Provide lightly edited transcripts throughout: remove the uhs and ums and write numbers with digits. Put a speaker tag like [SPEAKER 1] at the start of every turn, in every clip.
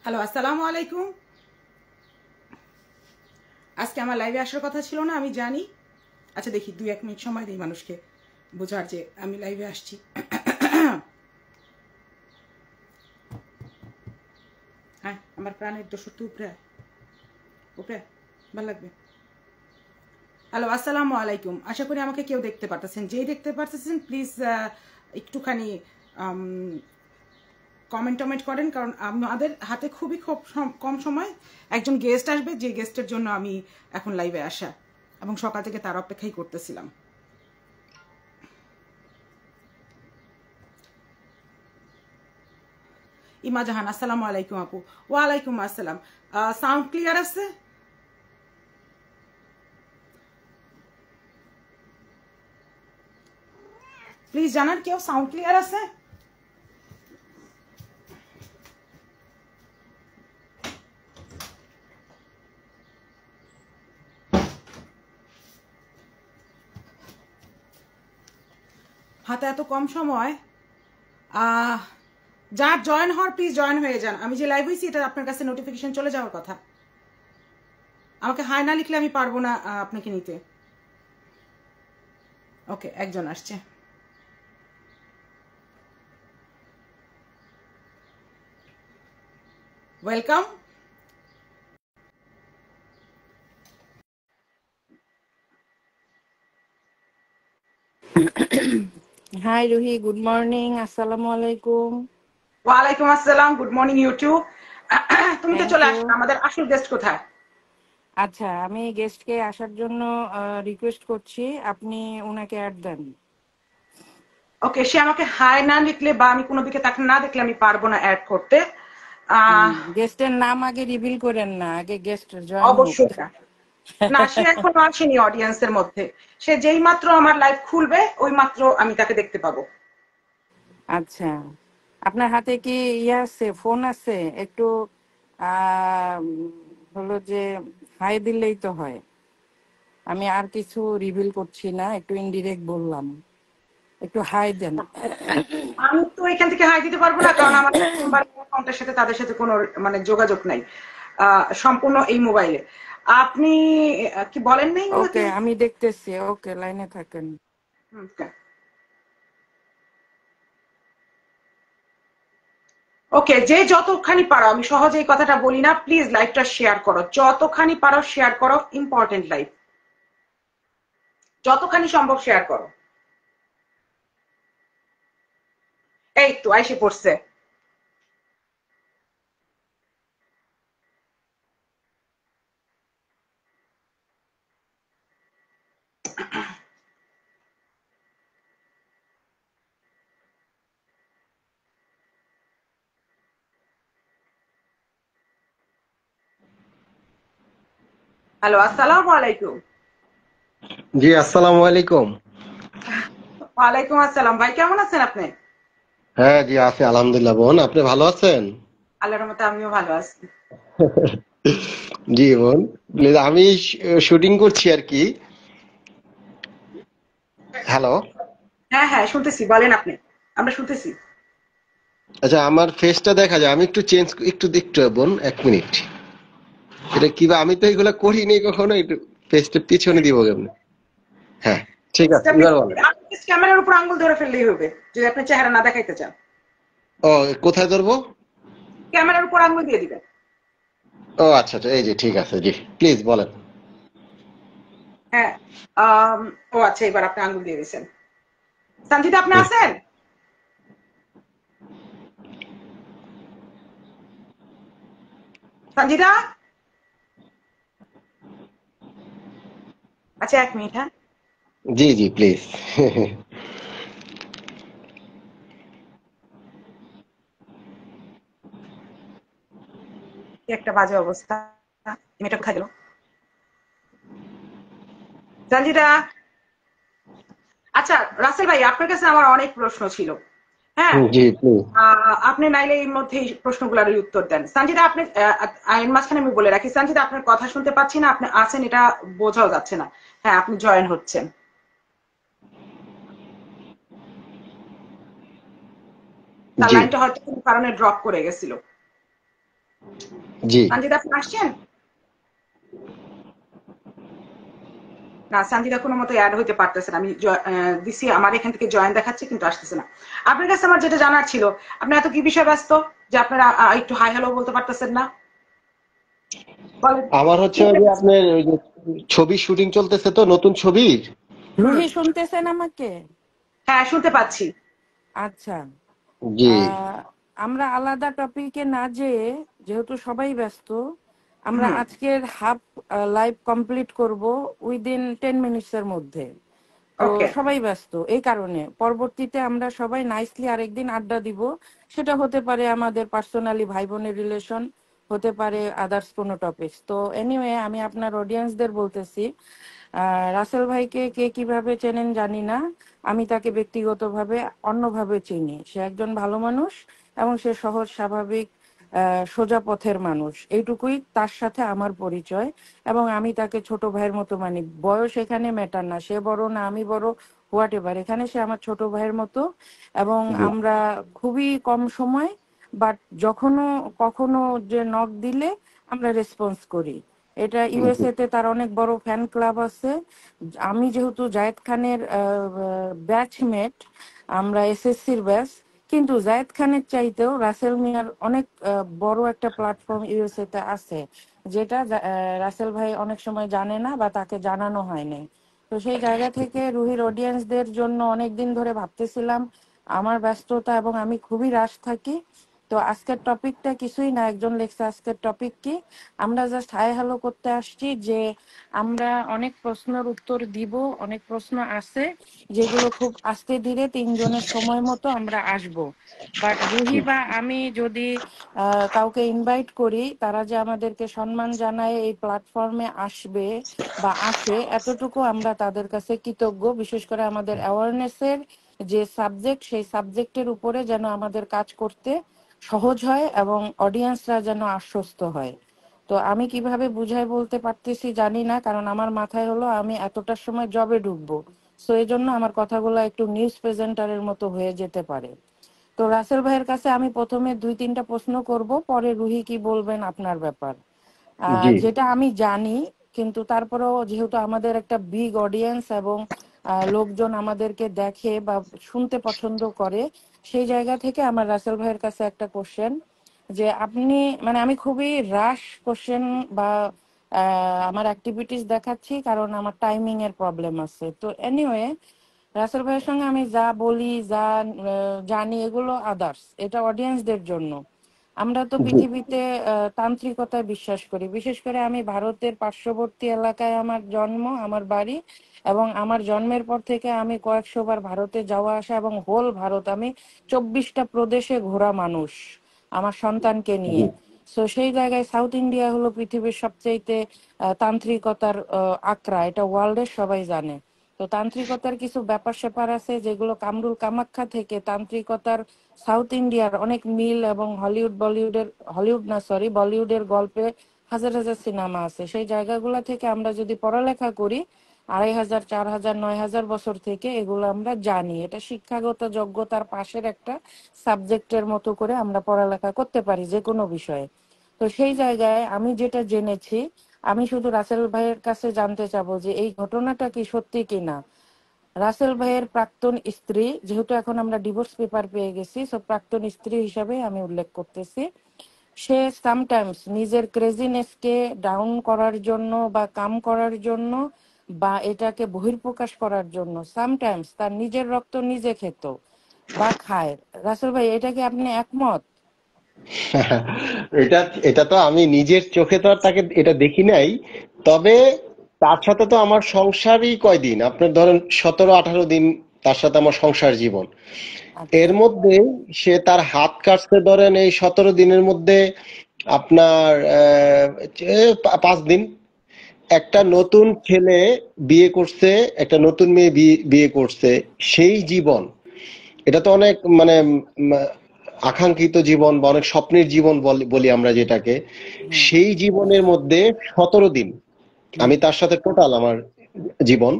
[SPEAKER 1] Hello, আসসালামু আলাইকুম। আজকে আমার লাইভে আসার কথা ছিল না, আমি জানি। আচ্ছা দেখি 2-1 মিনিট সময় দিই মানুষকে বোঝার যে আমি লাইভে আসছি। হ্যাঁ, আমার প্রাণের দোষর তো উপরে উপরে ভালো লাগবে। হ্যালো, আসসালামু আলাইকুম। আশা করি আমাকে কেউ দেখতে পারতেছেন। যেই দেখতে পারতেছেন প্লিজ একটুখানি কমেন্ট টমেন্ট করেন, কারণ আমাদের হাতে খুবই খুব কম সময়। একজন গেস্ট আসবে, যে গেস্টের জন্য আমি এখন লাইভে আসা, এবং সকাল থেকে তার অপেক্ষাই করতেছিলাম। ইমা জাহান, আসসালামু আলাইকুম আপু। ওয়ালাইকুম আসসালাম। সাউন্ড ক্লিয়ার আছে? প্লিজ জানান কেউ সাউন্ড ক্লিয়ার আছে? হাতে এত কম সময়, যার জয়েন হওয়ার প্লিজ জয়েন হয়ে যান। আমি যে লাইভ হয়েছি এটা আপনার কাছে নোটিফিকেশন চলে যাওয়ার কথা। আমাকে হাই না লিখলে আমি পারবো না আপনাকে নিতে। ওকে, একজন আসছে। Welcome.
[SPEAKER 2] Hi Ruhi, good morning. Assalamu alaikum.
[SPEAKER 1] ওয়ালাইকুম আসসালাম, গুড মর্নিং ইউটিউব। তুমি তো
[SPEAKER 2] Thank
[SPEAKER 1] চলে আসলে,
[SPEAKER 2] you.
[SPEAKER 1] আমাদের আসল গেস্ট কোথায়?
[SPEAKER 2] আচ্ছা, আমি গেস্টকে আসার জন্য রিকোয়েস্ট করছি, আপনি ওনাকে অ্যাড দেন।
[SPEAKER 1] ওকে, সে আমাকে হাই না লিখলে বা আমি কোনো দিকে তাকে না দেখলে আমি পারবো না অ্যাড করতে। আহ
[SPEAKER 2] গেস্টের নাম আগে রিভিল করেন না, আগে গেস্ট জয়েন হোক।
[SPEAKER 1] অবশ্যই না। না, সে এখনো আসেনি অডিয়েন্সের মধ্যে। সে যেই মাত্র আমার লাইভ খুলবে ওই মাত্র আমি তাকে দেখতে পাবো।
[SPEAKER 2] আচ্ছা, আপনার হাতে কি ইয়ে আছে, ফোন আছে? একটু আহ, হলো যে হাই দিলেই তো হয়। আমি আর কিছু রিভিল করছি না, একটু ইনডিরেক্ট বললাম, একটু হাই দেন।
[SPEAKER 1] আমি তো এখান থেকে হাই দিতে পারবো না, কারণ আমার চেম্বার অ্যাকাউন্টের সাথে তাদের সাথে কোনো মানে যোগাযোগ নাই। সম্পূর্ণ এই মোবাইলে। আপনি কি বলেন নাই
[SPEAKER 2] ওকে,
[SPEAKER 1] ওনাকে?
[SPEAKER 2] আমি দেখতেছি। ওকে, লাইনে থাকেন।
[SPEAKER 1] ওকে, যে যতখানি পারো, আমি সহজে এই কথাটা বলি না, প্লিজ লাইভটা শেয়ার করো, যতখানি পারো শেয়ার করো, ইম্পর্টেন্ট লাইভ, যতখানি সম্ভব শেয়ার করো। এই তো আইসে পড়ছে। হ্যালো, আসসালামু আলাইকুম।
[SPEAKER 3] জি আসসালামু আলাইকুম।
[SPEAKER 1] ওয়ালাইকুম আসসালাম। ভাই কেমন আছেন আপনি?
[SPEAKER 3] হ্যাঁ জি আছি আলহামদুলিল্লাহ। বোন আপনি ভালো আছেন?
[SPEAKER 1] আল্লাহর রহমতে আমিও ভালো আছি।
[SPEAKER 3] জি বোন, আমি শুটিং করছি আর কি। হ্যালো।
[SPEAKER 1] হ্যাঁ হ্যাঁ, শুনতেছি, বলেন আপনি। আমরা শুনতেছি।
[SPEAKER 3] আচ্ছা, আমার ফেসটা দেখা যায়, আমি একটু চেঞ্জ একটু দেখতে বোন, 1 মিনিট। এটা কি আমি তো এগুলা করিনি কখনো, একটু ফেসটা পিছনে দিব কেমন? হ্যাঁ, ঠিক আছে, এবার বলেন।
[SPEAKER 1] আপনি ক্যামেরার উপর আঙ্গুল ধরে ফেললেই হবে, যদি আপনি চেহারা না দেখাইতে চান।
[SPEAKER 3] ও, কোথায় ধরবো?
[SPEAKER 1] ক্যামেরার উপর আঙ্গুল দিয়ে দিবেন।
[SPEAKER 3] ও আচ্ছা আচ্ছা, এই যে ঠিক আছে, জি প্লিজ বলেন।
[SPEAKER 1] হ্যাঁ। ও আচ্ছা, এবার আপনি আঙ্গুল দিয়ে দিয়েছেন। সঞ্জিতা, আপনি
[SPEAKER 3] হুম।
[SPEAKER 1] আছেন? সঞ্জিতা। আচ্ছা, 1 মিনিট। হ্যাঁ,
[SPEAKER 3] জি জি প্লিজ।
[SPEAKER 1] কি একটা বাজে অবস্থা। মেয়েটা কোথায় গেল? সঞ্জিতা। আচ্ছা, রাসেল ভাই, আপনার কাছে আমার অনেক প্রশ্ন ছিল। হ্যাঁ।
[SPEAKER 3] জি প্লিজ।
[SPEAKER 1] আপনি নাইলে এর মধ্যে প্রশ্নগুলোর উত্তর দেন। সঞ্জিতা, আপনি এর মাঝখানে আমি বলে রাখি, সঞ্জিতা আপনার কথা শুনতে পাচ্ছি না, আপনি আছেন এটা বোঝাও যাচ্ছে না। হ্যাঁ, আপনি জয়েন হচ্ছেন। তার
[SPEAKER 3] জি
[SPEAKER 1] লাইনটা হয়তো কোনো কারণে ড্রপ করে গেছিল।
[SPEAKER 3] জি।
[SPEAKER 1] সানজিদা আপনি আসছেন? না, সানজিদা কোনো মতো অ্যাড হইতে পারতেছে না। আমি দিছি, আমার এখান থেকে জয়েন দেখাচ্ছে কিন্তু আসতেছে না। আপনার কাছে আমার যেটা জানার ছিল, আপনি এত কি বিষয় ব্যস্ত যে আপনারা একটু হাই হ্যালো বলতে পারতেছেন না? বলেন।
[SPEAKER 3] আমার হচ্ছে ওই যে আপনার ওই যে ছবি শুটিং চলতেছে তো, নতুন ছবির।
[SPEAKER 1] হুম।
[SPEAKER 2] রুহি শুনতেছেন আমাকে?
[SPEAKER 1] হ্যাঁ, শুনতে পাচ্ছি।
[SPEAKER 2] আচ্ছা।
[SPEAKER 3] জি
[SPEAKER 2] আহ, আমরা আলাদা টপিকে না যেয়ে, যেহেতু সবাই ব্যস্ত, আমরা
[SPEAKER 1] হুম।
[SPEAKER 2] আজকের হাফ লাইভ কমপ্লিট করব উইদিন 10 মিনিটস এর মধ্যে। তো
[SPEAKER 1] ওকে।
[SPEAKER 2] সবাই ব্যস্ত, এই কারণে পরবর্তীতে আমরা সবাই নাইসলি আরেকদিন আড্ডা দিব। সেটা হতে পারে আমাদের পার্সোনালি ভাই বোনের রিলেশন, হতে পারে আদার্স কোনো টপিকস। তো এনিওয়ে, আমি আপনার অডিয়েন্সদের বলতেছি, রাসেল ভাইকে কে কিভাবে চেনেন জানি না, আমি তাকে ব্যক্তিগতভাবে অন্যভাবে চিনি। সে একজন ভালো মানুষ এবং সে সহজ স্বাভাবিক সোজা পথের মানুষ, এইটুকুই তার সাথে আমার পরিচয়। এবং আমি তাকে ছোট ভাইয়ের মতো মানি। বয়স এখানে ম্যাটার না, সে বড় না আমি বড়, হোয়াট এভার, এখানে সে আমার ছোট ভাইয়ের মতো। এবং
[SPEAKER 3] জি
[SPEAKER 2] আমরা খুবই কম সময়, বাট যখনও কখনো যে নক দিলে আমরা রেসপন্স করি। এটা
[SPEAKER 3] জি
[SPEAKER 2] ইউএসএ তে তার অনেক বড় ফ্যান ক্লাব আছে। আমি যেহেতু জায়েদ খানের ব্যাচমেট, আমরা এসএসসির ব্যাচ, কিন্তু জায়েদ খানের চাইতেও রাসেল মিয়ার অনেক বড় একটা প্ল্যাটফর্ম ইউএসএ তে আছে, যেটা রাসেল ভাই অনেক সময় জানে না বা তাকে জানানো হয়নি। তো সেই জায়গা থেকে রুহির অডিয়েন্সদের জন্য অনেকদিন ধরে ভাবতেছিলাম। আমার ব্যস্ততা এবং আমি খুবই রাশ থাকি। তো আজকের টপিকটা কিছুই না, একজন লেখছে আজকের টপিক কি, আমরা জাস্ট হাই হ্যালো করতে আসছি যে আমরা অনেক প্রশ্নের উত্তর দিব। অনেক প্রশ্ন আছে যেগুলো খুব আস্তে ধীরে 3 জনের সময় মতো আমরা আসব। বাট রুহি বা আমি যদি কাউকে ইনভাইট করি, তারা যে আমাদেরকে সম্মান জানায় এই প্ল্যাটফর্মে আসবে বা আসে, এতটুকু আমরা তাদের কাছে কৃতজ্ঞ। বিশেষ করে আমাদের অ্যাওয়ারনেসের যে সাবজেক্ট, সেই সাবজেক্টের উপরে যেন আমাদের কাজ করতে সহজ হয় এবং অডিয়েন্সরা যেন আশ্বস্ত হয়। তো আমি কিভাবে বুঝাই বলতে পারতেছি জানি না, কারণ আমার মাথায় হলো আমি এতটার সময় জবে ঢুকবো। সো এই জন্য আমার কথাগুলো একটু নিউজ প্রেজেন্টারের মতো হয়ে যেতে পারে। তো রাসেল ভাইয়ের কাছে আমি প্রথমে 2-3টা প্রশ্ন করব, পরে রুহি কি বলবেন আপনার ব্যাপার।
[SPEAKER 3] জি
[SPEAKER 2] যেটা আমি জানি, কিন্তু তারপরেও যেহেতু আমাদের একটা বিগ অডিয়েন্স এবং লোকজন আমাদেরকে দেখে বা শুনতে পছন্দ করে, সেই জায়গা থেকে আমার রাসেল ভাইয়ের কাছে একটা কোশ্চেন, যে আপনি, মানে আমি খুবই রাশ কোশ্চেন বা আমার অ্যাক্টিভিটিস দেখাচ্ছি কারণ আমার টাইমিং এর প্রবলেম আছে। তো এনিওয়ে, রাসেল ভাইয়ের সঙ্গে আমি যা বলি, যা জানি, এগুলো আদার্স, এটা অডিয়েন্সদের জন্য। আমরা তো
[SPEAKER 3] জি
[SPEAKER 2] পৃথিবীতে তান্ত্রিকতায় বিশ্বাস করি। বিশেষ করে আমি ভারতের পার্শ্ববর্তী এলাকায় আমার জন্ম, আমার বাড়ি, এবং আমার জন্মের পর থেকে আমি কয়েকশো বার ভারতে যাওয়া আসা, এবং হোল ভারত আমি 24টা প্রদেশে ঘোরা মানুষ আমার সন্তানকে
[SPEAKER 3] জি
[SPEAKER 2] নিয়ে। তো সেই জায়গায় সাউথ ইন্ডিয়া হলো পৃথিবীর সবচাইতে তান্ত্রিকতার আকড়া, এটা ওয়ার্ল্ডের সবাই জানে। তো তান্ত্রিকতার কিছু ব্যাপার স্যাপার আছে যেগুলো কামরুল কামাখ্যা থেকে তান্ত্রিকতার সাউথ ইন্ডিয়ার অনেক মিল, এবং হলিউড না সরি বলিউডের গল্পে হাজার হাজার সিনেমা আছে। সেই জায়গাগুলো থেকে আমরা যদি পড়ালেখা করি, 2500, 4000, 9000 বছর থেকে এগুলো আমরা জানি। এটা শিক্ষাগত যোগ্যতার পাশের একটা সাবজেক্টের মতো করে আমরা পড়ালেখা করতে পারি যে কোনো বিষয়ে। তো সেই জায়গায় আমি যেটা জেনেছি, আমি শুধু রাসেল ভাইয়ের কাছে জানতে চাবো যে এই ঘটনাটা কি সত্যি কিনা। রাসেল ভাইয়ের প্রাক্তন স্ত্রী, যেহেতু এখন আমরা ডিভোর্স পেপার পেয়ে গেছি, সো প্রাক্তন স্ত্রী হিসাবে আমি উল্লেখ করতেছি, সে সামটাইমস নিজের ক্রেজিনেসকে ডাউন করার জন্য বা কাম করার জন্য বা এটাকে বহির্প্রকাশ করার জন্য সামটাইমস তার নিজের রক্ত নিজে খেত বা খায়। রাসেল ভাই, এটা কি আপনি একমত?
[SPEAKER 3] এটা এটা তো আমি নিজের চোখে তো আর তাকে এটা দেখি নাই। তবে তার সাথে তো আমার সংসারই কয়দিন, আপনার ধরেন 17-18 দিন তার সাথে আমার সংসার জীবন।
[SPEAKER 2] আচ্ছা।
[SPEAKER 3] এর মধ্যে সে তার হাত কাটতে ধরেন এই 17 দিনের মধ্যে আপনার 5 দিন। একটা
[SPEAKER 2] আচ্ছা।
[SPEAKER 3] নতুন ছেলে বিয়ে করছে, একটা নতুন মেয়ে বিয়ে করছে। সেই জীবন, এটা তো অনেক মানে আকাঙ্ক্ষিত জীবন বা অনেক স্বপ্নের জীবন বলি আমরা যেটাকে।
[SPEAKER 2] হুম।
[SPEAKER 3] সেই জীবনের মধ্যে 17 দিন
[SPEAKER 2] হুম।
[SPEAKER 3] আমি তার সাথে টোটাল আমার জীবন,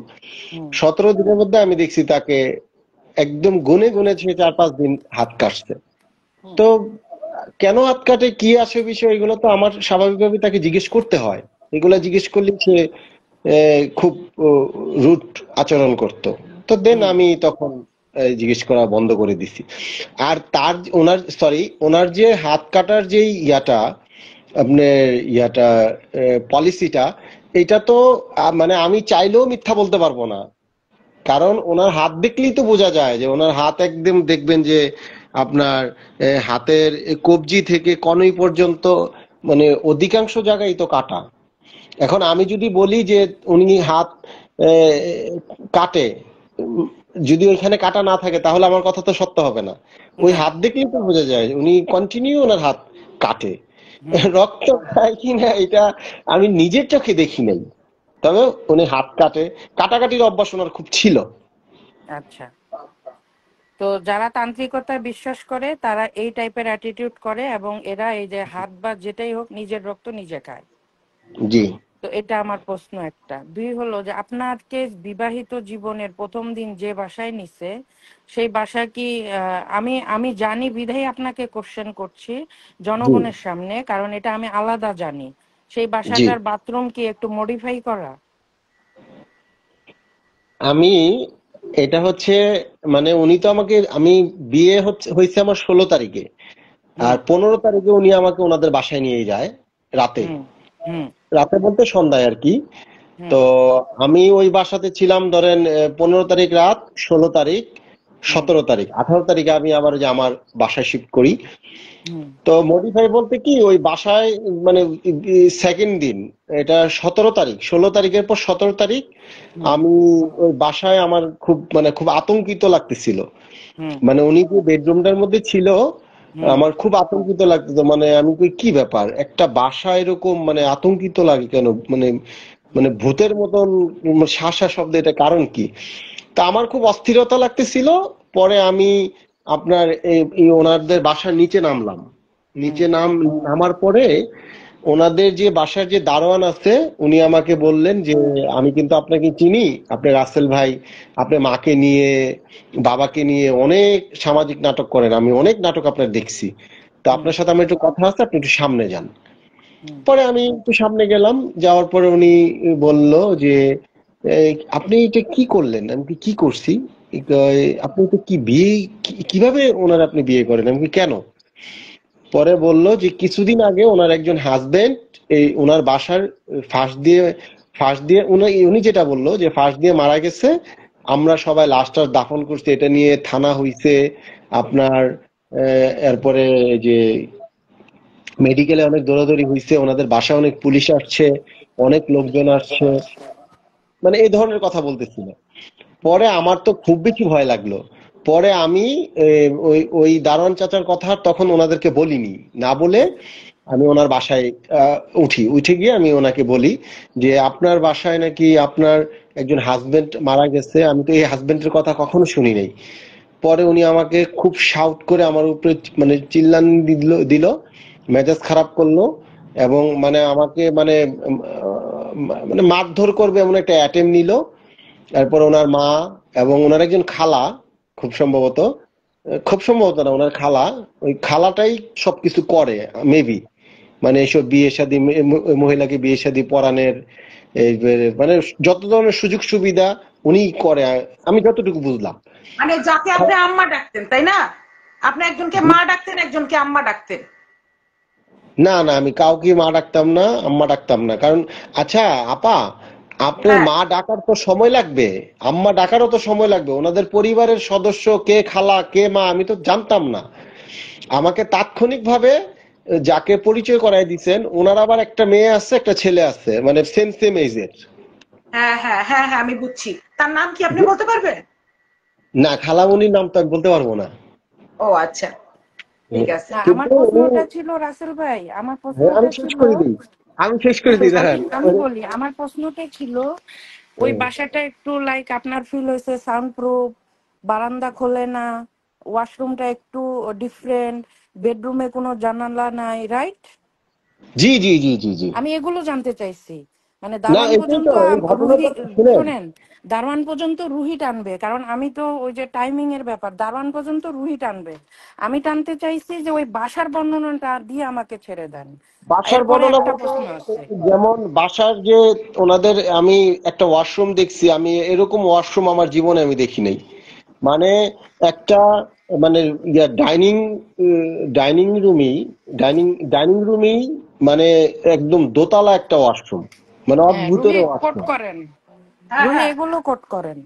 [SPEAKER 2] হুম।
[SPEAKER 3] 17 দিনের মধ্যে আমি দেখছি তাকে একদম গুনে গুনে সে 4-5 দিন হাত কাটছে।
[SPEAKER 2] হুম।
[SPEAKER 3] তো কেন হাত কাটে, কি আসে বিষয়, এগুলো তো আমার স্বাভাবিকভাবে তাকে জিজ্ঞেস করতে হয়। এগুলা জিজ্ঞেস করলে সে খুব রুট আচরণ করত। তো দেন
[SPEAKER 2] হুম
[SPEAKER 3] আমি তখন জিজ্ঞেস করা বন্ধ করে দিছি। আর তার ওনার সরি ওনার যে হাত কাটার যে ইয়াটা আপনার ইয়াটা পলিসিটা, এটা তো মানে আমি চাইলেও মিথ্যা বলতে পারবো না। কারণ ওনার হাত দেখলেই তো বোঝা যায় যে ওনার হাত একদম দেখবেন যে আপনার হাতের কবজি থেকে কনুই পর্যন্ত মানে অধিকাংশ জায়গায় তো কাটা। এখন আমি যদি বলি যে উনি হাত আহ, কাটে, উম, যদি ওইখানে কাটা না থাকে তাহলে আমার কথা তো সত্য হবে না। ওই
[SPEAKER 2] না
[SPEAKER 3] হাত দেখলেই তো বোঝা যায় উনি কন্টিনিউ ওনার হাত কাটে।
[SPEAKER 2] হুম
[SPEAKER 3] রক্ত খায় কিনা এটা আমি নিজের চোখে দেখি নাই, তবে উনি হাত কাটে। কাটাকাটির অভ্যাস ওনার খুব ছিল।
[SPEAKER 2] আচ্ছা, তো যারা তান্ত্রিকতায় বিশ্বাস করে তারা এই টাইপের অ্যাটিটিউড করে এবং এরা এই যে হাত বা যেটাই হোক নিজের রক্ত নিজে খায়।
[SPEAKER 3] জি
[SPEAKER 2] তো এটা আমার প্রশ্ন একটা। দুই হলো যে আপনাকে বিবাহিত জীবনের প্রথম দিন যে বাসায় নিছে সেই বাসা কি আমি আমি জানি বিধায় আপনাকে কোশ্চেন করছি
[SPEAKER 3] জি
[SPEAKER 2] জনগণের সামনে, কারণ এটা আমি আলাদা জানি। সেই
[SPEAKER 3] জি
[SPEAKER 2] বাসাটার বাথরুম কি একটু মডিফাই করা?
[SPEAKER 3] আমি এটা হচ্ছে মানে উনি তো আমাকে আমি বিয়ে হয়েছে আমার 16 তারিখে,
[SPEAKER 2] হুম
[SPEAKER 3] আর 15 তারিখে উনি আমাকে ওনাদের বাসায় নিয়ে যায় রাতে।
[SPEAKER 2] হুম হুম
[SPEAKER 3] রাতে বলতে সন্ধ্যায় আর কি।
[SPEAKER 2] হুম
[SPEAKER 3] তো আমি ওই বাসাতে ছিলাম ধরেন 15 তারিখ রাত, 16 তারিখ,
[SPEAKER 2] হুম
[SPEAKER 3] 17 তারিখ, 18 তারিখে আমি আবার যে আমার বাসায় শিফট করি।
[SPEAKER 2] হুম
[SPEAKER 3] তো মডিফাই বলতে কি ওই বাসায় মানে সেকেন্ড দিন, এটা 17 তারিখ, 16 তারিখের পর 17 তারিখ
[SPEAKER 2] হুম
[SPEAKER 3] আমি ওই বাসায় আমার খুব মানে খুব আতঙ্কিত লাগতেছিল।
[SPEAKER 2] হুম
[SPEAKER 3] মানে উনি যে বেডরুমটার মধ্যে ছিল
[SPEAKER 2] হুম
[SPEAKER 3] আমার খুব আতঙ্কিত লাগতেছে। মানে আমি কই কি ব্যাপার, একটা বাসা এরকম মানে আতঙ্কিত লাগে কেন, মানে মানে ভূতের মতন শাসা শব্দ, এটা কারণ কি? তা আমার খুব অস্থিরতা লাগতেছিল। পরে আমি আপনার এই ওনাদের বাসার নিচে নামলাম।
[SPEAKER 2] হুম
[SPEAKER 3] নিচে নামার পরে ওনাদের যে বাসার যে দারোয়ান আছে উনি আমাকে বললেন যে আমি কিন্তু আপনাকে চিনি, আপনি রাসেল ভাই, আপনি মাকে নিয়ে বাবাকে নিয়ে অনেক সামাজিক নাটক করেন, আমি অনেক নাটক আপনার দেখছি, তো
[SPEAKER 2] হুম
[SPEAKER 3] আপনার সাথে আমার একটু কথা আছে, আপনি একটু সামনে যান।
[SPEAKER 2] হুম
[SPEAKER 3] পরে আমি একটু সামনে গেলাম, যাওয়ার পরে উনি বলল যে আপনি এটা কি করলেন? আমি কি কি করছি? আপনি তো কি বিয়ে, কিভাবে ওনার আপনি বিয়ে করেন? আমি কি কেন? পরে বলল যে কিছুদিন আগে ওনার একজন হাজবেন্ড এই ওনার বাসার ফাঁস দিয়ে উনি উনি যেটা বললো যে ফাঁস দিয়ে মারা গেছে, আমরা সবাই লাশটা দাফন করছি, এটা নিয়ে থানা হইছে আপনার। এরপরে যে মেডিকেলে অনেক দৌড়াদৌড়ি হয়েছে, ওনাদের বাসায় অনেক পুলিশ আসছে, অনেক লোকজন আসছে, মানে এই ধরনের কথা বলতেছিল। পরে আমার তো খুব বেশি ভয় লাগলো। পরে আমি ওই ওই দারোয়ান চাচার কথা তখন ওনাদেরকে বলিনি, না বলে আমি ওনার বাসায় উঠে গিয়ে আমি ওনাকে বলি যে আপনার বাসায় নাকি আপনার একজন হাজবেন্ড মারা গেছে, আমি তো এই হাজবেন্ডের কথা কখনো শুনি নাই। পরে উনি আমাকে খুব শাউট করে আমার উপরে মানে চিল্লানি দিল, মেজাজ খারাপ করলো, এবং মানে আমাকে মানে মানে মারধর করবে এমন একটা অ্যাটেম্প নিল। তারপর ওনার মা এবং ওনার একজন খালা, খুব সম্ভবত, খুব সম্ভবত না, ওনার খালা, ওই খালাটাই সবকিছু করে মেবি, মানে এইসব বিয়ে শাদী, মহিলাকে বিয়ে শাদী পড়ানোর এই মানে যত ধরনের সুযোগ সুবিধা উনি করে, আমি যতটুকু বুঝলাম।
[SPEAKER 1] মানে যাকে আপনি আম্মা ডাকতেন তাই না? আপনি একজনকে মা ডাকতেন, একজনকে আম্মা ডাকতেন।
[SPEAKER 3] না না, আমি কাউকে মা ডাকতাম না, আম্মা ডাকতাম না, কারণ আচ্ছা আপা, আপনার
[SPEAKER 1] হ্যাঁ,
[SPEAKER 3] মা ডাকার তো সময় লাগবে, আম্মা ডাকারও তো সময় লাগবে। ওনাদের পরিবারের সদস্য কে খালা কে মা আমি তো জানতাম না। আমাকে তাৎক্ষণিকভাবে যাকে পরিচয় করায় দিছেন ওনার আবার একটা মেয়ে আছে একটা ছেলে আছে, মানে সেম সেম এজের।
[SPEAKER 1] হ্যাঁ, হ্যাঁ, হ্যাঁ, হ্যাঁ, আমি বুঝছি। তার নাম কি আপনি বলতে পারবেন?
[SPEAKER 3] না, খালামণির নাম তো আমি বলতে পারবো না।
[SPEAKER 1] ও আচ্ছা, ঠিক আছে।
[SPEAKER 2] না, আমার
[SPEAKER 3] কিন্তু
[SPEAKER 2] প্রশ্নটা ছিল রাসেল ভাই, আমার
[SPEAKER 3] আমি
[SPEAKER 2] প্রশ্নটা
[SPEAKER 3] শেষ
[SPEAKER 2] ছিল
[SPEAKER 3] করে দিই, আমি শেষ করে দিই
[SPEAKER 2] আমি
[SPEAKER 3] দাঁড়ান।
[SPEAKER 2] আমি বলি, আমার প্রশ্নটা ছিল ওই বাসাটা একটু লাইক আপনার ফিল হয়েছে সাউন্ড প্রুফ, বারান্দা খোলে না, ওয়াশরুমটা একটু ডিফারেন্ট, বেডরুমে কোনো জানালা নাই, রাইট?
[SPEAKER 3] জি জি জি জি জি।
[SPEAKER 2] আমি এগুলো জানতে চাইছি। মানে
[SPEAKER 3] না
[SPEAKER 2] দারোয়ান
[SPEAKER 3] এটাই তো
[SPEAKER 2] পর্যন্ত
[SPEAKER 3] এই ঘটনাটা
[SPEAKER 2] রুহি,
[SPEAKER 3] শুনেন।
[SPEAKER 2] শোনেন, দারোয়ান পর্যন্ত রুহি টানবে, কারণ আমি তো ওই যে টাইমিং এর ব্যাপার, দারোয়ান পর্যন্ত রুহি টানবে। আমি টানতে চাইছি যে ওই বাসার বর্ণনাটা দিয়ে আমাকে ছেড়ে দেন।
[SPEAKER 3] বাসার
[SPEAKER 2] এরপরে
[SPEAKER 3] বর্ণনা
[SPEAKER 2] একটা
[SPEAKER 3] বলতে
[SPEAKER 2] প্রশ্ন আছে।
[SPEAKER 3] যেমন বাসার যে ওনাদের আমি একটা ওয়াশরুম দেখছি, আমি এরকম ওয়াশরুম আমার জীবনে আমি দেখি নাই। মানে একটা মানে ডাইনিং ডাইনিং রুমই ডাইনিং ডাইনিং রুমই মানে একদম দোতলা একটা ওয়াশরুম, মানে
[SPEAKER 2] হ্যাঁ,
[SPEAKER 3] অদ্ভুতের
[SPEAKER 2] রুহি কোট
[SPEAKER 3] ওয়াশরুম।
[SPEAKER 2] করেন,
[SPEAKER 1] হ্যাঁ
[SPEAKER 2] রুহি
[SPEAKER 1] হ্যাঁ,
[SPEAKER 2] এগুলো কোট করেন।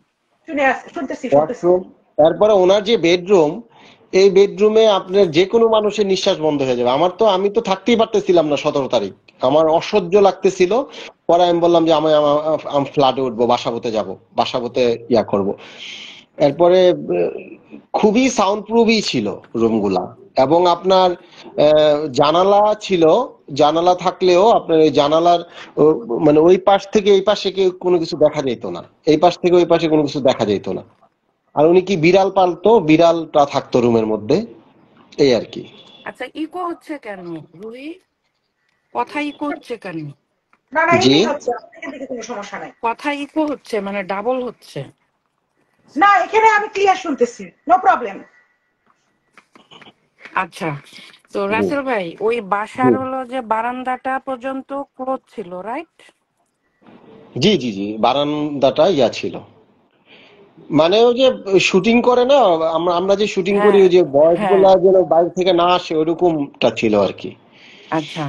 [SPEAKER 1] শুনতেছি শুনতেছি।
[SPEAKER 3] ওয়াশরুম, তারপরে ওনার যে বেডরুম, এই বেডরুমে আপনার যে কোনো মানুষের নিঃশ্বাস বন্ধ হয়ে যাবে। আমি তো থাকতেই পারতেছিলাম না 17 তারিখ, আমার অসহ্য লাগতেছিল। পরে আমি বললাম যে আমি ফ্ল্যাটে উঠবো, বাসাবোতে যাব, বাসাবোতে করব। এরপরে খুবই সাউন্ড প্রুফই ছিল রুমগুলা, এবং আপনার জানালা ছিল। জানালা থাকলেও আপনার ওই জানালার মানে ওই পাশ থেকে এই পাশে কোনো কিছু দেখা যেত না, এই পাশ থেকে ওই পাশে কোনো কিছু দেখা যেত না। আর উনি কি বিড়াল পালতো, বিড়ালটা থাকতো রুমের মধ্যে, এই আর কি।
[SPEAKER 2] আচ্ছা, ইকো হচ্ছে কেন রুহি? কথা ইকো হচ্ছে কেন?
[SPEAKER 1] না না,
[SPEAKER 3] জি,
[SPEAKER 1] এমনি হচ্ছে, আপনাদের দিকে কোনো সমস্যা নাই।
[SPEAKER 2] কথা ইকো হচ্ছে মানে ডাবল হচ্ছে।
[SPEAKER 1] না, এখানে আমি ক্লিয়ার শুনতেছি, নো প্রবলেম।
[SPEAKER 2] আচ্ছা, তো
[SPEAKER 3] জি,
[SPEAKER 2] রাসেল ভাই, ওই বাসার
[SPEAKER 3] জি,
[SPEAKER 2] হলো যে বারান্দাটা পর্যন্ত ক্লোজ ছিল, রাইট?
[SPEAKER 3] জি, জি, জি, বারান্দাটা ছিল। মানে ওই যে শুটিং করে না, আমরা আমরা যে শুটিং করি,
[SPEAKER 2] হ্যাঁ
[SPEAKER 3] ওই যে বয়স
[SPEAKER 2] হ্যাঁ।
[SPEAKER 3] গুলা যেন বাইরে থেকে না আসে, ওরকমটা ছিল আর কি।
[SPEAKER 2] আচ্ছা,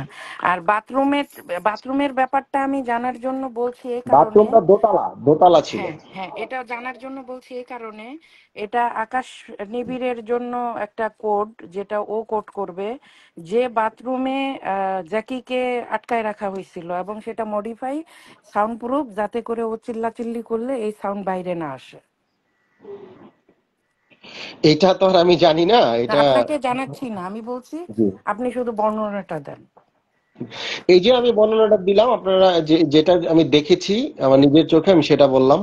[SPEAKER 2] আর বাথরুমের বাথরুমের ব্যাপারটা আমি জানার জন্য বলছি এই কারণে।
[SPEAKER 3] বাথরুমটা দোতলা দোতলা ছিল।
[SPEAKER 2] হ্যাঁ হ্যাঁ, এটা জানার জন্য বলছি এই কারণে, এটা আকাশ নিবিড়ের জন্য একটা কোড, যেটা ও কোড করবে, যে বাথরুমে জ্যাকিকে আটকায় রাখা হয়েছিল, এবং সেটা মডিফাই সাউন্ড প্রুফ, যাতে করে ও চিল্লাচিল্লি করলে এই সাউন্ড বাইরে না আসে।
[SPEAKER 3] এটা তো আর আমি জানি না
[SPEAKER 2] না,
[SPEAKER 3] এটা।
[SPEAKER 2] আপনাকে জানাচ্ছি না, আমি বলছি
[SPEAKER 3] জি,
[SPEAKER 2] আপনি শুধু বর্ণনাটা দেন।
[SPEAKER 3] এই যে আমি বর্ণনাটা দিলাম, আপনারা যেটা আমি দেখেছি আমার নিজের চোখে, আমি সেটা বললাম।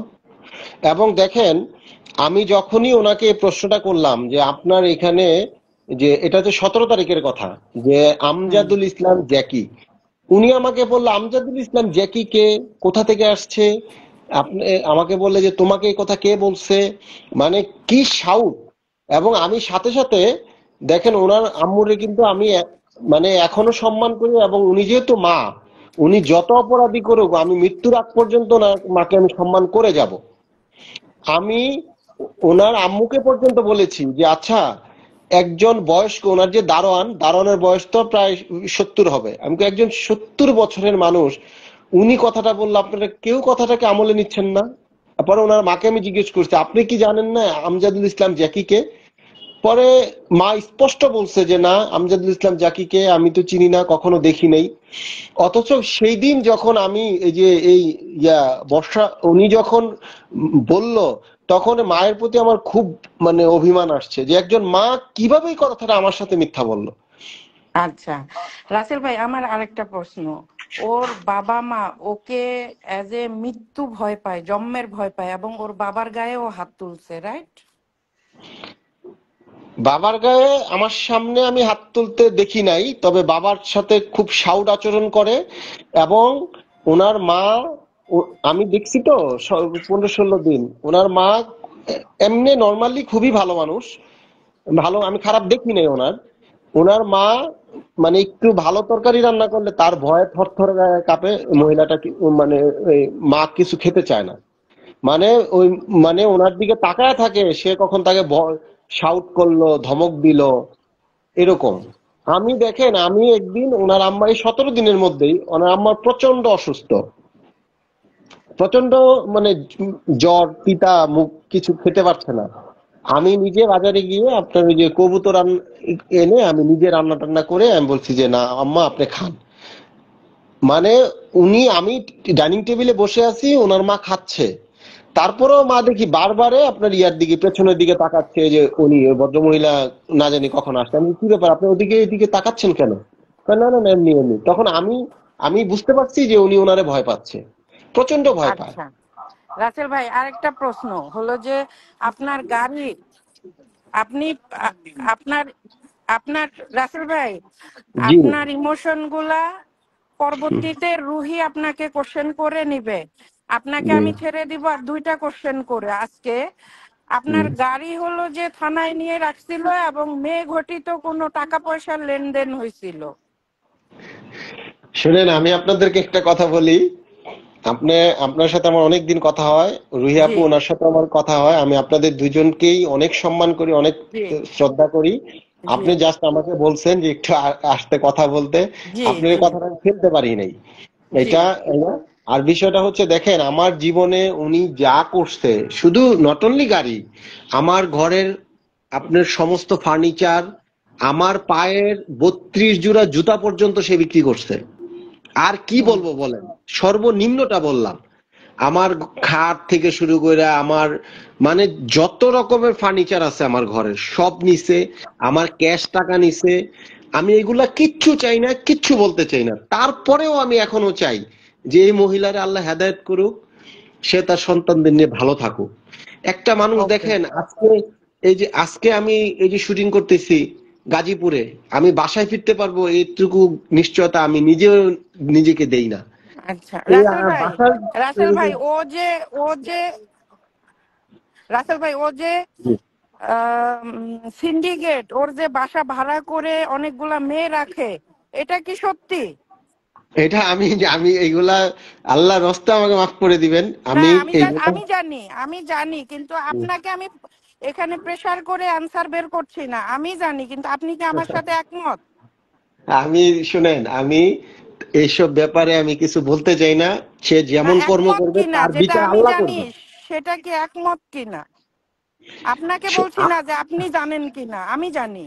[SPEAKER 3] এবং দেখেন, আমি যখনই ওনাকে এই প্রশ্নটা করলাম যে আপনার এখানে, যে এটা তো 17 তারিখের কথা, যে
[SPEAKER 2] হুম।
[SPEAKER 3] আমজাদুল ইসলাম জ্যাকি, উনি আমাকে বললো আমজাদুল ইসলাম জ্যাকি কে, কোথা থেকে আসছে। আপনি আমাকে বললে যে তোমাকে এই কথা কে বলছে, মানে কি সাউট। এবং আমি সাথে সাথে, দেখেন ওনার আম্মুরে কিন্তু আমি মানে এখনো সম্মান করি, এবং উনি যেহেতু মা, উনি যত অপরাধী করুক আমি মৃত্যুর আগ পর্যন্ত ওনার মাকে আমি সম্মান করে যাব। আমি ওনার আম্মুকে পর্যন্ত বলেছি যে আচ্ছা, একজন বয়স্ক, ওনার যে দারোয়ানের বয়স তো প্রায় 70 হবে, আমি তো একজন 70 বছরের মানুষ, উনি কথাটা বললো, আপনারা কেউ কথাটাকে আমলে নিচ্ছেন না। পরে ওনার মাকে আমি জিজ্ঞেস করছি, আপনি কি জানেন না আমজাদুল ইসলাম জ্যাকিকে? পরে মা স্পষ্ট বলছে যে না, আমজাদুল ইসলাম জাকিকে আমি তো চিনি না, কখনো দেখি নাই। অথচ সেই দিন যখন আমি এই যে এই বর্ষা, উনি যখন বলল, তখন মায়ের প্রতি আমার খুব মানে অভিমান আসছে, যে একজন মা কিভাবে এই কথাটা আমার সাথে মিথ্যা বললো।
[SPEAKER 2] আচ্ছা, রাসেল ভাই, আমার আরেকটা প্রশ্ন। ওর বাবা মা ওকে অ্যাজ এ মৃত্যু ভয় পায়, জন্মের ভয় পায়, এবং ওর বাবার গায়েও হাত তুলছে, রাইট?
[SPEAKER 3] বাবার গায়ে আমার সামনে আমি হাত তুলতে দেখি নাই, তবে বাবার সাথে খুব সাউড আচরণ করে। এবং ওনার মা, আমি দেখছি তো 15-16 দিন, ওনার মা এমনি নর্মালি খুবই ভালো মানুষ, ভালো, আমি খারাপ দেখি নাই ওনার। ওনার মা মানে একটু ভালো তরকারি রান্না করলে তার ভয়ে থরথর গায়ে কাঁপে, মহিলাটা মানে ওই মা কিছু খেতে চায় না। মানে ওই মানে ওনার দিকে তাকায় থাকে, সে কখন তাকে শাউট করলো, ধমক দিল, এরকম। আমি দেখেন, আমি একদিন ওনার আম্মা, এই 17 দিনের মধ্যেই ওনার আম্মা প্রচন্ড অসুস্থ, প্রচন্ড মানে জ্বর, পিতা, মুখ কিছু খেতে পারছে না। আমি নিজে বাজারে গিয়ে আপনার ওই যে কবুতর এনে আমি নিজে রান্না টান্না করে আমি বলছি যে না আম্মা, আপনি খান। মানে আমি ডাইনিং টেবিলে বসে আছি, ওনার মা খাচ্ছে, তারপরেও মা দেখি বারবারে আপনার ইয়ার দিকে, পেছনের দিকে তাকাচ্ছে, যে উনি ওই ভদ্রমহিলা না জানি কখন আসছে। আমি কি ব্যাপার, আপনি ওদিকে এদিকে তাকাচ্ছেন কেন? কয়, না না না, এমনি এমনি। তখন আমি আমি বুঝতে পারছি যে উনি ওনারে ভয় পাচ্ছে, প্রচন্ড ভয় পায়।
[SPEAKER 2] আচ্ছা, রাসেল ভাই, আরেকটা প্রশ্ন হলো যে আপনার গাড়ি, আপনি আ- আপনার আপনার রাসেল ভাই,
[SPEAKER 3] জি,
[SPEAKER 2] আপনার ইমোশন গুলা পরবর্তীতে রুহি আপনাকে কোশ্চেন করে নিবে। আপনাকে
[SPEAKER 3] জি।
[SPEAKER 2] আমি ছেড়ে দিব আর দুইটা কোশ্চেন করে আজকে। আপনার গাড়ি হলো যে থানায় নিয়ে রাখছিল এবং মেয়ে ঘটিত কোনো টাকা পয়সার লেনদেন হয়েছিল?
[SPEAKER 3] শুনেন, আমি আপনাদেরকে একটা কথা বলি। আপনি, আপনার সাথে আমার অনেকদিন কথা হয়, রুহি
[SPEAKER 2] জি
[SPEAKER 3] আপু ওনার সাথে আমার কথা হয়। আমি আপনাদের দুজনকেই অনেক সম্মান করি, অনেক
[SPEAKER 2] জি
[SPEAKER 3] শ্রদ্ধা করি।
[SPEAKER 2] জি
[SPEAKER 3] আপনি জাস্ট আমাকে বলছেন যে একটু আসতে কথা বলতে,
[SPEAKER 2] জি
[SPEAKER 3] আপনার এই
[SPEAKER 2] জি
[SPEAKER 3] কথাটা আমি ফেলতে পারি নাই।
[SPEAKER 2] জি
[SPEAKER 3] এটা আর বিষয়টা হচ্ছে, দেখেন আমার জীবনে উনি যা করছে, শুধু নট অনলি গাড়ি, আমার ঘরের আপনার সমস্ত ফার্নিচার, আমার পায়ের 32 জোড়া জুতা পর্যন্ত সে বিক্রি করছে। আর কি
[SPEAKER 2] হুম,
[SPEAKER 3] বলবো বলেন, সর্বনিম্নটা বললাম। আমার খাট থেকে শুরু করে আমার মানে যত রকমের ফার্নিচার আছে আমার ঘরের সব নিছে, আমার ক্যাশ টাকা নিছে। আমি এগুলা কিচ্ছু চাই না, কিচ্ছু বলতে চাই না, তারপরেও আমি এখনো চাই যে এই মহিলারে আল্লাহ হেদায়েত করুক, সে তার সন্তানদের নিয়ে ভালো থাকুক। একটা মানুষ
[SPEAKER 2] ওকে
[SPEAKER 3] দেখেন আজকে, এই যে আজকে আমি এই যে শুটিং করতেছি গাজীপুরে, আমি বাসায় ফিরতে পারবো এইটুকু নিশ্চয়তা আমি নিজেও নিজেকে দেই না।
[SPEAKER 2] আচ্ছা
[SPEAKER 3] এই
[SPEAKER 2] রাসেল ভাই,
[SPEAKER 3] বাসার
[SPEAKER 2] রাসেল ভাই ও যে রাসেল ভাই ও যে সিন্ডিকেট, ওর যে বাসা ভাড়া করে অনেকগুলা মেয়ে রাখে, এটা কি সত্যি?
[SPEAKER 3] এটা আমি আমি এইগুলা আল্লাহর রাস্তায় আমাকে মাফ করে দিবেন।
[SPEAKER 2] না
[SPEAKER 3] আমি এইগুলা
[SPEAKER 2] আমি জানি কিন্তু আপনাকে আমি এখানে প্রেসার করে আনসার বের করছি না, আমি জানি কিন্তু আপনি কি আমার সাথে একমত?
[SPEAKER 3] আমি শুনেন, আমি এইসব ব্যাপারে আমি কিছু বলতে চাই না। সে
[SPEAKER 2] না
[SPEAKER 3] যেমন কর্ম
[SPEAKER 2] একমত
[SPEAKER 3] করবে
[SPEAKER 2] কিনা,
[SPEAKER 3] তার
[SPEAKER 2] যেটা
[SPEAKER 3] বিচার
[SPEAKER 2] আমি
[SPEAKER 3] আল্লাহ
[SPEAKER 2] জানি
[SPEAKER 3] করবে।
[SPEAKER 2] সেটা কি একমত কিনা? আপনাকে
[SPEAKER 3] সে-
[SPEAKER 2] বলছি
[SPEAKER 3] আ-
[SPEAKER 2] না যে আপনি জানেন কিনা, আমি জানি।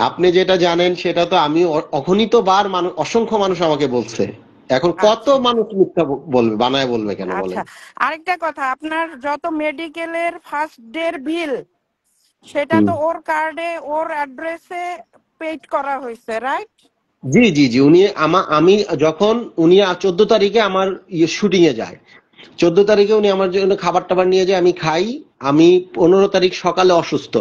[SPEAKER 3] আপনি যেটা জানেন সেটা তো আমি অগণিত বার মানুষ, অসংখ্য মানুষ আমাকে বলছে। এখন কত
[SPEAKER 2] আচ্ছা
[SPEAKER 3] মানুষ মিথ্যা বলবে, বানায় বলবে কেন
[SPEAKER 2] আচ্ছা,
[SPEAKER 3] বলেন?
[SPEAKER 2] আরেকটা কথা, আপনার যত মেডিকেলের ফার্স্ট ডের বিল সেটা
[SPEAKER 3] হুম।
[SPEAKER 2] তো ওর কার্ডে ওর অ্যাড্রেসে পেড করা হয়েছে, রাইট?
[SPEAKER 3] জি জি জি, উনি আমি যখন উনি 14 তারিখে আমার শুটিং এ যায়, 14 তারিখে উনি আমার জন্য খাবার টাবার নিয়ে যায়, আমি খাই। আমি 15 তারিখ সকালে অসুস্থ,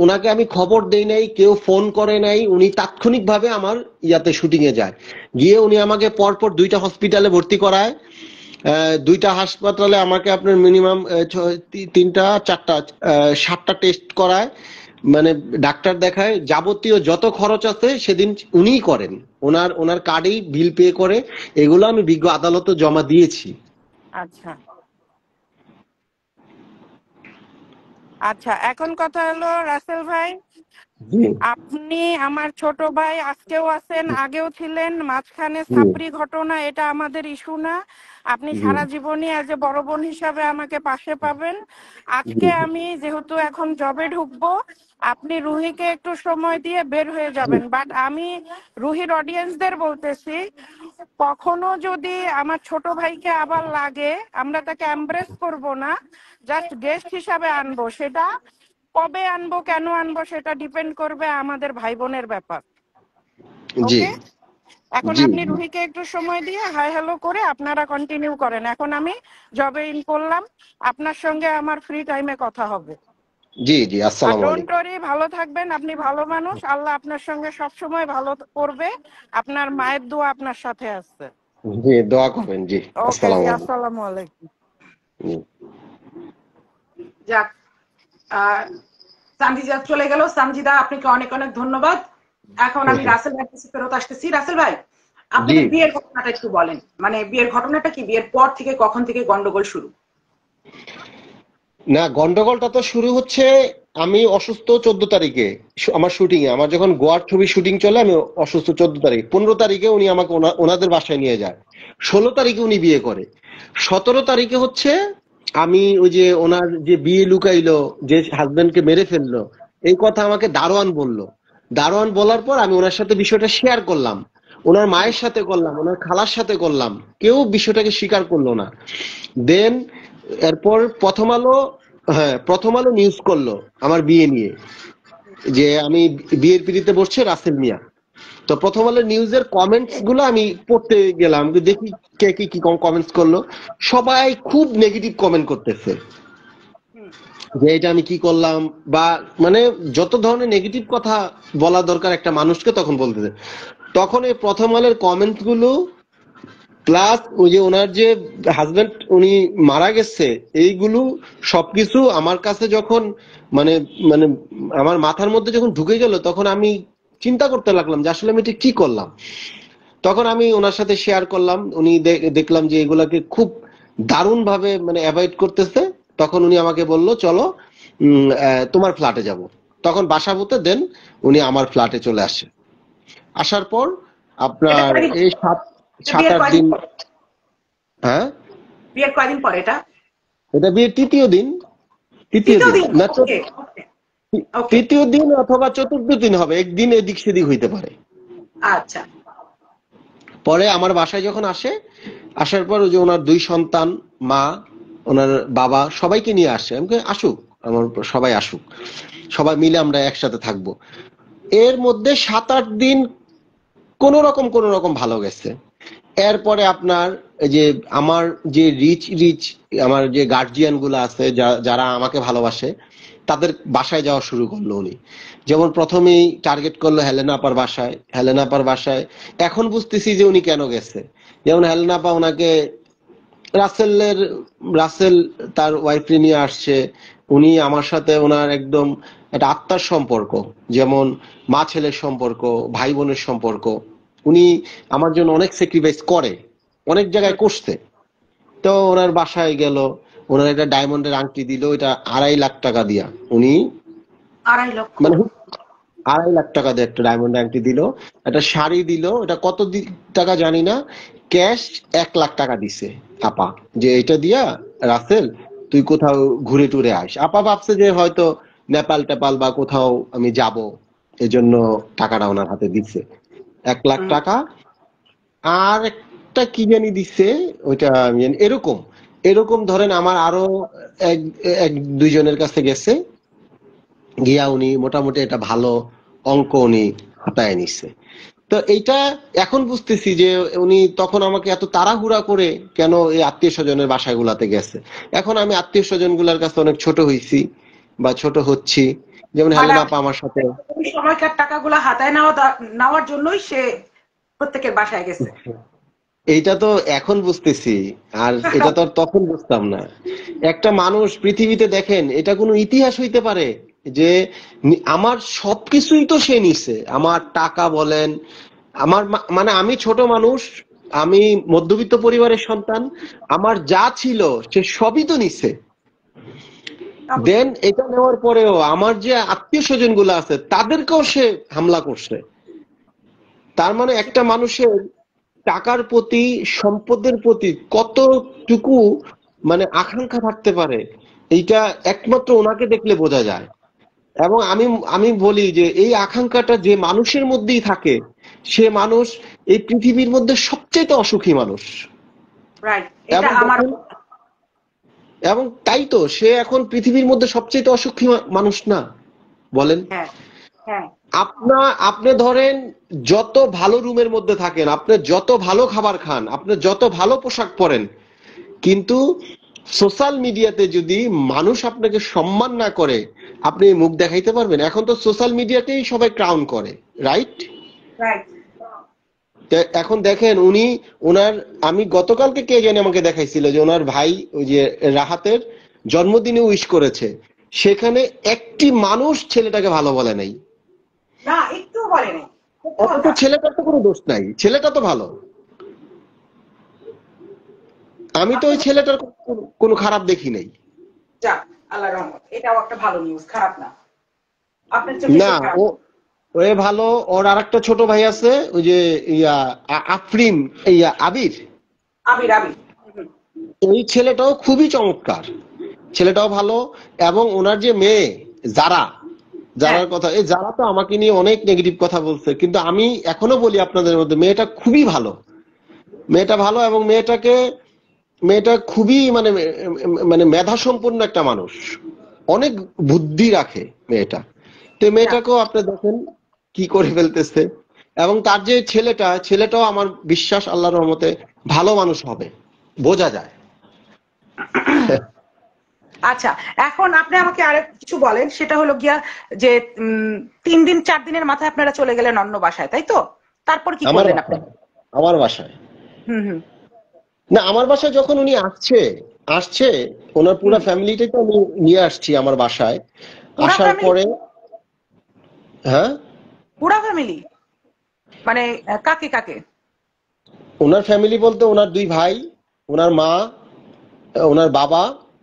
[SPEAKER 3] ওনাকে আমি খবর দেই নাই, কেউ ফোন করে নাই, উনি তাৎক্ষণিক ভাবে আমার ইয়াতে শুটিং এ যায়। গিয়ে উনি আমাকে পরপর দুইটা হসপিটালে ভর্তি করায়, দুইটা হাসপাতালে আমাকে আপনার মিনিমাম তিনটা চারটা 7টা টেস্ট করায়, মানে ডাক্তার দেখায়, যাবতীয় যত খরচ আছে সেদিন উনিই করেন, ওনার ওনার কার্ডেই বিল পে করে। এগুলো আমি বিজ্ঞ আদালতে জমা দিয়েছি।
[SPEAKER 2] আচ্ছা আচ্ছা, এখন কথা হলো রাসেল ভাই,
[SPEAKER 3] জি
[SPEAKER 2] আপনি আমার ছোট ভাই, আজকেও আছেন, আগেও ছিলেন, মাঝখানে
[SPEAKER 3] জি
[SPEAKER 2] সাপড়ি ঘটনা, এটা আমাদের ইস্যু না। আপনি
[SPEAKER 3] জি
[SPEAKER 2] সারা জীবনই অ্যাজ এ বড় বোন হিসাবে আমাকে পাশে পাবেন। আজকে
[SPEAKER 3] জি
[SPEAKER 2] আমি যেহেতু এখন জবে ঢুকবো, আপনি রুহিকে একটু সময় দিয়ে বের হয়ে
[SPEAKER 3] জি
[SPEAKER 2] যাবেন, বাট আমি রুহির অডিয়েন্সদের বলতেছি, কখনো যদি আমার ছোট ভাইকে আবার লাগে, আমরা তাকে এমব্রেস করব না, জাস্ট গেস্ট হিসাবে আনবো। সেটা কবে আনবো, কেন আনবো, সেটা ডিপেন্ড করবে আমাদের ভাই বোনের ব্যাপার।
[SPEAKER 3] জি
[SPEAKER 2] ওকে, এখন
[SPEAKER 3] জি
[SPEAKER 2] আপনি রুহিকে একটু সময় দিয়ে হাই হ্যালো করে আপনারা কন্টিনিউ করেন। এখন আমি জবে ইন করলাম, আপনার সঙ্গে আমার ফ্রি টাইমে কথা হবে।
[SPEAKER 3] জি জি,
[SPEAKER 2] আর
[SPEAKER 3] আসসালামু
[SPEAKER 2] ডোন্ট
[SPEAKER 3] আলাইকুম।
[SPEAKER 2] ওয়ারি, ভালো থাকবেন, আপনি ভালো মানুষ, আল্লাহ আপনার সঙ্গে সব সময় ভালো করবে। আপনার মায়ের দোয়া আপনার সাথে আছে।
[SPEAKER 3] জি, দোয়া করবেন। জি,
[SPEAKER 2] ওকে জি,
[SPEAKER 3] আসসালামু আলাইকুম।
[SPEAKER 2] আসসালামু আলাইকুম।
[SPEAKER 3] জি।
[SPEAKER 1] যাক, আহ সানজিদা চলে গেল। সানজিদা, আপনাকে অনেক অনেক ধন্যবাদ। এখন আমি রাসেল ভাইয়ের কাছে ফেরত আসতেছি। রাসেল ভাই,
[SPEAKER 3] জি,
[SPEAKER 1] আপনাদের বিয়ের ঘটনাটা একটু বলেন। মানে বিয়ের ঘটনাটা কি, বিয়ের পর থেকে কখন থেকে গন্ডগোল শুরু?
[SPEAKER 3] না, গন্ডগোলটা তো শুরু হচ্ছে, আমি অসুস্থ 14 তারিখে, আমার শুটিং এ, আমার যখন গোয়ার ছবি শুটিং চলে, আমি অসুস্থ 14 তারিখ, 15 তারিখে উনি আমাকে ওনাদের বাসায় নিয়ে যায়, 16 তারিখে উনি বিয়ে করে, 17 তারিখে হচ্ছে আমি ওই যে ওনার যে বিয়ে লুকাইলো, যে হাজবেন্ডকে মেরে ফেললো, এই কথা আমাকে দারোয়ান বললো। দারোয়ান বলার পর আমি ওনার সাথে বিষয়টা শেয়ার করলাম, ওনার মায়ের সাথে করলাম, ওনার খালার সাথে করলাম, কেউ বিষয়টাকে স্বীকার করলো না। দেন এরপর প্রথম আলো, হ্যাঁ প্রথম আলো নিউজ করলো আমার বিয়ে নিয়ে, যে আমি বিয়ের পিড়িতে বসছে রাসেল মিয়া। তো প্রথম আলো নিউজের কমেন্টস গুলো আমি পড়তে গেলাম, দেখি কে কি কি কমেন্টস করলো। সবাই খুব নেগেটিভ কমেন্ট করতেছে যে এটা আমি কি করলাম, বা মানে যত ধরনের নেগেটিভ কথা বলা দরকার একটা মানুষকে তখন বলতেছে। তখন এই প্রথম আলোর কমেন্টস গুলো প্লাস ওই যে ওনার যে হাজবেন্ড উনি মারা গেছে, এইগুলো সবকিছু আমার কাছে যখন মানে মানে আমার মাথার মধ্যে যখন ঢুকে গেল, তখন আমি চিন্তা করতে লাগলাম যে আসলে আমি এটা কি করলাম। তখন আমি ওনার সাথে শেয়ার করলাম, উনি দেখলাম যে এগুলাকে খুব দারুণ ভাবে মানে অ্যাভয়েড করতেছে। তখন উনি আমাকে বলল চলো তোমার ফ্ল্যাটে যাব। তখন বাসা বলতে দেন উনি আমার ফ্ল্যাটে চলে আসে। আসার পর
[SPEAKER 1] এটা
[SPEAKER 3] আপনার
[SPEAKER 1] কয়দিন
[SPEAKER 3] এই সাত সাত
[SPEAKER 1] বিয়ের
[SPEAKER 3] আট
[SPEAKER 1] কয়দিন
[SPEAKER 3] দিন
[SPEAKER 1] পরে?
[SPEAKER 3] হ্যাঁ,
[SPEAKER 1] বিয়ের কয়দিন পরে এটা?
[SPEAKER 3] এটা বিয়ের তৃতীয় দিন। তৃতীয়
[SPEAKER 1] তৃতীয়
[SPEAKER 3] দিন
[SPEAKER 1] দিন?
[SPEAKER 3] না,
[SPEAKER 1] ওকে ওকে ওকে।
[SPEAKER 3] তৃতীয় দিন অথবা চতুর্থ দিন হবে, একদিন এদিক সেদিক হইতে পারে।
[SPEAKER 1] আচ্ছা।
[SPEAKER 3] পরে আমার বাসায় যখন আসে, আসার পর ওই যে ওনার দুই সন্তান, মা, ওনার বাবা সবাইকে নিয়ে আসে। আমি বলি, আসুক, আমার সবাই আসুক, সবাই মিলে আমরা একসাথে থাকবো। এর মধ্যে 7-8 দিন কোন রকম ভালো গেছে। এরপরে আপনার এই যে আমার যে রিচ আমার যে গার্জিয়ান গুলো আছে, যারা আমাকে ভালোবাসে, তাদের বাসায় যাওয়া শুরু করলো উনি। যেমন প্রথমেই টার্গেট করলো হেলেনা আপার বাসায়। হেলেনা আপার বাসায় এখন বুঝতেছি যে উনি কেন গেছে। যেমন হেলেনা আপা ওনাকে রাসেলের রাসেল তার ওয়াইফ নিয়ে আসছে। উনি আমার সাথে ওনার একদম একটা আত্মার সম্পর্ক, যেমন মা ছেলের সম্পর্ক, ভাই বোনের সম্পর্ক। উনি আমার জন্য অনেক স্যাক্রিফাইস করে, অনেক জায়গায় করছে। তো ওনার বাসায় গেল, ওনার একটা ডায়মন্ডের আংটি দিল, এটা 2.5 লাখ টাকা দিয়া উনি
[SPEAKER 1] 2.5 লক্ষ?
[SPEAKER 3] মানে 2.5 লাখ টাকা দিয়ে একটা ডায়মন্ড আংটি দিল, একটা শাড়ি দিল, এটা কত টাকা জানি না, ক্যাশ 1 লাখ টাকা দিছে আপা, যে এটা দিয়া রাসেল তুই কোথাও ঘুরে টুরে আস। আপা ভাবছে যে হয়তো নেপাল টেপাল বা কোথাও আমি যাব, এজন্য টাকাটা ওনার হাতে দিচ্ছে 1 লাখ টাকা। আর একটা কি জানি দিচ্ছে, ওইটা আমি এরকম এরকম ধরেন আমার আরো এক এক দুইজনের কাছে গেছে, গিয়া উনি মোটামুটি একটা ভালো অঙ্ক উনি হাতায় নিচ্ছে। তো এইটা এখন বুঝতেছি যে উনি তখন আমাকে এত তাড়াহুড়া করে কেন এই আত্মীয় স্বজনের বাসায় গুলাতে গেছে। এখন আমি আত্মীয় স্বজন গুলার কাছে অনেক ছোট হইছি বা ছোট হচ্ছি। যেমন
[SPEAKER 1] মানে
[SPEAKER 3] হেলেনা আপা আমার সাথে
[SPEAKER 1] ওই সময়কার টাকাগুলো হাতায় নেওয়ার জন্যই সে প্রত্যেকের বাসায় গেছে।
[SPEAKER 3] এইটা তো এখন বুঝতেছি, আর এটা তো আর তখন বুঝতাম না। একটা মানুষ পৃথিবীতে দেখেন, এটা কোনো ইতিহাস হইতে পারে যে আমার সবকিছুই তো সে নিছে, আমার টাকা বলেন, আমার মানে আমি ছোট মানুষ, আমি মধ্যবিত্ত পরিবারের সন্তান, আমার যা ছিল সে সবই তো নিছে। দেন
[SPEAKER 1] অবশ্যই।
[SPEAKER 3] এটা নেওয়ার পরেও আমার যে আত্মীয় স্বজন গুলো আছে তাদেরকেও সে হামলা করছে। তার মানে একটা মানুষের টাকার প্রতি, সম্পদের প্রতি কতটুকু মানে আকাঙ্ক্ষা থাকতে পারে, এইটা একমাত্র ওনাকে দেখলে বোঝা যায়। এবং আমি আমি বলি যে এই আকাঙ্ক্ষাটা যে মানুষের মধ্যেই থাকে, সে মানুষ এই পৃথিবীর মধ্যে সবচেয়ে অসুখী মানুষ।
[SPEAKER 1] রাইট, এটা
[SPEAKER 3] এবং
[SPEAKER 1] আমার।
[SPEAKER 3] দেখেন, এবং তাই তো সে এখন পৃথিবীর মধ্যে সবচেয়ে অসুখী মানুষ না, বলেন?
[SPEAKER 1] হ্যাঁ হ্যাঁ।
[SPEAKER 3] আপনি ধরেন যত ভালো রুমের মধ্যে থাকেন, আপনি যত ভালো খাবার খান, আপনি যত ভালো পোশাক পরেন, কিন্তু সোশ্যাল মিডিয়াতে যদি মানুষ আপনাকে সম্মান না করে, আপনি মুখ দেখাইতে পারবেন? এখন তো সোশ্যাল মিডিয়াতেই সবাই ক্রাউন করে, রাইট?
[SPEAKER 1] রাইট।
[SPEAKER 3] এখন দেখেন উনি ওনার, আমি গতকালকে কে জানি আমাকে দেখাইছিল যে ওনার ভাই ওই যে রাহাতের জন্মদিনে উইশ করেছে, সেখানে একটি মানুষ ছেলেটাকে ভালো বলে নাই।
[SPEAKER 1] না, একটু বলে নাই। সত্যি
[SPEAKER 3] অথচ
[SPEAKER 1] কথা।
[SPEAKER 3] ছেলেটার তো কোনো দোষ নাই, ছেলেটা তো ভালো। আমি তো
[SPEAKER 1] আপনি
[SPEAKER 3] ওই ছেলেটার কোনো খারাপ দেখি নাই।
[SPEAKER 1] যাক, আল্লাহ রহমত, এটাও একটা ভালো নিউজ, খারাপ না। আপনার চোখে
[SPEAKER 3] না,
[SPEAKER 1] সে খারাপ।
[SPEAKER 3] ও ওয়ে ভালো। ওর আর একটা ছোট ভাই আছে, ওই যে ইয়া আফরিন, ইয়া আবির,
[SPEAKER 1] আবির আবির। হুম,
[SPEAKER 3] ওই ছেলেটাও খুবই চমৎকার, ছেলেটাও ভালো। এবং ওনার যে মেয়ে যারা,
[SPEAKER 1] হ্যাঁ।
[SPEAKER 3] যারার কথা, এই যারা তো আমাকে নিয়ে অনেক নেগেটিভ কথা বলছে, কিন্তু আমি এখনো বলি আপনাদের মধ্যে মেয়েটা খুবই ভালো, মেয়েটা ভালো। এবং মেয়েটা খুবই মানে মানে মেধা সম্পন্ন একটা মানুষ, অনেক বুদ্ধি রাখে মেয়েটা। তো
[SPEAKER 1] যাক।
[SPEAKER 3] মেয়েটাকেও আপনি দেখেন কি করে ফেলতেছে। এবং তার যে ছেলেটাও আমার বিশ্বাস আল্লাহর রহমতে ভালো মানুষ হবে, বোঝা যায়।
[SPEAKER 1] আচ্ছা, এখন আপনি আমাকে আরেক কিছু বলেন, সেটা হলো গিয়া যে 3 দিন 4 দিনের মাথায় আপনারা চলে গেলেন অন্য বাসায়, তাই তো? তারপর কি
[SPEAKER 3] আমার
[SPEAKER 1] করলেন আপনি?
[SPEAKER 3] বাসায়, আমার বাসায়
[SPEAKER 1] হুম হুম।
[SPEAKER 3] না, আমার বাসায় যখন উনি আসছে আসছে ওনার পুরো
[SPEAKER 1] হুম,
[SPEAKER 3] ফ্যামিলিটাই তো আমি নিয়ে আসছি আমার বাসায়।
[SPEAKER 1] পুরা
[SPEAKER 3] আসার
[SPEAKER 1] ফ্যামিলি?
[SPEAKER 3] পরে, হ্যাঁ,
[SPEAKER 1] পুরা ফ্যামিলি মানে কাকে কাকে?
[SPEAKER 3] ওনার ফ্যামিলি বলতে ওনার দুই ভাই, ওনার মা, ওনার বাবা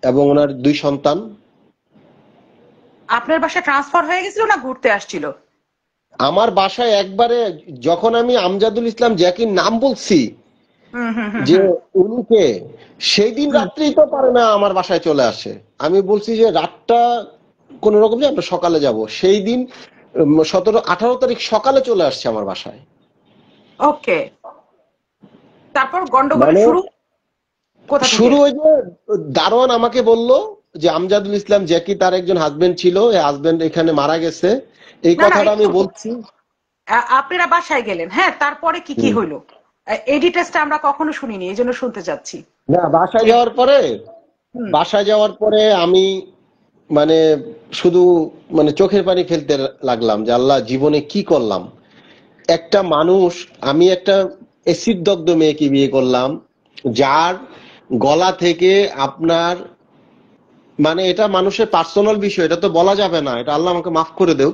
[SPEAKER 3] এবং ওনার দুই সন্তান।
[SPEAKER 1] আপনার বাসা ট্রান্সফার হয়ে গেছিল না ঘুরতে আসছিল?
[SPEAKER 3] আমার বাসায় একবারে যখন আমি আমজাদুল ইসলাম জ্যাকির নাম বলছি
[SPEAKER 1] হুম হুম হুম
[SPEAKER 3] যে
[SPEAKER 1] হুম
[SPEAKER 3] উনিকে, সেই দিন
[SPEAKER 1] হুম।
[SPEAKER 3] রাত্রেই তো পারে না আমার বাসায় চলে আসে। আমি বলছি যে রাতটা কোন রকম যে আমরা সকালে যাব, সেই দিন 17-18 তারিখ সকালে চলে আসছে আমার বাসায়।
[SPEAKER 1] ওকে, তারপর গন্ডগোল
[SPEAKER 3] মানে
[SPEAKER 1] শুরু কোথা থেকে?
[SPEAKER 3] শুরু ওই যে দারোয়ান আমাকে বলল যে আমজাদুল ইসলাম জ্যাকি তার একজন হাজবেন্ড ছিল, এই হাজবেন্ড এখানে মারা গেছে, এই
[SPEAKER 1] না না,
[SPEAKER 3] কথাটা আমি
[SPEAKER 1] একটু
[SPEAKER 3] বলছি।
[SPEAKER 1] আপনারা বাসায় গেলেন, হ্যাঁ, তারপরে কি কি
[SPEAKER 3] হুম।
[SPEAKER 1] হইলো? এই ডিটেলসটা আমরা কখনো শুনিনি, এই জন্য শুনতে চাচ্ছি।
[SPEAKER 3] না, বাসায়
[SPEAKER 1] যে
[SPEAKER 3] যাওয়ার পরে,
[SPEAKER 1] হুম,
[SPEAKER 3] বাসায় যাওয়ার পরে আমি মানে শুধু মানে চোখের পানি ফেলতে লাগলাম যে আল্লাহ, জীবনে কি করলাম। একটা মানুষ, আমি একটা এসিড দগ্ধ মেয়েকে বিয়ে করলাম, যার গলা থেকে আপনার, মানে এটা মানুষের পার্সোনাল বিষয়, এটা তো বলা যাবে না, এটা আল্লাহ আমাকে মাফ করে দেও।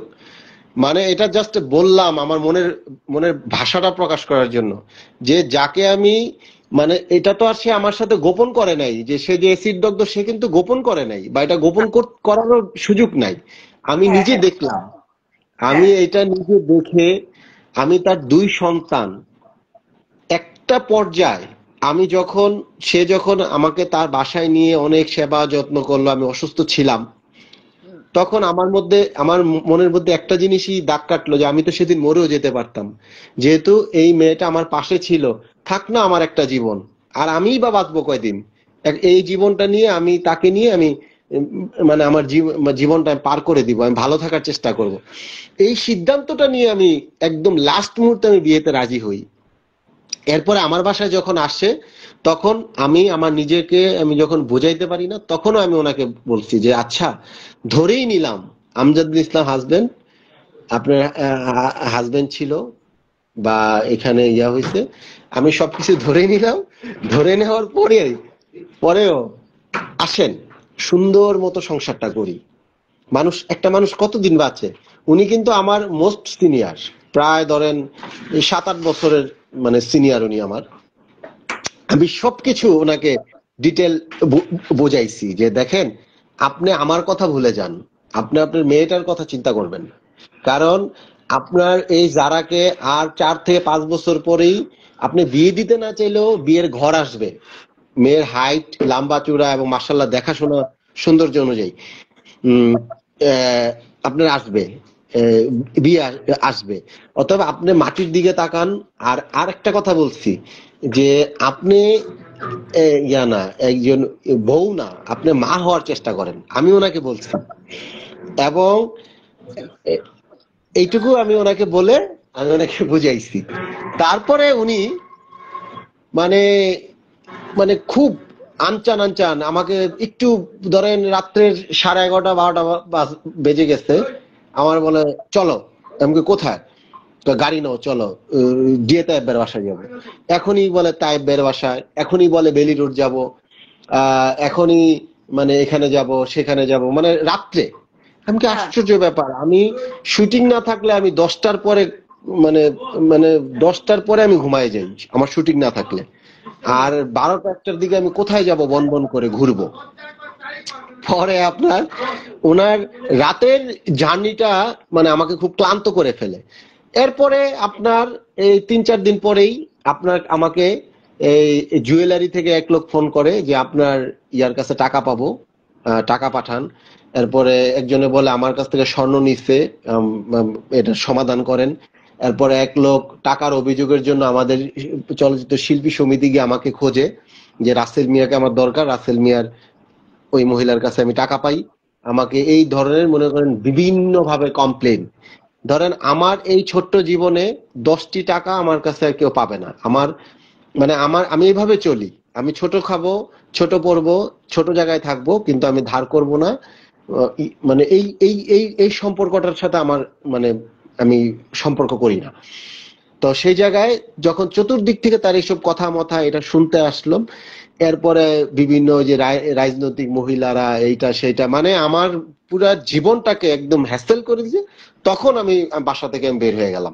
[SPEAKER 3] মানে এটা জাস্ট বললাম আমার মনের মনের ভাষাটা প্রকাশ করার জন্য, যে যাকে আমি, মানে এটা তো আর সে আমার সাথে গোপন করে নাই, যে সে যে এসিড দগ্ধ সে কিন্তু গোপন করে নাই, বা এটা গোপন করারও সুযোগ নাই। আমি
[SPEAKER 1] হ্যাঁ
[SPEAKER 3] নিজে
[SPEAKER 1] হ্যাঁ
[SPEAKER 3] দেখলাম, আমি
[SPEAKER 1] হ্যাঁ
[SPEAKER 3] এটা নিজে দেখে, আমি তার দুই সন্তান, একটা পর্যায়ে আমি যখন, সে যখন আমাকে তার বাসায় নিয়ে অনেক সেবা যত্ন করলো, আমি অসুস্থ ছিলাম,
[SPEAKER 1] হুম,
[SPEAKER 3] তখন আমার মধ্যে, আমার মনের মধ্যে একটা জিনিসই দাগ কাটলো যে আমি তো সেদিন মরেও যেতে পারতাম। যেহেতু এই মেয়েটা আমার পাশে ছিল, থাক না আমার একটা জীবন, আর আমিই বা বাঁচবো কয়দিন। এই জীবনটা নিয়ে আমি, তাকে নিয়ে আমি উম, মানে আমার জীবনটা আমি পার করে দিব, আমি ভালো থাকার চেষ্টা করব। এই সিদ্ধান্তটা নিয়ে আমি একদম লাস্ট মুহূর্তে আমি বিয়েতে রাজি হই। এরপরে আমার বাসায় যখন আসে, তখন আমি আমার নিজেকে আমি যখন বোঝাইতে পারি না, তখনও আমি ওনাকে বলছি যে আচ্ছা, ধরেই নিলাম আমজাদুল ইসলাম হাজবেন্ড, আপনার হাজবেন্ড ছিল, বা এখানে ইয়া হয়েছে, আমি সবকিছু ধরে নিলাম। ধরে নেওয়ার পরে, পরেও আসেন সুন্দর মতো সংসারটা করি। একটা মানুষ কতদিন বাঁচে। উনি কিন্তু আমার মোস্ট সিনিয়র, প্রায় ধরেন এই 7-8 বছরের মানে সিনিয়র উনি আমার। আমি সবকিছু ওনাকে ডিটেল বোঝাইছি যে দেখেন, আপনি আমার কথা ভুলে যান, আপনি আপনার মেয়েটার কথা চিন্তা করবেন না। কারণ আপনার এই জারাকে আর 4 থেকে 5 বছর পরেই আপনি বিয়ে দিতে না চাইলেও বিয়ের ঘর আসবে, মেয়ের হাইট, লম্বা চূড়া এবং মার্শাল্লাহ দেখাশোনা সৌন্দর্য অনুযায়ী উম আহ, আপনার আসবে, আহ, বিয়ে আসবে। অতএব আপনি মাটির দিকে তাকান। আর আরেকটা কথা বলছি, যে আপনি ইয়া না, একজন বউ না, আপনি মা হওয়ার চেষ্টা করেন, আমি ওনাকে বলছি। এবং এ- এইটুকু আমি ওনাকে বলে আমি ওনাকে বুঝাইছি। তারপরে উনি মানে, মানে খুব আনচান আনচান আমাকে, একটু ধরেন রাত্রের 11:30-12টা বেজে গেছে, আমার বলে চলো। আমি বলি, কোথায়? তো গাড়ি নাও চলো, গিয়ে তাইবের বাসায় যাবো। এখনই বলে তাইবের বাসায়, এখনই বলে বেলি রোড যাবো, এখনই মানে এখানে যাব সেখানে যাব, মানে রাত্রে। আমি কি
[SPEAKER 1] হ্যাঁ
[SPEAKER 3] আশ্চর্য ব্যাপার, আমি শুটিং না থাকলে আমি 10টার পরে, মানে মানে 10টার পরে আমি ঘুমায় যাই আমার শুটিং না থাকলে।
[SPEAKER 1] হুম
[SPEAKER 3] আর 12টা 1টার দিকে আমি কোথায় যাব, বন বন করে ঘুরবো। পরে আপনার ওনার রাতের জার্নিটা মানে আমাকে খুব ক্লান্ত করে ফেলে। এরপরে আপনার এই 3-4 দিন পরেই আপনার আমাকে এই জুয়েলারি থেকে এক লোক ফোন করে যে আপনার ইয়ার কাছে টাকা পাবো, টাকা পাঠান। এরপরে একজনে বলে আমার কাছ থেকে স্বর্ণ নিচ্ছে, এটা সমাধান করেন। এরপরে এক লোক টাকার অভিযোগের জন্য আমাদের চলচ্চিত্র শিল্পী সমিতি গিয়ে আমাকে খোঁজে, যে রাসেল মিয়াকে আমার দরকার, রাসেল মিয়ার ওই মহিলার কাছে আমি টাকা পাই। আমাকে এই ধরনের মনে করেন বিভিন্ন ভাবে কমপ্লেন। ধরেন আমার এই ছোট্ট জীবনে 10টি টাকা আমার কাছে আর কেউ পাবে না। আমার মানে আমি এইভাবে চলি, আমি ছোট খাবো, ছোট পরবো, ছোট জায়গায় থাকবো, কিন্তু আমি ধার করব না। মানে এই সম্পর্কটার সাথে আমার মানে আমি সম্পর্ক করি না। তো সেই জায়গায় যখন চতুর্দিক থেকে তার এইসব কথা মথা এটা শুনতে আসলাম, এরপরে বিভিন্ন ওই যে রাজনৈতিক মহিলারা এইটা সেইটা, মানে আমার পুরা জীবনটাকে একদম হ্যাসেল করে দিয়েছে। তখন আমি বাসা থেকে আমি বের হয়ে গেলাম।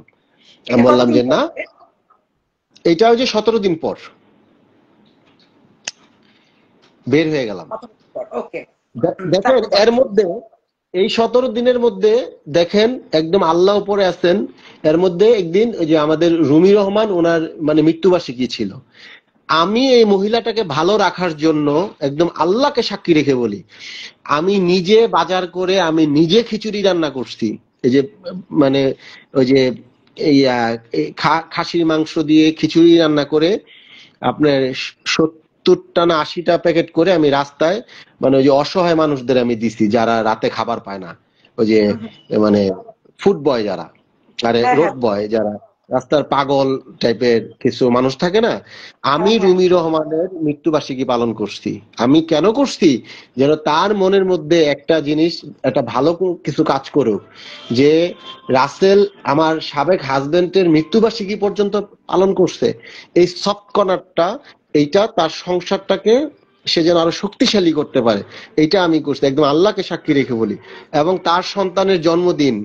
[SPEAKER 3] আমি
[SPEAKER 1] এটা
[SPEAKER 3] বললাম
[SPEAKER 1] কতদিন
[SPEAKER 3] যে
[SPEAKER 1] পর
[SPEAKER 3] না,
[SPEAKER 1] হবে?
[SPEAKER 3] এটা ওই যে 17 দিন পর বের হয়ে গেলাম।
[SPEAKER 1] কতদিন পর? ওকে।
[SPEAKER 3] দেখেন
[SPEAKER 1] তারপর বলেন।
[SPEAKER 3] এর মধ্যে, এই 17 দিনের মধ্যে দেখেন একদম আল্লাহ উপরে আছেন। এর মধ্যে একদিন ওই যে আমাদের রুমি রহমান ওনার মানে মৃত্যুবার্ষিকী ছিল। আমি এই মহিলাটাকে ভালো রাখার জন্য একদম আল্লাহকে সাক্ষী রেখে বলি, আমি নিজে বাজার করে আমি নিজে খিচুড়ি রান্না করছি। এই যে মানে ওই যে এই খাসির মাংস দিয়ে খিচুড়ি রান্না করে আপনার 70টা না 80টা প্যাকেট করে আমি রাস্তায় মানে ওই যে অসহায় মানুষদের আমি দিছি, যারা রাতে খাবার পায় না। ওই যে
[SPEAKER 1] হুম, হুম।
[SPEAKER 3] মানে ফুড বয় যারা, আরে
[SPEAKER 1] হ্যাঁ,
[SPEAKER 3] রোড
[SPEAKER 1] হ্যাঁ,
[SPEAKER 3] বয় যারা, রাস্তার পাগল টাইপের কিছু মানুষ থাকে না। আমি
[SPEAKER 1] হ্যাঁ, হ্যাঁ।
[SPEAKER 3] রুমি রহমানের মৃত্যুবার্ষিকী পালন করছি। আমি কেন করছি? যেন তার মনের মধ্যে একটা জিনিস, একটা ভালো কিছু কাজ করুক, যে রাসেল আমার সাবেক হাজবেন্ডের মৃত্যুবার্ষিকী পর্যন্ত পালন করছে। এই সফট কর্নারটা, এইটা তার সংসারটাকে সে যেন আরো শক্তিশালী করতে পারে, এইটা আমি করছি, একদম আল্লাহকে সাক্ষী রেখে বলি। এবং তার সন্তানের জন্মদিন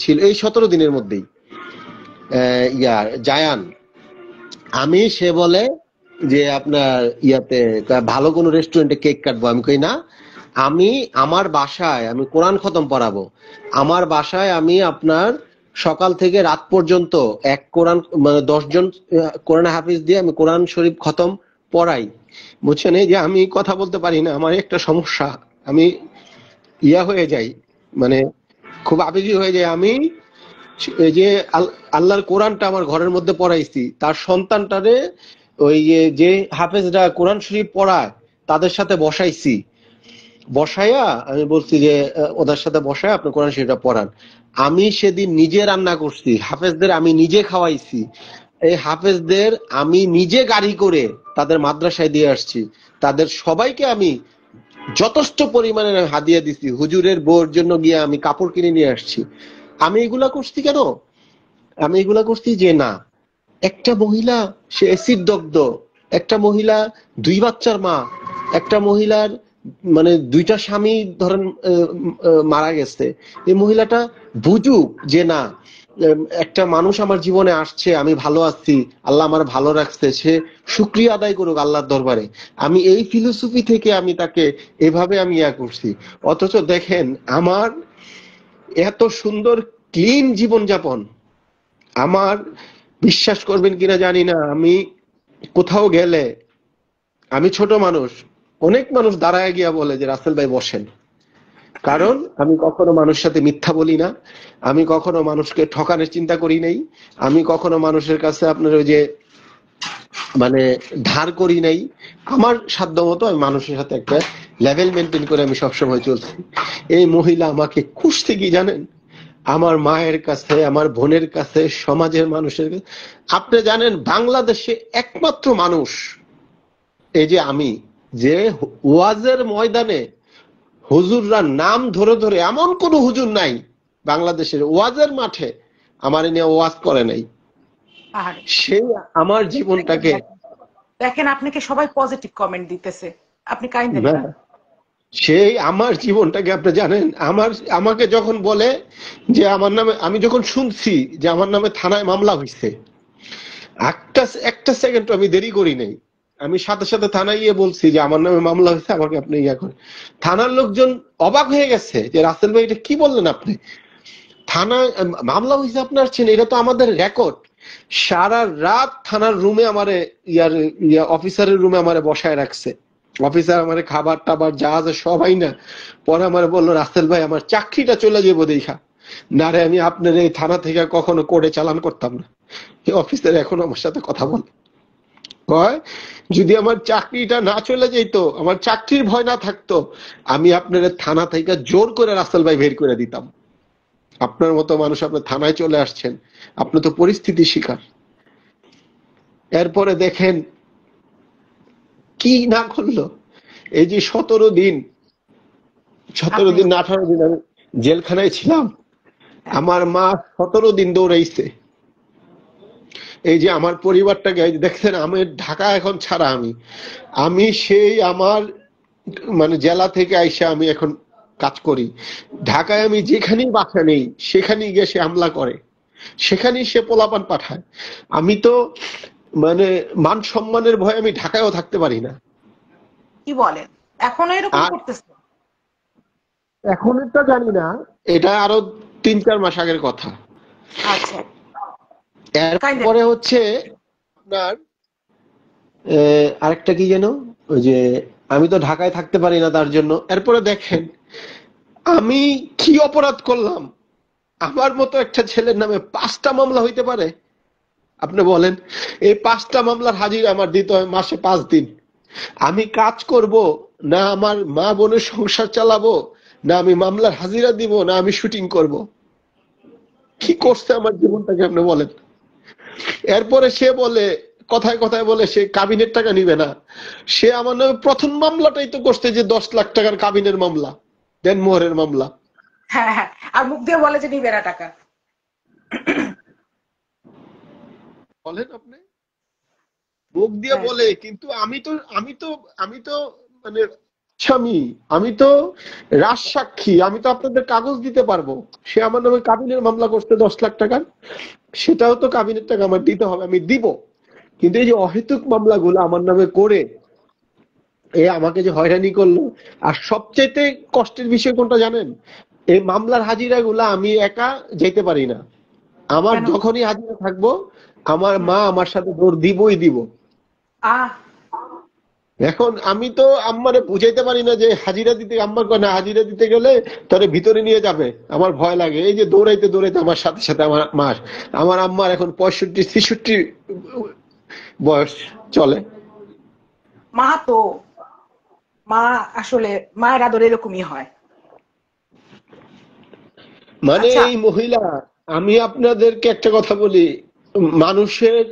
[SPEAKER 3] ছিল এই 17 দিনের মধ্যেই। জায়ান, আমি সে বলে যে আপনার ইয়াতে ভালো কোনো রেস্টুরেন্টে কেক কাটবো। আমি কই না, আমি আমার বাসায় আমি কোরআন খতম পড়াবো। আমার বাসায় আমি আপনার সকাল থেকে রাত পর্যন্ত এক কোরআন মানে 10 জন কোরআন হাফিজ দিয়ে আমি কোরআন শরীফ খতম পড়াই। বুঝছেন? এই যে আমি কথা বলতে পারি না, আমার একটা সমস্যা, আমি ইয়া হয়ে যাই, মানে খুব আবেগী হয়ে যায়। আমি এই যে আল্লাহর কোরআনটা আমার ঘরের মধ্যে পড়াইছি, তার সন্তানটারে ওই যে হাফেজরা কোরআন শরীফ পড়ায় তাদের সাথে বসাইছি। বসাইয়া আমি বলছি যে ওদের সাথে বসায় আপনি কোরআন শরীফটা পড়ান। আমি সেদিন নিজে রান্না করছি, হাফেজদের আমি নিজে খাওয়াইছি। এই হাফেজদের আমি নিজে গাড়ি করে তাদের মাদ্রাসায় দিয়ে আসছি। তাদের সবাইকে আমি যথেষ্ট পরিমাণে হাদিয়া দিছি। হুজুরের বউর জন্য গিয়ে আমি কাপড় কিনে নিয়ে আসছি। আমি এগুলা করছি কেন? আমি এগুলা করছি যে না, একটা মহিলা সে এসিড দগ্ধ, একটা মহিলা 2 বাচ্চার মা, একটা মহিলার মানে 2টা স্বামী ধরেন মারা গেছে। এই মহিলাটা বুঝুক যে না, একটা মানুষ আমার জীবনে আসছে, আমি ভালো আছি, আল্লাহ আমার ভালো রাখছে, সে শুকরিয়া আদায় করুক আল্লাহর দরবারে। আমি এই ফিলোসফি থেকে আমি তাকে এভাবে আমি ইয়া করছি। অথচ দেখেন আমার এত সুন্দর ক্লিন জীবনযাপন, আমার বিশ্বাস করবেন কিনা জানি না, আমি কোথাও গেলে, আমি ছোট মানুষ, অনেক মানুষ দাঁড়ায় গিয়া বলে যে রাসেল ভাই বসেন। কারণ আমি কখনো মানুষের সাথে মিথ্যা বলি না, আমি কখনো মানুষকে ঠকানোর চিন্তা করি নাই, আমি কখনো মানুষের কাছে আপনার ওই যে মানে ধার করি নাই। আমার সাধ্য মতো আমি মানুষের সাথে একটা লেভেল মেনটেন করে আমি সবসময় চলছি। এই মহিলা আমাকে খুঁজতে কি জানেন? আমার মায়ের কাছে, আমার বোনের কাছে, সমাজের মানুষের কাছে। আপনি জানেন বাংলাদেশে একমাত্র মানুষ এই যে আমি, যে ওয়াজের ময়দানে হুজুররা নাম ধরে ধরে, এমন কোন হুজুর নাই বাংলাদেশের ওয়াজের মাঠে আমার নিয়ে ওয়াজ করে নাই।
[SPEAKER 1] আরে
[SPEAKER 3] সেই আমার
[SPEAKER 1] দেখেন
[SPEAKER 3] জীবনটাকে,
[SPEAKER 1] দেখেন দেখেন, আপনাকে সবাই পজিটিভ কমেন্ট দিতেছে, আপনি কাইন্দেন না।
[SPEAKER 3] সেই আমার জীবনটাকে আপনি জানেন, আমাকে যখন বলে যে আমার নামে, আমি যখন শুনছি যে আমার নামে থানায় মামলা হয়েছে, একটা একটা সেকেন্ড আমি দেরি করি নাই, আমি সাথে সাথে থানায় গিয়ে বলছি যে আমার নামে মামলা হয়েছে, আমাকে আপনি ইয়া করেন। থানার লোকজন অবাক হয়ে গেছে যে রাসেল ভাই এটা কি বললেন আপনি, থানায় মামলা হয়েছে আপনার, এটা তো আমাদের রেকর্ড। সারা রাত থানার রুমে আমারে অফিসারের রুমে আমারে বসায় রাখছে। অফিসার আমারে খাবার টাবার যা আছে সবাই না, পরে আমারে বললো রাসেল ভাই আমার চাকরিটা চলে যাবো দেখা, না রে আমি আপনার এই থানা থেকে কখনো কোর্টে চালান করতাম না। এই অফিসার এখন আমার সাথে কথা বলে, কয় যদি আমার চাকরিটা না চলে যেত, আমার চাকরির ভয় না থাকতো, আমি আপনার থানা থেকে জোর করে রাসেল ভাই বের করে দিতাম। আপনার মতো মানুষ আপনার থানায় চলে আসছেন, আপনি তো পরিস্থিতি শিকার। এরপরে দেখেন কি না করলো। এই যে 17 দিন, 17
[SPEAKER 1] আপনি
[SPEAKER 3] দিন 18 দিন আমি জেলখানায় ছিলাম।
[SPEAKER 1] হ্যাঁ,
[SPEAKER 3] আমার মা 17 দিন দৌড়াইছে। এই যে আমার পরিবারটাকে, এই যে দেখছেন আমি ঢাকা এখন ছাড়া, আমি সেই আমার মানে জেলা থেকে আইসা আমি এখন কাজ করি ঢাকায়। আমি যেখানেই বাসা নেই সেখানেই গিয়ে সে হামলা করে, সেখানেই সে পোলাপান পাঠায়। আমি তো মানে মান সম্মানের ভয়ে আমি ঢাকায়ও থাকতে পারি না।
[SPEAKER 1] কি বলেন, এখনো এরকম
[SPEAKER 3] আর
[SPEAKER 1] করতেছে?
[SPEAKER 3] এখন এটা জানি না, এটা আরো 3-4 মাস আগের কথা।
[SPEAKER 1] আচ্ছা, কাইন্ডলি।
[SPEAKER 3] এরপরে হচ্ছে আপনার আরেকটা কি যেন, ওই যে আমি তো ঢাকায় থাকতে পারি না তার জন্য। এরপরে দেখেন আমি কি অপরাধ করলাম, আমার মতো একটা ছেলের নামে 5টা মামলা হইতে পারে? আপনি বলেন, এই 5টা মামলার হাজিরা আমার দিতে হয় মাসে 5 দিন। আমি কাজ করব না, আমার মা বোনের সংসার চালাবো, না আমি মামলার হাজিরা দিব, না আমি শুটিং করব? কি করছে আমার জীবনটাকে আপনি বলেন। এরপরে সে বলে, কথায় কথায় বলে সে কাবিনের টাকা নিবে না। সে আমার নামে প্রথম মামলাটাই তো করছে, যে 10 লাখ টাকার কাবিনের মামলা, দেনমোহরের মামলা।
[SPEAKER 1] হ্যাঁ হ্যাঁ, আর মুখ দিয়ে বলে যে নিবে না টাকা।
[SPEAKER 3] বলেন আপনি, মুখ দিয়ে
[SPEAKER 1] হ্যাঁ,
[SPEAKER 3] বলে, কিন্তু আমি তো মানে স্বামী, আমি তো রাজসাক্ষী, আমি তো আপনাদের কাগজ দিতে পারবো। সে আমার নামে কাবিনের মামলা করতে 10 লাখ টাকার, সেটাও তো কাবিনের টাকা আমার দিতে হবে, আমি দিব। কিন্তু এই যে অহেতুক মামলাগুলো আমার নামে করে এ আমাকে যে হয়রানি করলো। আর সবচেয়ে কষ্টের বিষয় কোনটা জানেন? এই মামলার হাজিরা গুলা আমি একা যেতে পারি না। আমার
[SPEAKER 1] কেন?
[SPEAKER 3] যখনই হাজিরা থাকবো, আমার
[SPEAKER 1] হুম।
[SPEAKER 3] মা আমার সাথে দৌড় দিবই দিব।
[SPEAKER 1] আহ
[SPEAKER 3] এখন আমি তো আম্মারে বুঝাইতে পারি না যে হাজিরা দিতে, আম্মার কয় না হাজিরা দিতে গেলে তারে ভিতরে নিয়ে যাবে, আমার ভয় লাগে। এই যে দৌড়াইতে দৌড়াইতে আমার সাথে সাথে আমার আম্মার এখন 65-66 বয়স চলে।
[SPEAKER 1] মা তো, মা আসলে মায়ের আদর এরকমই হয়।
[SPEAKER 3] মানে
[SPEAKER 1] আচ্ছা,
[SPEAKER 3] এই মহিলা, আমি আপনাদেরকে একটা কথা বলি, মানুষের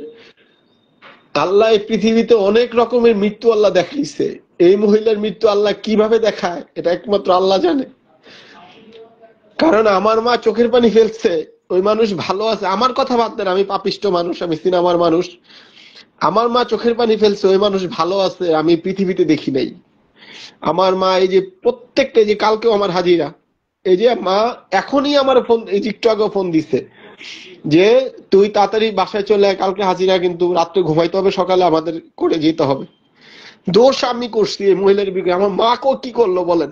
[SPEAKER 3] আল্লাহ এই পৃথিবীতে অনেক রকমের মৃত্যু আল্লাহ দেখাইছে। এই মহিলার মৃত্যু আল্লাহ কিভাবে দেখায় এটা একমাত্র আল্লাহ জানে। কারণ আমার মা চোখের পানি ফেলছে, ওই মানুষ ভালো আছে। আমার কথা বাদ দেন, আমি পাপিষ্ট মানুষ, আমি সিনেমার মানুষ। আমার মা চোখের পানি ফেলছে, ওই মানুষ ভালো আছে, আমি পৃথিবীতে দেখি নাই। আমার মা এই যে প্রত্যেকটা, যে কালকেও আমার হাজিরা, এই যে মা এখনই আমার ফোন, এই যে একটু আগে ফোন দিছে যে তুই তাড়াতাড়ি বাসায় চলে আয়, কালকে হাজিরা, কিন্তু রাত্রে ঘুমাইতে হবে, সকালে আমাদের করে যেতে হবে। দোষ আমি করছি এই মহিলার বিরুদ্ধে, আমার মা কি করলো বলেন।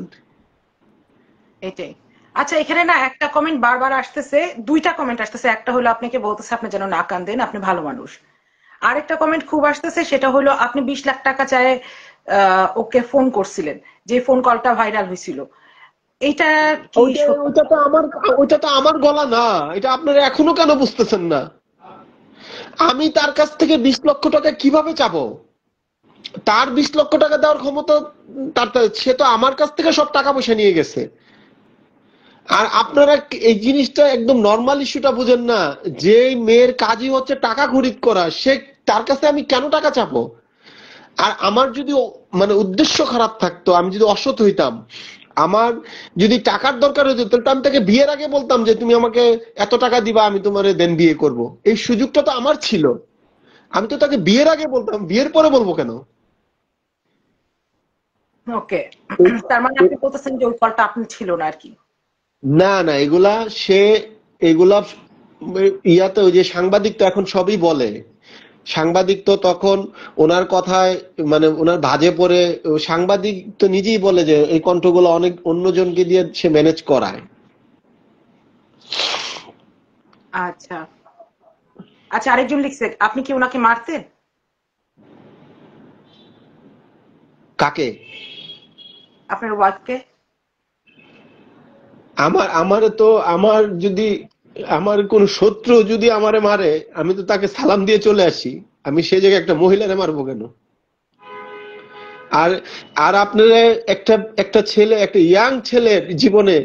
[SPEAKER 1] এটাই। আচ্ছা, এখানে না একটা কমেন্ট বারবার আসতেছে, দুইটা কমেন্ট আসতেছে। একটা হলো আপনাকে বলতেছে আপনি যেন না কান্দেন, আপনি ভালো মানুষ। আরেকটা কমেন্ট খুব আসতেছে, সেটা হলো আপনি 20 লাখ টাকা চায় ওকে ফোন করছিলেন, যে ফোন কলটা ভাইরাল হয়েছিল। এইটা কি
[SPEAKER 3] ওইটা
[SPEAKER 1] সত্য?
[SPEAKER 3] ওইটা তো আমার গলা না। এটা আপনারা এখনো কেন বুঝতেছেন না? আমি তার কাছ থেকে 20 লক্ষ টাকা কিভাবে চাবো? তার 20 লক্ষ টাকা দেওয়ার ক্ষমতা সে তো আমার কাছ থেকে সব টাকা পয়সা নিয়ে গেছে। আর আপনারা এই জিনিসটা একদম নর্মাল ইস্যুটা বুঝেন না, যে মেয়ের কাজই হচ্ছে টাকা খরিদ করা, সে তার কাছে আমি কেন টাকা চাবো? আর আমার যদি মানে উদ্দেশ্য খারাপ থাকতো, আমি যদি অসৎ হইতাম, আমার যদি টাকার দরকার হতো, তাহলে আমি তাকে বিয়ের আগে বলতাম যে তুমি আমাকে এত টাকা দিবা, আমি তোমার দেন বিয়ে করব। এই সুযোগটা তো আমার ছিল। আমি তো তাকে বিয়ের আগে বলতাম, বিয়ের পরে বলবো কেন?
[SPEAKER 1] ওকে, তার মানে আপনি বলতেছেন যে ওই কলটা আপনি ছিল না আর কি।
[SPEAKER 3] না না, এগুলা ইয়াতে ওই যে সাংবাদিক তো এখন সবই বলে। সাংবাদিক তো তখন ওনার কথায় মানে ওনার ভাজে পড়ে, সাংবাদিক তো নিজেই বলে যে এই কণ্ঠগুলো অনেক অন্যজনকে দিয়ে সে ম্যানেজ করায়।
[SPEAKER 1] আচ্ছা আচ্ছা, আরেকজন লিখছে আপনি কি ওনাকে মারতেন?
[SPEAKER 3] কাকে?
[SPEAKER 1] আপনার ওয়াইফকে?
[SPEAKER 3] আমার যদি আমার কোন শত্রু যদি আমারে মারে, আমি তো তাকে সালাম দিয়ে চলে আসি। আমি সেই জায়গায় একটা মহিলারে মারবো কেন? আর আর আপনারা একটা একটা ছেলে, একটা ইয়াং ছেলের জীবনে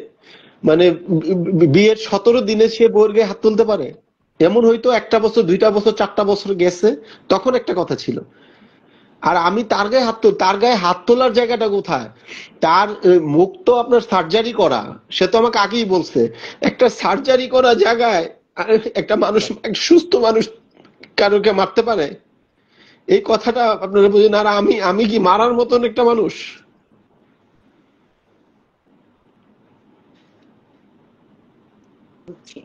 [SPEAKER 3] মানে বিয়ের 17 দিনে সে বউয়ের গায়ে হাত তুলতে পারে? এমন হয়তো 1টা বছর, 2টা বছর, 4টা বছর গেছে, তখন একটা কথা ছিল। আর আমি তার গায়ে হাত তোলার জায়গাটা কোথায়? তার মুখ তো আপনার সার্জারি করা, সে তো আমাকে আগেই বলছে। একটা সার্জারি করা জায়গায় একটা মানুষ, একটা সুস্থ মানুষ কারোকে মারতে পারে? এই কথাটা আপনারা বুঝেন। আর আমি আমি কি মারার মতন একটা মানুষ?
[SPEAKER 1] বুঝছি।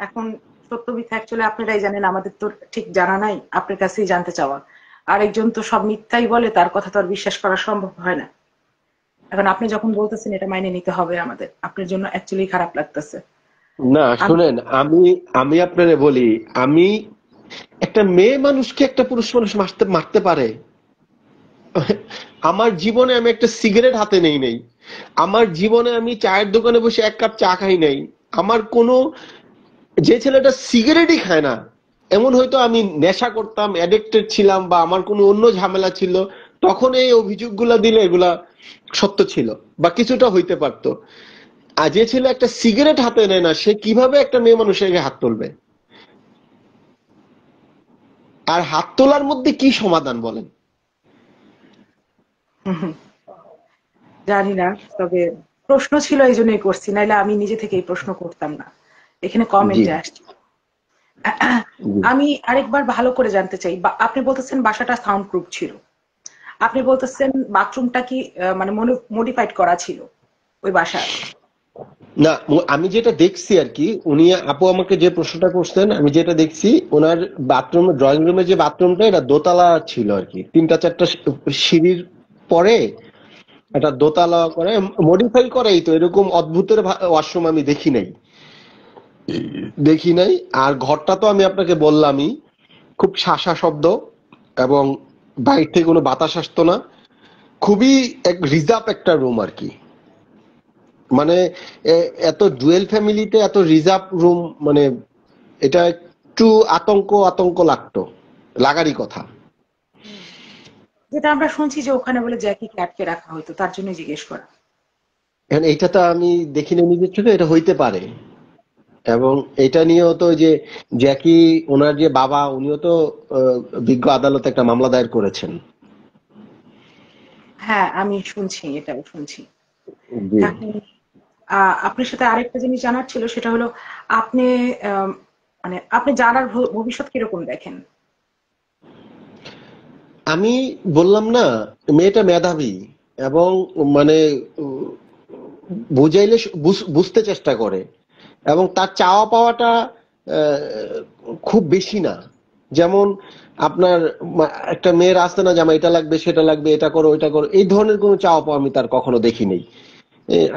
[SPEAKER 1] এখন সত্য মিথ্যা অ্যাকচুয়ালি আপনারাই জানেন, আমাদের তো ঠিক জানা নাই, আপনার কাছেই জানতে চাওয়া। আরেকজন তো সব মিথ্যাই বলে, তার কথা তো আর বিশ্বাস করা সম্ভব হয় না। এখন আপনি যখন বলতেছেন এটা মাইনে নিতে হবে আমাদের, আপনার জন্য অ্যাকচুয়ালি খারাপ লাগতেছে।
[SPEAKER 3] না
[SPEAKER 1] আমি
[SPEAKER 3] শুনেন, আমি আমি আপনারে বলি, আমি একটা মেয়ে মানুষকে একটা পুরুষ মানুষ মারতে মারতে পারে? আমার জীবনে আমি একটা সিগারেট হাতে নেই নাই, আমার জীবনে আমি চায়ের দোকানে বসে এক কাপ চা খাই নাই, আমার কোনো, যে ছেলেটা সিগারেটই খায় না, এমন হয়তো আমি নেশা করতাম, অ্যাডিক্টেড ছিলাম, বা আমার কোনো অন্য ঝামেলা ছিল, তখন এই অভিযোগগুলা দিলে এগুলা সত্য ছিল বা কিছুটা হইতে পারতো। আর যে ছেলে একটা সিগারেট হাতে নেয় না, সে কিভাবে একটা মেয়ে মানুষের গায়ে হাত তুলবে? আর হাত তোলার মধ্যে কি সমাধান বলেন?
[SPEAKER 1] জানি না, তবে প্রশ্ন ছিল এই জন্যই করছি, নাইলে আমি নিজে থেকে এই প্রশ্ন করতাম না, এখানে
[SPEAKER 3] জি
[SPEAKER 1] কমেন্টে আসছি।
[SPEAKER 3] জি।
[SPEAKER 1] আমি আরেকবার ভালো করে জানতে চাই, আপনি বলতেছেন বাসাটা সাউন্ড প্রুফ ছিল, আপনি বলতেছেন বাথরুমটা কি মানে মডিফাইড করা ছিল ওই বাসার?
[SPEAKER 3] না, আমি যেটা দেখছি আর কি, উনি, আপু আমাকে যে প্রশ্নটা করছেন, আমি যেটা দেখছি ওনার বাথরুম, ড্রয়িং রুমের যে বাথরুমটা, এটা দোতলা ছিল আর কি, 3টা 4টা সিঁড়ির পরে এটা দোতলা করে মডিফাই করেই তো, এরকম অদ্ভুতের ওয়াশরুম আমি দেখি নাই। আর ঘরটা তো আমি আপনাকে বললামই, খুব শাসা শব্দ, এবং বাইরে থেকে কোনো বাতাস আসতো না, খুবই এক রিজার্ভ একটা রুম আর কি। মানে এত ডুয়েল ফ্যামিলিতে এত রিজার্ভ রুম, মানে এটা একটু আতঙ্ক আতঙ্ক লাগতো, লাগারই কথা।
[SPEAKER 1] যেটা আমরা শুনছি যে ওখানে বলে জ্যাকিকে আটকে রাখা হতো, তার জন্য জিজ্ঞেস করা।
[SPEAKER 3] এখন এইটা তো আমি দেখিনি নিজের চোখে, এটা হইতে পারে। এবং এটা নিয়েও তো যে জ্যাকি, ওনার যে বাবা, উনিও তো বিজ্ঞ আদালতে একটা মামলা দায়ের করেছেন।
[SPEAKER 1] হ্যাঁ, আমি শুনছি, এটাও শুনছি।
[SPEAKER 3] জি।
[SPEAKER 1] এখন আপনার সাথে আরেকটা জিনিস জানার ছিল, সেটা হলো আপনি আম, মানে আপনি জানার ভবিষ্যৎ কিরকম দেখেন?
[SPEAKER 3] আমি বললাম না, মেয়েটা মেধাবী, এবং মানে বুঝাইলে বুঝতে চেষ্টা করে, এবং তার চাওয়া পাওয়াটা আহ, খুব বেশি না। যেমন আপনার একটা মেয়ের আসতে না, যে আমার এটা লাগবে সেটা লাগবে, এটা করো ওইটা করো, এই ধরনের কোনো চাওয়া পাওয়া আমি তার কখনো দেখি নাই।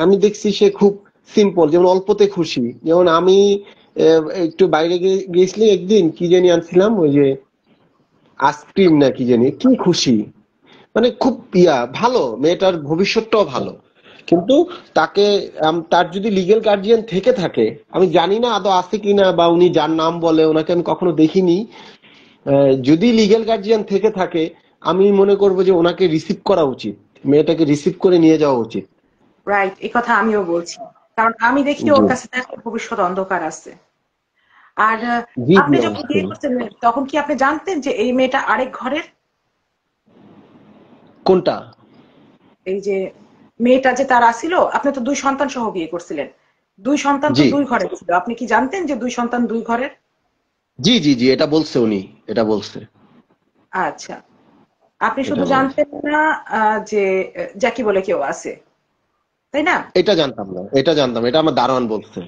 [SPEAKER 3] আমি দেখছি সে খুব সিম্পল, যেমন অল্পতে খুশি। যেমন আমি একটু বাইরে গিয়েছিলাম একদিন, কি জানি আনছিলাম, ওই যে আইসক্রিম না কি জানি, কি খুশি, মানে খুব ভালো, মেয়েটার ভবিষ্যৎটাও ভালো। কিন্তু তাকে তার যদি লিগেল গার্জিয়ান থেকে থাকে, আমি জানি না আদৌ আছে কিনা, বা উনি যার নাম বলে ওনাকে আমি কখনো দেখিনি, যদি লিগেল গার্জিয়ান থেকে থাকে, আমি মনে করবো যে ওনাকে রিসিভ করা উচিত, মেয়েটাকে রিসিভ করে নিয়ে যাওয়া উচিত।
[SPEAKER 1] রাইট, এই কথা আমিও বলছি, কারণ আমি দেখি
[SPEAKER 3] জি
[SPEAKER 1] ওর কাছে তো একটা ভবিষ্যৎ অন্ধকার আছে। আর
[SPEAKER 3] জি জি,
[SPEAKER 1] আপনি যখন বিয়ে
[SPEAKER 3] অবশ্যই।
[SPEAKER 1] করছেন তখন কি আপনি জানতেন যে এই মেয়েটা আরেক ঘরের?
[SPEAKER 3] কোনটা?
[SPEAKER 1] এই যে মেয়েটা যে তার আসিল, আপনি তো 2 সন্তান সহ বিয়ে করছিলেন, 2 সন্তান তো
[SPEAKER 3] জি
[SPEAKER 1] 2 ঘরের ছিল, আপনি কি জানতেন যে 2 সন্তান 2 ঘরের?
[SPEAKER 3] জি জি জি, এটা বলছে উনি, এটা বলছে,
[SPEAKER 1] আচ্ছা, আপনি
[SPEAKER 3] এটা
[SPEAKER 1] শুধু
[SPEAKER 3] বলছে।
[SPEAKER 1] জানতেন না যে জ্যাকি বলে কেউ আছে, তাই না?
[SPEAKER 3] এটা জানতাম না, এটা জানতাম, এটা আমার দারোয়ান বলছে।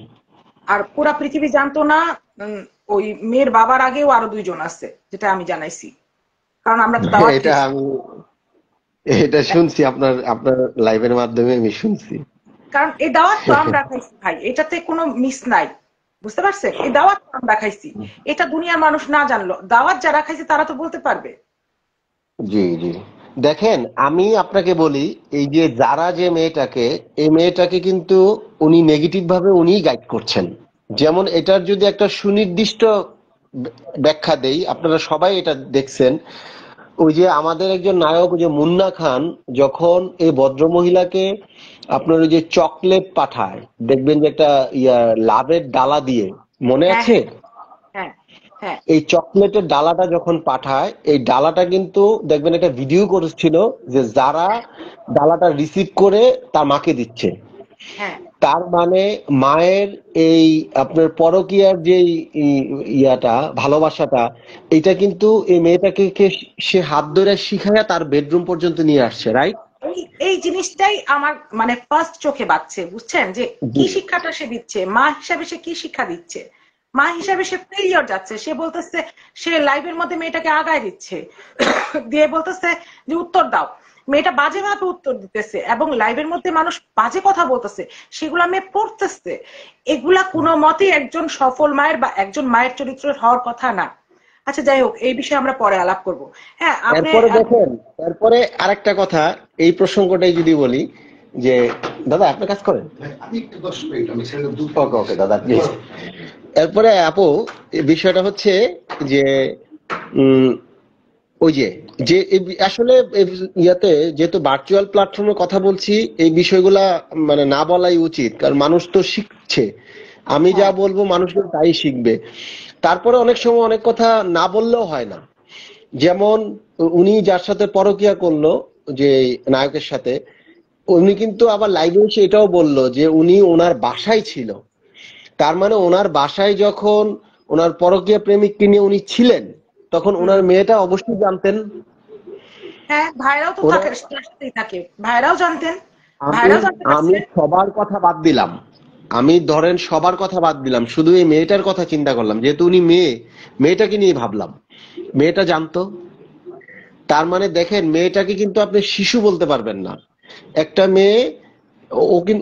[SPEAKER 1] আর পুরা পৃথিবী জানতো না উম, ওই মেয়ের বাবার আগেও আরো 2 জন আছে, যেটা আমি জানাইছি, কারণ আমরা তো দাওয়াত
[SPEAKER 3] এটা
[SPEAKER 1] খাইছি।
[SPEAKER 3] আমি, এটা শুনছি আপনার আপনার লাইভের মাধ্যমে আমি শুনছি।
[SPEAKER 1] কারণ এই দাওয়াত তো আমরা খাইছি ভাই, এটাতে কোনো মিস নাই, বুঝতে পারছেন? এই দাওয়াত তো আমরা খাইছি, এটা দুনিয়ার মানুষ না জানলো, দাওয়াত যারা খাইছে তারা তো বলতে পারবে।
[SPEAKER 3] জি জি। দেখেন, আমি আপনাকে বলি, এই যে যারা যে মেয়েটাকে, এই মেয়েটাকে কিন্তু উনি নেগেটিভ ভাবে উনিই গাইড করছেন। যেমন এটার যদি একটা সুনির্দিষ্ট ব্যাখ্যা দেই, আপনারা সবাই এটা দেখছেন, ওই যে আমাদের একজন নায়ক, ওই যে মুন্না খান, যখন এই ভদ্রমহিলাকে আপনার ওই যে চকলেট পাঠায়, দেখবেন যে একটা লাভের ডালা দিয়ে, মনে
[SPEAKER 1] হ্যাঁ
[SPEAKER 3] আছে?
[SPEAKER 1] হ্যাঁ হ্যাঁ হ্যাঁ।
[SPEAKER 3] এই চকলেটের ডালাটা যখন পাঠায়, এই ডালাটা কিন্তু দেখবেন একটা ভিডিও করেছিল, যে যারা ডালাটা রিসিভ করে তার মাকে দিচ্ছে।
[SPEAKER 1] হ্যাঁ
[SPEAKER 3] তার মানে মায়ের এই আপনার পরকীয়ার যে ইয়াটা ভালোবাসাটা, এটা কিন্তু এই মেয়েটাকে সে হাত ধরে শিখায়া তার বেডরুম পর্যন্ত নিয়ে আসছে, রাইট?
[SPEAKER 1] এই এই জিনিসটাই আমার মানে ফার্স্ট চোখে বাজছে, বুঝছেন, যে কি শিক্ষাটা সে দিচ্ছে, মা হিসাবে সে কি শিক্ষা দিচ্ছে। মা হিসাবে সে ফেলিয়র যাচ্ছে, সে বলতেছে, সে লাইভের মধ্যে মেয়েটাকে আগায় দিচ্ছে, দিয়ে বলতেছে যে উত্তর দাও। মেয়েটা বাজে ভাবে উত্তর দিতেছে এবং লাইভের মধ্যে মানুষ বাজে কথা বলতেছে, সেগুলা মেয়ে পড়তেছে। এগুলা কোনো মতে একজন সফল মায়ের বা একজন মায়ের চরিত্রের হওয়ার কথা না। আচ্ছা যাই হোক, এই বিষয়ে আমরা পরে আলাপ করব। হ্যাঁ আপনি
[SPEAKER 3] এরপরে দেখেন, এরপরে আরেকটা কথা, এই প্রসঙ্গটাই যদি বলি যে দাদা আপনি কাজ করেন, আমি একটু 10 মিনিট আমি ছেড়ে দেব। ওকে ওকে দাদা প্লিজ। এরপরে আপু এই বিষয়টা হচ্ছে যে ওই যে যে আসলে ইয়াতে যেহেতু ভার্চুয়াল প্ল্যাটফর্মের কথা বলছি, এই বিষয়গুলা মানে না বলাই উচিত, কারণ মানুষ তো শিখছে। আমি যা বলবো মানুষ তাই শিখবে। তারপরে অনেক সময় অনেক কথা না বললেও হয় না। যেমন উনি যার সাথে পরকিয়া করলো, যে নায়কের সাথে, উনি কিন্তু আবার লাইভে এসে এটাও বললো যে উনি ওনার বাসায় ছিল। তার মানে ওনার বাসায় যখন ওনার পরকীয়া প্রেমিককে নিয়ে উনি ছিলেন, তখন ওনার মেয়েটা অবশ্যই জানতেন।
[SPEAKER 1] হ্যাঁ ভাইরাও তো
[SPEAKER 3] ওরা
[SPEAKER 1] থাকে, সাথেই থাকে, ভাইরাও জানতেন,
[SPEAKER 3] আমি
[SPEAKER 1] ভাইরাও জানতে
[SPEAKER 3] আমি
[SPEAKER 1] পারছে।
[SPEAKER 3] সবার কথা বাদ দিলাম, আমি ধরেন সবার কথা বাদ দিলাম, শুধু এই মেয়েটার কথা চিন্তা করলাম, যেহেতু উনি মেয়েটাকে নিয়ে ভাবলাম। মেয়েটা জানতো। তার মানে দেখেন, মেয়েটাকে কিন্তু আপনি শিশু বলতে পারবেন না। একটা মেয়ে,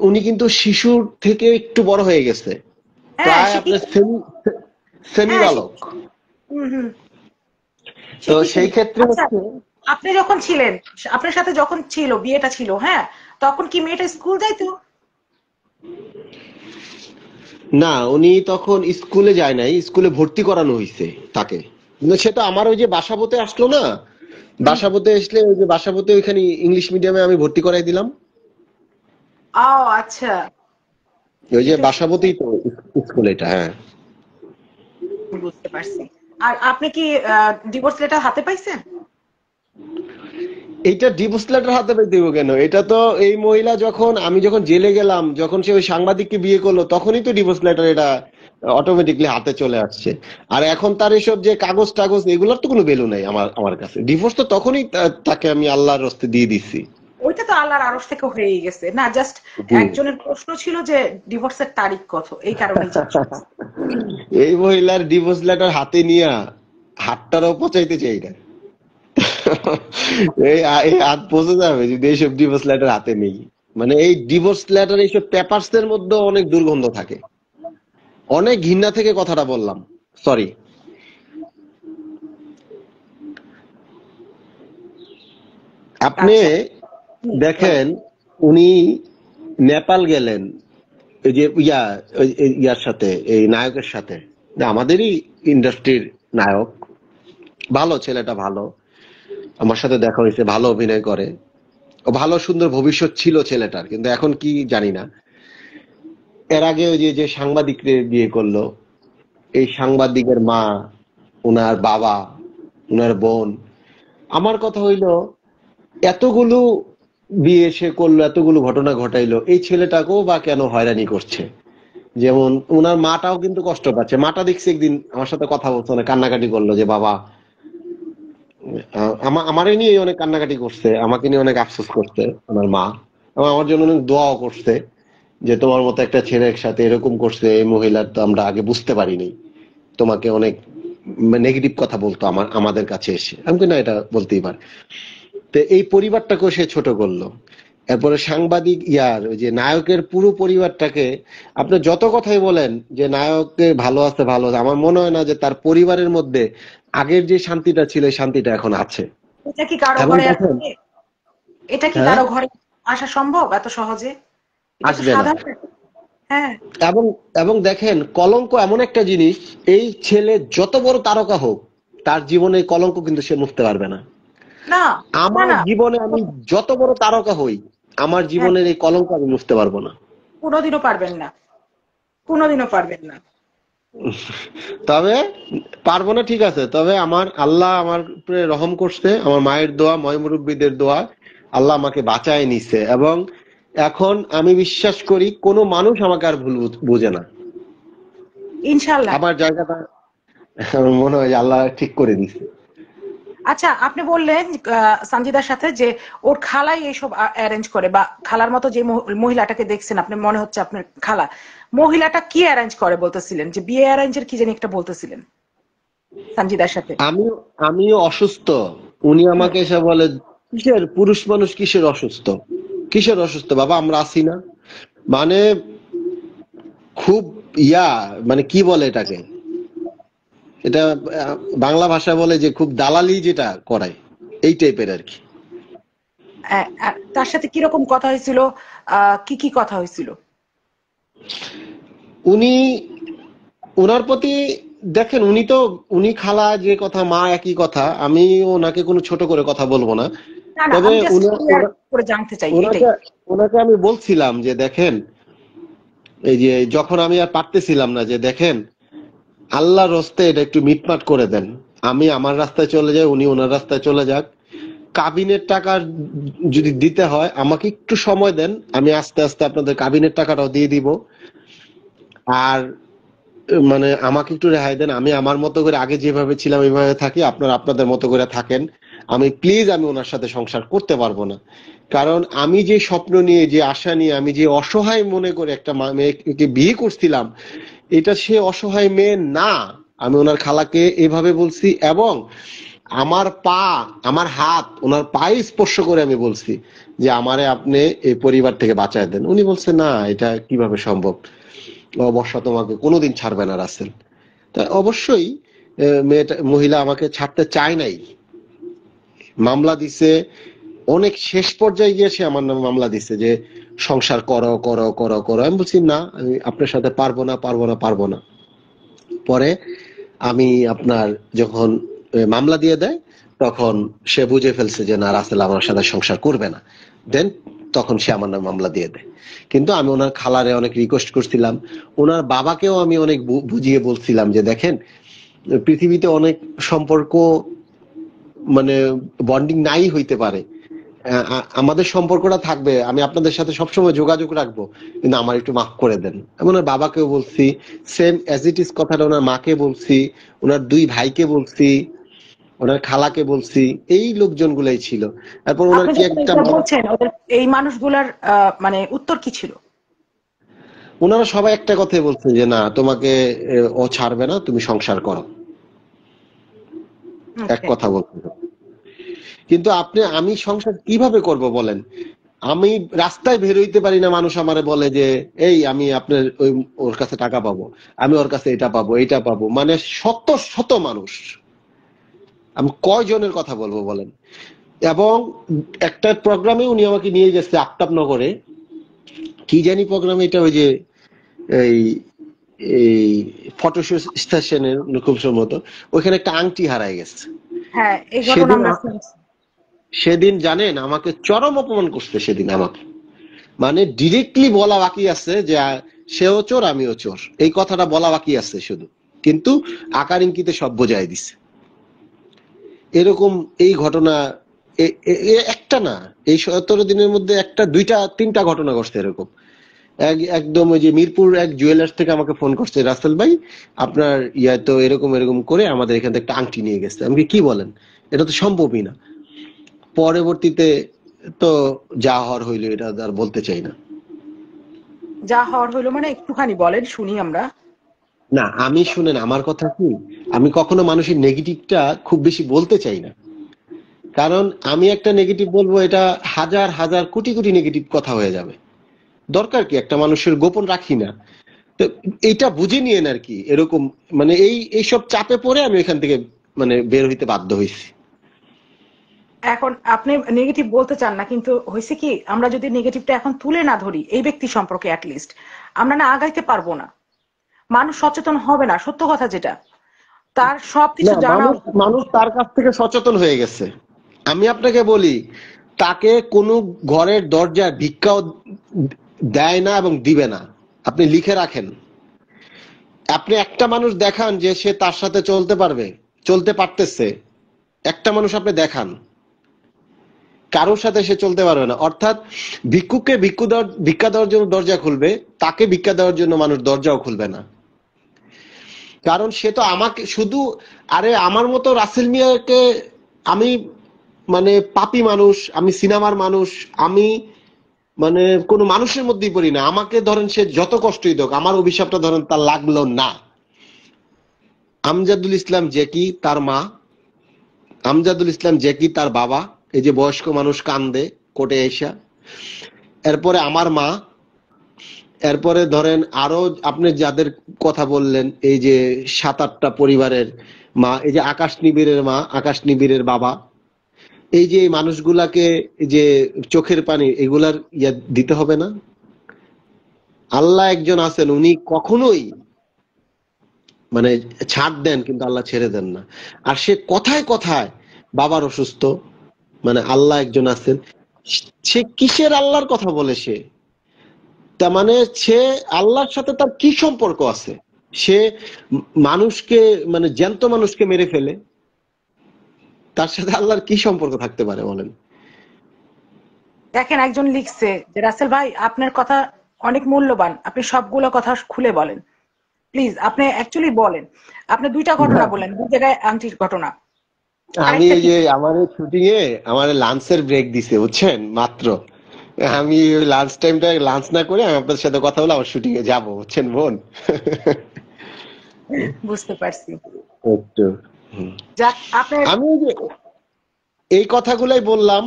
[SPEAKER 3] উনি কিন্তু শিশুর থেকে একটু বড় হয়ে গেছে,
[SPEAKER 1] হ্যাঁ
[SPEAKER 3] প্রায়
[SPEAKER 1] সে কি,
[SPEAKER 3] আপনার সেমি
[SPEAKER 1] হ্যাঁ
[SPEAKER 3] বালক।
[SPEAKER 1] হুম, সে
[SPEAKER 3] তো
[SPEAKER 1] কি
[SPEAKER 3] সেই ক্ষেত্রে
[SPEAKER 1] আচ্ছা,
[SPEAKER 3] হচ্ছে,
[SPEAKER 1] আপনি যখন ছিলেন, আপনার সাথে যখন ছিল, বিয়েটা ছিল, হ্যাঁ, তখন কি মেয়েটা স্কুল যাইতো?
[SPEAKER 3] না উনি তখন স্কুলে যায় নাই, স্কুলে ভর্তি করানো হয়েছে তাকে। কিন্তু সে তো আমার ওই যে বাসাবোতে আসলো না, বাসাবোতে আসলে ওই যে বাসাবোতে ওইখানে ইংলিশ মিডিয়ামে আমি ভর্তি করাই দিলাম।
[SPEAKER 1] ও আচ্ছা,
[SPEAKER 3] ওই যে
[SPEAKER 1] এটা
[SPEAKER 3] বাসাবোতেই তো স্কুল এটা, হ্যাঁ।
[SPEAKER 1] বুঝতে পারছি। আর আপনি কি ডিভোর্স লেটার হাতে পাইছেন?
[SPEAKER 3] এইটা ডিভোর্স লেটার হাতে পেয়ে দেবো কেন? এটা তো এই মহিলা যখন, আমি যখন জেলে গেলাম, যখন সে ওই সাংবাদিককে বিয়ে করলো, তখনই তো ডিভোর্স লেটার এটা অটোমেটিকলি হাতে চলে আসছে। আর এখন তার এসব যে কাগজ টাগজ এগুলোর তো কোনো ভ্যালু নাই আমার কাছে। ডিভোর্স তো তখনই তাকে আমি আল্লাহর রাস্তে দিয়ে দিচ্ছি।
[SPEAKER 1] ওইটা তো আল্লাহর আরশ থেকে হয়েই গেছে না, জাস্ট
[SPEAKER 3] জি।
[SPEAKER 1] একজনের প্রশ্ন ছিল যে ডিভোর্সের তারিখ কত, এই কারণেই জিজ্ঞেস করছি।
[SPEAKER 3] এই মহিলার ডিভোর্স লেটার হাতে নিয়ে হাতটারও পচাইতে চাই না। এই হাত পচে যাবে যদি এইসব ডিভোর্স লেটার হাতে নেই। মানে এই ডিভোর্স লেটার এইসব পেপারস এর মধ্যে অনেক দুর্গন্ধ থাকে। অনেক ঘৃণা থেকে কথাটা বললাম, সরি। আপনি
[SPEAKER 1] আচ্ছা,
[SPEAKER 3] দেখেন, উনি নেপাল গেলেন এই যে ইয়ার সাথে, এই নায়কের সাথে, আমাদেরই ইন্ডাস্ট্রির নায়ক, ভালো ছেলেটা, ভালো, আমার সাথে দেখা হয়েছে, ভালো অভিনয় করে, ও ভালো সুন্দর ভবিষ্যৎ ছিল ছেলেটার, কিন্তু এখন কি জানি না। এর আগে ওই যে সাংবাদিককে বিয়ে করলো, এই সাংবাদিকের মা, উনার বাবা, উনার বোন। আমার কথা হইলো, এতগুলো বিয়ে সে করলো, এতগুলো ঘটনা ঘটাইলো, এই ছেলেটাকেও বা কেন হয়রানি করছে? যেমন উনার মাটাও কিন্তু কষ্ট পাচ্ছে। মাটা দেখছি একদিন আমার সাথে কথা বলছে, অনেক কান্নাকাটি করলো যে বাবা, আমারে নিয়ে অনেক কান্নাকাটি করছে, আমাকে নিয়ে অনেক আফসোস করছে আমার মা, এবং আমার জন্য অনেক দোয়াও করছে যে তোমার মতো একটা ছেলের সাথে এরকম করছে এই মহিলার, তো আমরা আগে বুঝতে পারিনি। তোমাকে অনেক নেগেটিভ কথা বলতো আমাদের কাছে এসে। আমি কি না, এটা বলতেই পারে। তো এই পরিবারটাকেও সে ছোট করলো। এরপরে সাংবাদিক ওই যে নায়কের পুরো পরিবারটাকে, আপনি যত কথাই বলেন যে নায়ককে ভালো আছে ভালো আছে, আমার মনে হয় না যে তার পরিবারের মধ্যে আগের যে শান্তিটা ছিল এই শান্তিটা এখন আছে।
[SPEAKER 1] এটা কি কারো
[SPEAKER 3] এবং
[SPEAKER 1] ঘরে
[SPEAKER 3] দেখেন,
[SPEAKER 1] এটা কি
[SPEAKER 3] হ্যাঁ,
[SPEAKER 1] কারো ঘরে আসা সম্ভব এত সহজে? এটা তো
[SPEAKER 3] আসবে না।
[SPEAKER 1] সাধারণ। হ্যাঁ
[SPEAKER 3] এবং এবং দেখেন, কলঙ্ক এমন একটা জিনিস, এই ছেলে যত বড় তারকা হোক, তার জীবনে এই কলঙ্ক কিন্তু সে মুছতে পারবে না।
[SPEAKER 1] না, না,
[SPEAKER 3] আমার
[SPEAKER 1] না,
[SPEAKER 3] জীবনে আমি যত বড় তারকা হই, আমার
[SPEAKER 1] হ্যাঁ,
[SPEAKER 3] জীবনের এই কলঙ্ক আমি মুছতে পারবো না।
[SPEAKER 1] কোনোদিনও পারবেন না, কোনোদিনও পারবেন না।
[SPEAKER 3] তবে পারবো না, ঠিক আছে, তবে আমার আল্লাহ আমার উপরে রহম করছে, আমার মায়ের দোয়া, ময় মুরব্বীদের দোয়া, আল্লাহ আমাকে বাঁচায় নিছে। এবং এখন আমি বিশ্বাস করি কোনো মানুষ আমাকে আর ভুল বুঝে না।
[SPEAKER 1] ইনশাল্লাহ।
[SPEAKER 3] আমার জায়গাটা আমার মনে হয় যে আল্লাহ ঠিক করে দিচ্ছে।
[SPEAKER 1] আচ্ছা, আপনি বললেন সানজিদার সাথে যে ওর খালাই এইসব অ্যারেঞ্জ করে, বা খালার মতো যে মহিলাটাকে দেখছেন আপনি, মনে হচ্ছে আপনার খালা, মহিলাটা কি অ্যারেঞ্জ করে বলতেছিলেন, যে বিয়ে অ্যারেঞ্জের কি জানি একটা বলতেছিলেন সানজিদার সাথে।
[SPEAKER 3] আমি আমিও অসুস্থ, উনি
[SPEAKER 1] হুম।
[SPEAKER 3] আমাকে এসে বলে কিসের পুরুষ মানুষ, কিসের অসুস্থ, কিসের অসুস্থ বাবা, আমরা আছি না। মানে খুব মানে কি বলে এটাকে, এটা বাংলা ভাষা বলে যে খুব দালালি যেটা করায়, এই টাইপের আর কি।
[SPEAKER 1] তার সাথে কিরকম কথা হয়েছিল, কি কি কথা হয়েছিল?
[SPEAKER 3] উনি ওনার প্রতি দেখেন, উনি খালা যে কথা, মা একই কথা, আমি ওনাকে কোনো ছোট করে কথা বলবো না।
[SPEAKER 1] না না,
[SPEAKER 3] তবে
[SPEAKER 1] আমি জাস্ট ক্লিয়ার করে জানতে চাই এটাই।
[SPEAKER 3] ওনাকে ওনাকে আমি বলছিলাম যে দেখেন, এই যে যখন আমি আর পারতেছিলাম না, যে দেখেন আল্লাহর হস্তে এটা একটু মিটমাট করে দেন, আমি আমার রাস্তায় চলে যাই, উনি ওনার রাস্তায় চলে যাক, কাবিনের টাকা যদি দিতে হয় আমাকে একটু সময় দেন, আমি আস্তে আস্তে আপনাদের কাবিনের টাকাটাও দিয়ে দিব। আর মানে আমাকে একটু রেহাই দেন, আমি আমার মতো করে আগে যেভাবে ছিলাম এইভাবে থাকি, আপনারা আপনাদের মতো করে থাকেন। আমি ওনার সাথে সংসার করতে পারবো না। কারণ আমি যে স্বপ্ন নিয়ে, যে আশা নিয়ে, আমি যে অসহায় মনে করে একটা মেয়েকে বিয়ে করছিলাম, এটা সে অসহায় মেয়ে না। আমি ওনার খালাকে এভাবে বলছি, এবং আমার হাত ওনার পায়ে স্পর্শ করে আমি বলছি যে আমারে আপনি এই পরিবার থেকে বাঁচায় দেন। উনি বলছে না, এটা কিভাবে সম্ভব, অবশ্য তোমাকে কোনোদিন ছাড়বে না রাসেল। তা অবশ্যই মহিলা আমাকে ছাড়তে চায় নাই, মামলা দিছে, অনেক শেষ পর্যায়ে গিয়ে সে আমার নামে মামলা দিছে যে সংসার করো করো করো করো। আমি বলছি না, আমি আপনার সাথে পারবো না, পারবো না, পারবো না। পরে আমি আপনার যখন মামলা দিয়ে দেয়, তখন সে বুঝে ফেলছে যে না, রাসেল আমার সাথে সংসার করবে না, দেন তখন সে আমার নামে মামলা দিয়ে দেয়। কিন্তু আমি ওনার খালারে অনেক রিকোয়েস্ট করছিলাম, ওনার বাবাকেও আমি অনেক বুঝিয়ে বলছিলাম যে দেখেন, পৃথিবীতে অনেক সম্পর্ক মানে বন্ডিং নাই হইতে পারে, আমাদের সম্পর্কটা থাকবে, আমি আপনাদের সাথে সবসময় যোগাযোগ রাখবো, কিন্তু আমার একটু মাফ করে দেন। আমি ওনার বাবাকেও বলছি, সেম অ্যাজ ইট ইজ কথাটা ওনার মাকে বলছি, ওনার দুই ভাইকে বলছি, ওনার খালাকে বলছি, এই লোকজনগুলাই ছিল। তারপর ওনার
[SPEAKER 1] আপনি
[SPEAKER 3] কি
[SPEAKER 1] যখন
[SPEAKER 3] একটা
[SPEAKER 1] এটা বলছেন, ওদের এই মানুষগুলার মানে উত্তর কি ছিল?
[SPEAKER 3] ওনারা সবাই একটা কথাই বলছে যে না, তোমাকে ও ছাড়বে না, তুমি সংসার করো, এক
[SPEAKER 1] ওকে।
[SPEAKER 3] কথা বলছে। কিন্তু আমি সংসার কিভাবে করব বলেন, আমি রাস্তায় বের হইতে পারি না, মানুষ আমারে বলে যে এই আমি আপনার ওর কাছে টাকা পাবো, আমি ওর কাছে এটা পাবো, এইটা পাবো, মানে শত শত মানুষ, আমি কয়জনের কথা বলবো বলেন। এবং একটা প্রোগ্রামে উনি আমাকে নিয়ে গেছে আফতাবনগরে, কি জানি প্রোগ্রামে, এটা ওই যে এই এই ফটোশুট স্টেশনের খুব সম্ভবত, ওইখানে একটা আংটি হারায় গেছে।
[SPEAKER 1] হ্যাঁ, এই ঘটনা
[SPEAKER 3] সেদিন
[SPEAKER 1] আমরা শুনছি।
[SPEAKER 3] সেদিন জানেন আমাকে চরম অপমান করছে সেদিন আমাকে, মানে ডিরেক্টলি বলা বাকি আছে যে সেও চোর আমিও চোর, এই কথাটা বলা বাকি আছে শুধু, কিন্তু আকার ইঙ্গিতে সব বোঝাই দিছে। এরকম এই ঘটনা একটা না, এই 17 দিনের মধ্যে একটা, দুইটা, তিনটা ঘটনা ঘটছে এরকম। একদম ওই যে মিরপুর এক জুয়েলার্স থেকে আমাকে ফোন করছে, রাসেল ভাই আপনার তো এরকম এরকম করে আমাদের এখান থেকে একটা আংটি নিয়ে গেছে। আমি কি বলেন, এটা তো সম্ভবই না। পরবর্তীতে তো যা হওয়ার হইলো, এটা আর বলতে চাই না।
[SPEAKER 1] যা হওয়ার হইলো মানে একটুখানি বলেন শুনি আমরা।
[SPEAKER 3] না, আমি শুনেন আমার কথা কি, আমি কখনো মানুষের নেগেটিভটা খুব বেশি বলতে চাই না। কারণ আমি একটা নেগেটিভ বলবো, এটা হাজার হাজার কোটি কোটি নেগেটিভ কথা হয়ে যাবে। দরকার কি, একটা মানুষের গোপন রাখি না। তো এইটা বুঝে নিয়েন আর কি, এরকম মানে এইসব চাপে পড়ে আমি এখান থেকে মানে বের হইতে বাধ্য হয়েছি।
[SPEAKER 1] এখন আপনি নেগেটিভ বলতে চান না, কিন্তু হয়েছে কি, আমরা যদি নেগেটিভটা এখন তুলে না ধরি এই ব্যক্তি সম্পর্কে, অ্যাটলিস্ট আমরা না আগাইতে পারবো না। মানুষ সচেতন হবে না, সত্য কথা যেটা, তার সবকিছু
[SPEAKER 3] না,
[SPEAKER 1] জানা
[SPEAKER 3] মানুষ
[SPEAKER 1] উচিত।
[SPEAKER 3] মানুষ তার কাছ থেকে সচেতন হয়ে গেছে। আমি আপনাকে বলি, তাকে কোনো ঘরের দরজা ভিক্ষাও দেয় না এবং দিবে না। আপনি লিখে রাখেন, আপনি একটা মানুষ দেখান যে সে তার সাথে চলতে পারবে, চলতে পারতেছে, একটা মানুষ আপনি দেখান। কারোর সাথে সে চলতে পারবে না। অর্থাৎ ভিক্ষুককে ভিক্ষা দেওয়ার জন্য দরজা খুলবে, তাকে ভিক্ষা দেওয়ার জন্য মানুষ দরজাও খুলবে না। কারণ সে তো আমাকে শুধু, আরে আমার মতো রাসেল মিয়াকে আমি মানে পাপী মানুষ, আমি সিনেমার মানুষ, আমি মানে কোনো মানুষের মধ্যেই পড়ি না। আমাকে ধরেন সে যত কষ্টই হোক, আমার অভিশাপটা ধরেন তার লাগলো না। আমজাদুল ইসলাম জেকি তার মা, আমজাদুল ইসলাম জেকি তার বাবা, এই যে বয়স্ক মানুষ কান্দে কোর্টে এসা, এরপরে আমার মা, এরপরে ধরেন আরো আপনি যাদের কথা বললেন, এই যে 7-8টা পরিবারের মা, এই যে আকাশ নিবিড়ের মা, আকাশ নিবিড়ের বাবা, এই যে মানুষগুলাকে যে চোখের পানি এগুলার ইয়া দিতে হবে না? আল্লাহ একজন আছেন, উনি কখনোই মানে ছাড় দেন কিন্তু আল্লাহ ছেড়ে দেন না। আর সে কথায় কথায় বাবার অসুস্থ, মানে আল্লাহ একজন আছেন, সে কিসের আল্লাহর কথা বলে? সে তার মানে সে আল্লাহর সাথে তার কি সম্পর্ক আছে? সে মানুষকে মানে জ্যান্ত মানুষকে মেরে ফেলে, তার সাথে আল্লাহর কি সম্পর্ক থাকতে পারে বলেন?
[SPEAKER 1] দেখেন, একজন লিখছে যে রাসেল ভাই আপনার কথা অনেক মূল্যবান, আপনি সবগুলো কথা খুলে বলেন প্লিজ। আপনি অ্যাকচুয়ালি বলেন, আপনি 2টা ঘটনা বলেন, 2 জায়গায় আংটির ঘটনা।
[SPEAKER 3] আমি
[SPEAKER 1] আরেকটা
[SPEAKER 3] এই
[SPEAKER 1] কি?
[SPEAKER 3] যে আমার শুটিং এ আমার লাঞ্চের ব্রেক দিছে বুঝছেন মাত্র, আমি লাঞ্চ টাইমটা লাঞ্চ না করে আমি আপনার সাথে কথা বলে আমার শুটিং এ যাবো বুঝছেন বোন।
[SPEAKER 1] বুঝতে পারছি।
[SPEAKER 3] একটু হুম।
[SPEAKER 1] যাক, আপনার
[SPEAKER 3] আমি এই যে এই কথাগুলাই বললাম।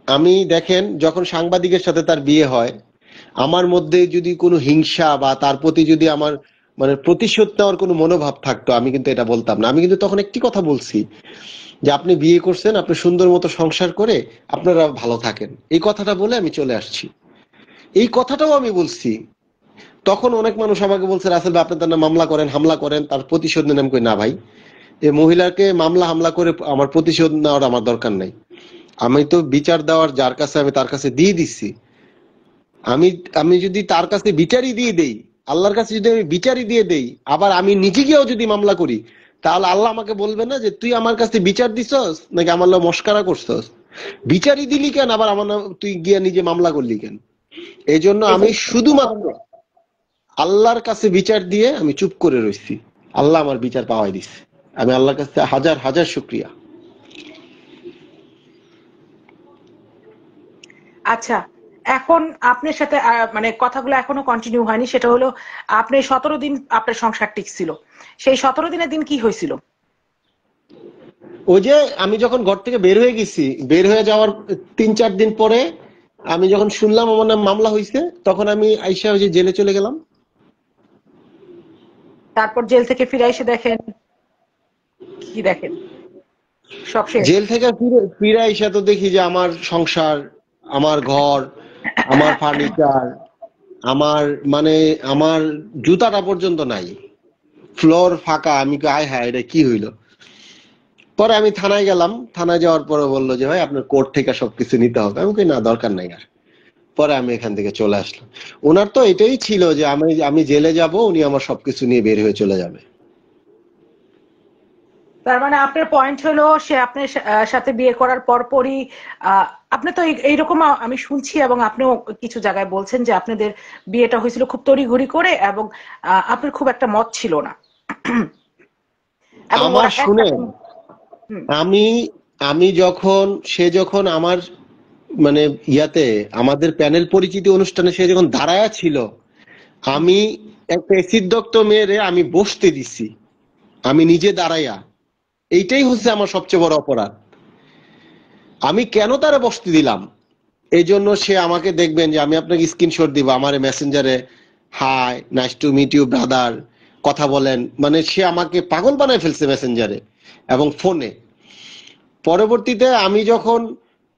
[SPEAKER 3] আমি দেখেন যখন সাংবাদিকের সাথে তার বিয়ে হয়, আমার মধ্যে যদি কোনো হিংসা বা তার প্রতি যদি আমার মানে প্রতিশোধ নেওয়ার কোনো মনোভাব থাকতো, আমি কিন্তু এটা বলতাম না। আমি কিন্তু তখন একটি কথা বলছি যে আপনি বিয়ে করছেন, আপনি সুন্দর মতো সংসার করে আপনারা ভালো থাকেন, এই কথাটা বলে আমি চলে আসছি। এই কথাটাও আমি বলছি। তখন অনেক মানুষ আমাকে বলছে রাসেল ভাই আপনি তার না মামলা করেন, হামলা করেন, তার প্রতিশোধ নেন। আমি কই না ভাই, এই মহিলাকে মামলা হামলা করে আমার প্রতিশোধ নেওয়ার আমার দরকার নাই। আমি তো বিচার দেওয়ার যার কাছে আমি তার কাছে দিয়ে দিচ্ছি। আমি আমি যদি তার কাছে বিচারই দিয়ে দেই, আল্লাহর কাছে যদি আমি বিচারই দিয়ে দেই, আবার আমি নিজে গিয়েও যদি মামলা করি, তাহলে আল্লাহ আমাকে বলবে না যে তুই আমার কাছে বিচার দিছস নাকি আমার লগে মস্কারা করছস? বিচারই দিলি কেন, আবার আমার তুই গিয়া নিজে মামলা করলি কেন? এই জন্য আমি শুধুমাত্র আল্লাহর কাছে বিচার দিয়ে আমি চুপ করে রইছি। আল্লাহ আমার বিচার পাওয়াই দিচ্ছে। আমি আল্লাহর কাছে হাজার হাজার শুকরিয়া।
[SPEAKER 1] আচ্ছা, এখন আপনার সাথে মানে কথাগুলো এখনো কন্টিনিউ হয়নি। সেটা হলো, আপনি 17 দিন আপনার সংসার টিকছিল, সেই 17 দিনের দিন কি হয়েছিল?
[SPEAKER 3] ওই যে আমি যখন ঘর থেকে বের হয়ে গেছি, বের হয়ে যাওয়ার 3-4 দিন পরে আমি যখন শুনলাম আমার নাম মামলা হয়েছে, তখন আমি আইসা ওই যে জেলে চলে গেলাম।
[SPEAKER 1] তারপর জেল থেকে ফিরে এসে দেখেন কি দেখেন? সব শেষ।
[SPEAKER 3] জেল থেকে ফিরে ফিরে আইসা তো দেখি যে আমার সংসার, আমার ঘর, আমার ফার্নিচার, আমার মানে আমার জুতাটা পর্যন্ত নাই, ফ্লোর ফাঁকা। আমি কই, আয় হায় এটা কি হইলো? পরে আমি থানায় গেলাম, থানায় যাওয়ার পরে বললো যে ভাই আপনার কোর্ট থেকে সবকিছু নিতে হবে। আমি কই না, দরকার নাই আর। পরে আমি এখান থেকে চলে আসলাম। ওনার তো এটাই ছিল যে আমি আমি জেলে যাব, উনি আমার সবকিছু নিয়ে বের হয়ে চলে যাবে।
[SPEAKER 1] তার মানে আপনার পয়েন্ট হলো, সে আপনার সাথে বিয়ে করার পরপরই আপনি তো এইরকম আমি শুনছি, এবং আপনিও কিছু জায়গায় বলছেন যে আপনাদের বিয়েটা হয়েছিল খুব তড়িঘড়ি করে, এবং আপনার খুব একটা মত ছিল না। এবং
[SPEAKER 3] আমার
[SPEAKER 1] ওরা একটা
[SPEAKER 3] শুনেন, আমি আমি যখন সে যখন আমার মানে ইয়াতে আমাদের প্যানেল পরিচিতি অনুষ্ঠানে সে যখন দাঁড়ায়া ছিল, আমি একটা এসিডক্ত মেয়েরে আমি বসতে দিছি, আমি নিজে দাঁড়াইয়া। এইটাই হচ্ছে আমার সবচেয়ে বড় অপরাধ। আমি কেন তারা বসতে দিলাম? এই জন্য সে আমাকে দেখবেন যে আমি আপনাকে স্ক্রিনশট দিব আমার মেসেঞ্জারে, hi nice to meet you brother, কথা বলেন, মানে সে আমাকে পাগল বানায় ফেলছে মেসেঞ্জারে এবং ফোনে। পরবর্তীতে আমি যখন,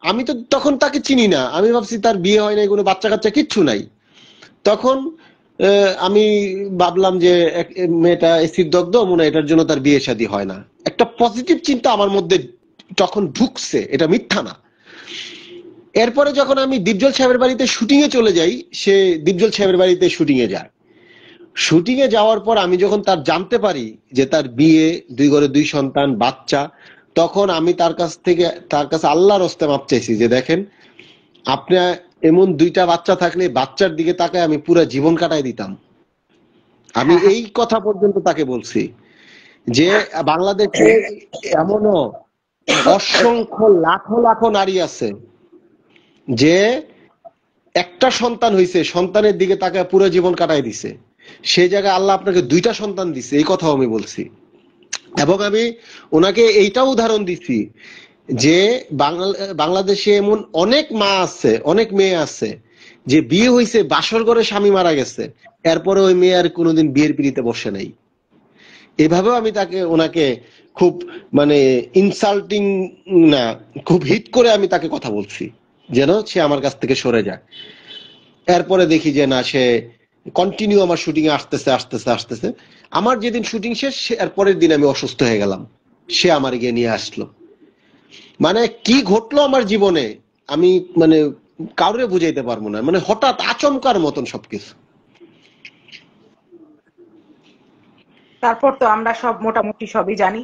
[SPEAKER 3] আমি তো তখন তাকে চিনি না, আমি ভাবছি তার বিয়ে হয় নাই, কোনো বাচ্চা কাচ্চা কিচ্ছু নাই। তখন আমি ভাবলাম যে মেয়েটা এসিড দগ্ধ, মনে হয় এটার জন্য তার বিয়ে শাদী হয় না। একটা পজিটিভ চিন্তা আমার মধ্যে তখন ঢুকছে, এটা মিথ্যা না। এরপরে যখন আমি দীপজল সাহেবের বাড়িতে শুটিং এ চলে যাই, সে দীপজল সাহেবের বাড়িতে শুটিং এ যায়। শুটিং এ যাওয়ার পর আমি যখন তার জানতে পারি যে তার বিয়ে, 2 ঘরে 2 সন্তান, বাচ্চা, তখন আমি তার কাছে আল্লাহর হস্তে মাপ চাইছি যে দেখেন, আপনার এমন দুইটা বাচ্চা থাকলে বাচ্চার দিকে তাকায় আমি পুরো জীবন কাটাই দিতাম। আমি
[SPEAKER 1] হ্যাঁ, হ্যাঁ।
[SPEAKER 3] এই কথা পর্যন্ত তাকে বলছি যে বাংলাদেশে এমনও অসংখ্য লাখো লাখো নারী আছে যে একটা সন্তান হইছে, সন্তানের দিকে তাকায় পুরো জীবন কাটাই দিছে। সেই জায়গায় আল্লাহ আপনাকে দুইটা সন্তান দিছে, এই কথাও আমি বলছি। এবং আমি ওনাকে এইটাও উদাহরণ দিচ্ছি যে বাংলাদেশে এমন অনেক মা আছে, অনেক মেয়ে আছে যে বিয়ে হয়েছে, বাসর ঘরে স্বামী মারা গেছে, এরপরে ওই মেয়ে আর কোনোদিন বিয়ের পিড়িতে বসে নাই। এভাবেও আমি ওনাকে খুব মানে ইনসাল্টিং না, খুব হিট করে আমি তাকে কথা বলছি যেন সে আমার কাছ থেকে সরে যায়। এরপরে দেখি যে না, সে কন্টিনিউ আমার শুটিং এ আসতেছে আসতেছে আসতেছে। আমার যেদিন শুটিং শেষ, এর পরের দিন আমি অসুস্থ হয়ে গেলাম, সে আমার গিয়ে নিয়ে আসলো। মানে কি ঘটলো আমার জীবনে আমি মানে কাউরে বুঝাইতে পারবো না, মানে হঠাৎ আচমকার মতন সবকিছু।
[SPEAKER 1] তারপর তো আমরা সব মোটামুটি সবই জানি।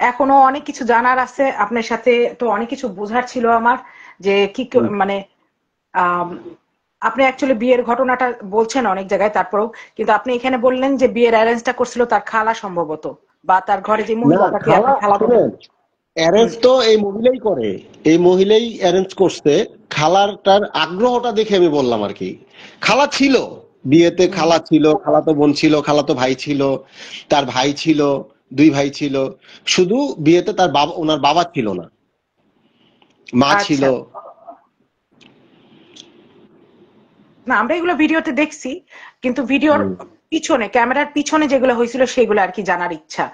[SPEAKER 1] এখনো অনেক কিছু জানার আছে আপনার সাথে, তো অনেক কিছু বোঝার ছিল আমার, যে মানে আম, আপনি অ্যাকচুয়ালি বিয়ের ঘটনাটা বলছেন অনেক জায়গায়, তারপরেও কিন্তু আপনি এখানে বললেন যে বিয়ের অ্যারেঞ্জটা করছিল তার খালা সম্ভবত, বা তার ঘরে যে
[SPEAKER 3] না,
[SPEAKER 1] মহিলাটাকে আপনি
[SPEAKER 3] খালা
[SPEAKER 1] খালা বলেন।
[SPEAKER 3] শুনেন, অ্যারেঞ্জ তো এই মহিলাই করে, এই মহিলাই অ্যারেঞ্জ করছে। খালারটার আগ্রহটা দেখে আমি বললাম আর কি। খালা ছিল বিয়েতে, খালা ছিল, খালাতো বোন ছিল, খালাতো ভাই ছিল, তার ভাই ছিল, দুই ভাই ছিল। শুধু বিয়েতে তার বাবা, ওনার বাবা ছিল না, মা ছিল।
[SPEAKER 1] আচ্ছা, না আমরা এগুলো ভিডিওতে দেখছি, কিন্তু ভিডিওর
[SPEAKER 3] হুম।
[SPEAKER 1] পিছনে, ক্যামেরার পিছনে যেগুলো হয়েছিল সেগুলো আর কি জানার ইচ্ছা।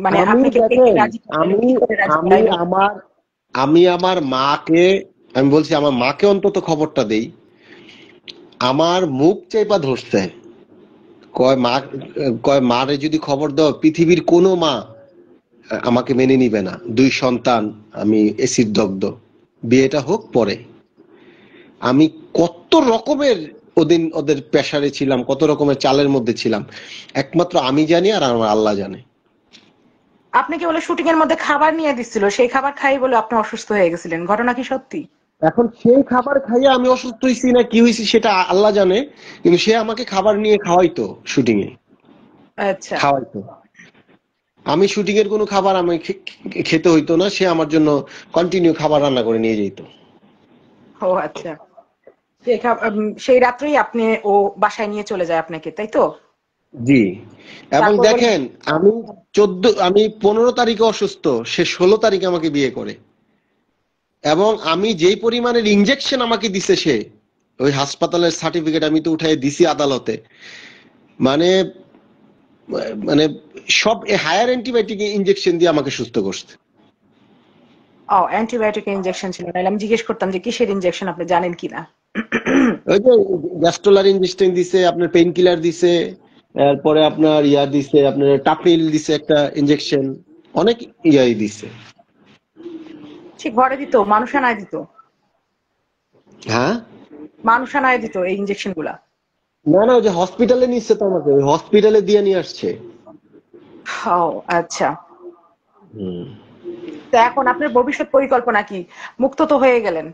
[SPEAKER 1] মানে
[SPEAKER 3] আমি
[SPEAKER 1] আপনাকে কে কে
[SPEAKER 3] দেখেন,
[SPEAKER 1] রাজি করাইলো,
[SPEAKER 3] আমি
[SPEAKER 1] কি করে রাজি
[SPEAKER 3] আমি
[SPEAKER 1] করাইলো?
[SPEAKER 3] আমার আমি আমার মাকে, আমি বলছি আমার মাকে অন্তত খবরটা দেই। আমার মুখ চেপা ধরছে, কয় মা, কয় মারে যদি খবর দাও, পৃথিবীর কোনো মা আমাকে মেনে নিবে না, দুই সন্তান, আমি এসিড দগ্ধ, বিয়েটা হোক পরে। আমি কত রকমের ওদের প্রেসারে ছিলাম, কত রকমের চালের মধ্যে ছিলাম, একমাত্র আমি জানি আর আমার আল্লাহ জানে।
[SPEAKER 1] আপনাকে বলে শুটিং এর মধ্যে খাবার নিয়ে দিচ্ছিল, সেই খাবার খাই বলে আপনি অসুস্থ হয়ে গেছিলেন, ঘটনা কি সত্যি?
[SPEAKER 3] এখন সেই খাবার খাইয়ে আমি অসুস্থ হয়েছি না কি হয়েছি সেটা আল্লাহ জানে, কিন্তু সে আমাকে খাবার নিয়ে খাওয়াইতো শুটিং এ,
[SPEAKER 1] আচ্ছা।
[SPEAKER 3] খাওয়াইতো। আমি শুটিং এর কোনো খাবার আমি খেতে হইতো না, সে আমার জন্য কন্টিনিউ খাবার রান্না করে নিয়ে যেত।
[SPEAKER 1] ও আচ্ছা, সেই রাত্রেই আপনি ও বাসায় নিয়ে চলে যায় আপনাকে, তাই তো?
[SPEAKER 3] জি। এবং
[SPEAKER 1] তারপর বলে
[SPEAKER 3] দেখেন, আমি আমি 15 তারিখে অসুস্থ, সে 16 তারিখে আমাকে বিয়ে করে। এবং আমি যেই পরিমাণের ইনজেকশন আমাকে দিছে সে, ওই হাসপাতালের সার্টিফিকেট আমি তো উঠাই দিছি আদালতে। মানে মানে সব হায়ার অ্যান্টিবায়োটিক ইনজেকশন দিয়ে আমাকে সুস্থ করছে।
[SPEAKER 1] ও অ্যান্টিবায়োটিক ইনজেকশন ছিল, নাহলে আমি জিজ্ঞেস করতাম যে কিসের ইনজেকশন আপনি জানেন কিনা।
[SPEAKER 3] ওই যে গ্যাস্ট্রোলার ইনজেকশন দিছে, আপনার পেইন কিলার দিছে, এরপরে আপনার ইয়া দিছে, আপনার টাপিল দিছে একটা ইনজেকশন, অনেক ইয়াই দিছে।
[SPEAKER 1] সে ঘরে দিত, মানুষ আনায় দিত?
[SPEAKER 3] হ্যাঁ।
[SPEAKER 1] মানুষ আনায় দিত এই ইনজেকশন গুলা?
[SPEAKER 3] না না, ওই যে হসপিটালে নিচ্ছে তো আমাকে, ওই হসপিটালে দিয়ে নিয়ে আসছে।
[SPEAKER 1] ও আচ্ছা।
[SPEAKER 3] হুম।
[SPEAKER 1] তো এখন আপনার ভবিষ্যৎ পরিকল্পনা কি? মুক্ত তো হয়ে গেলেন।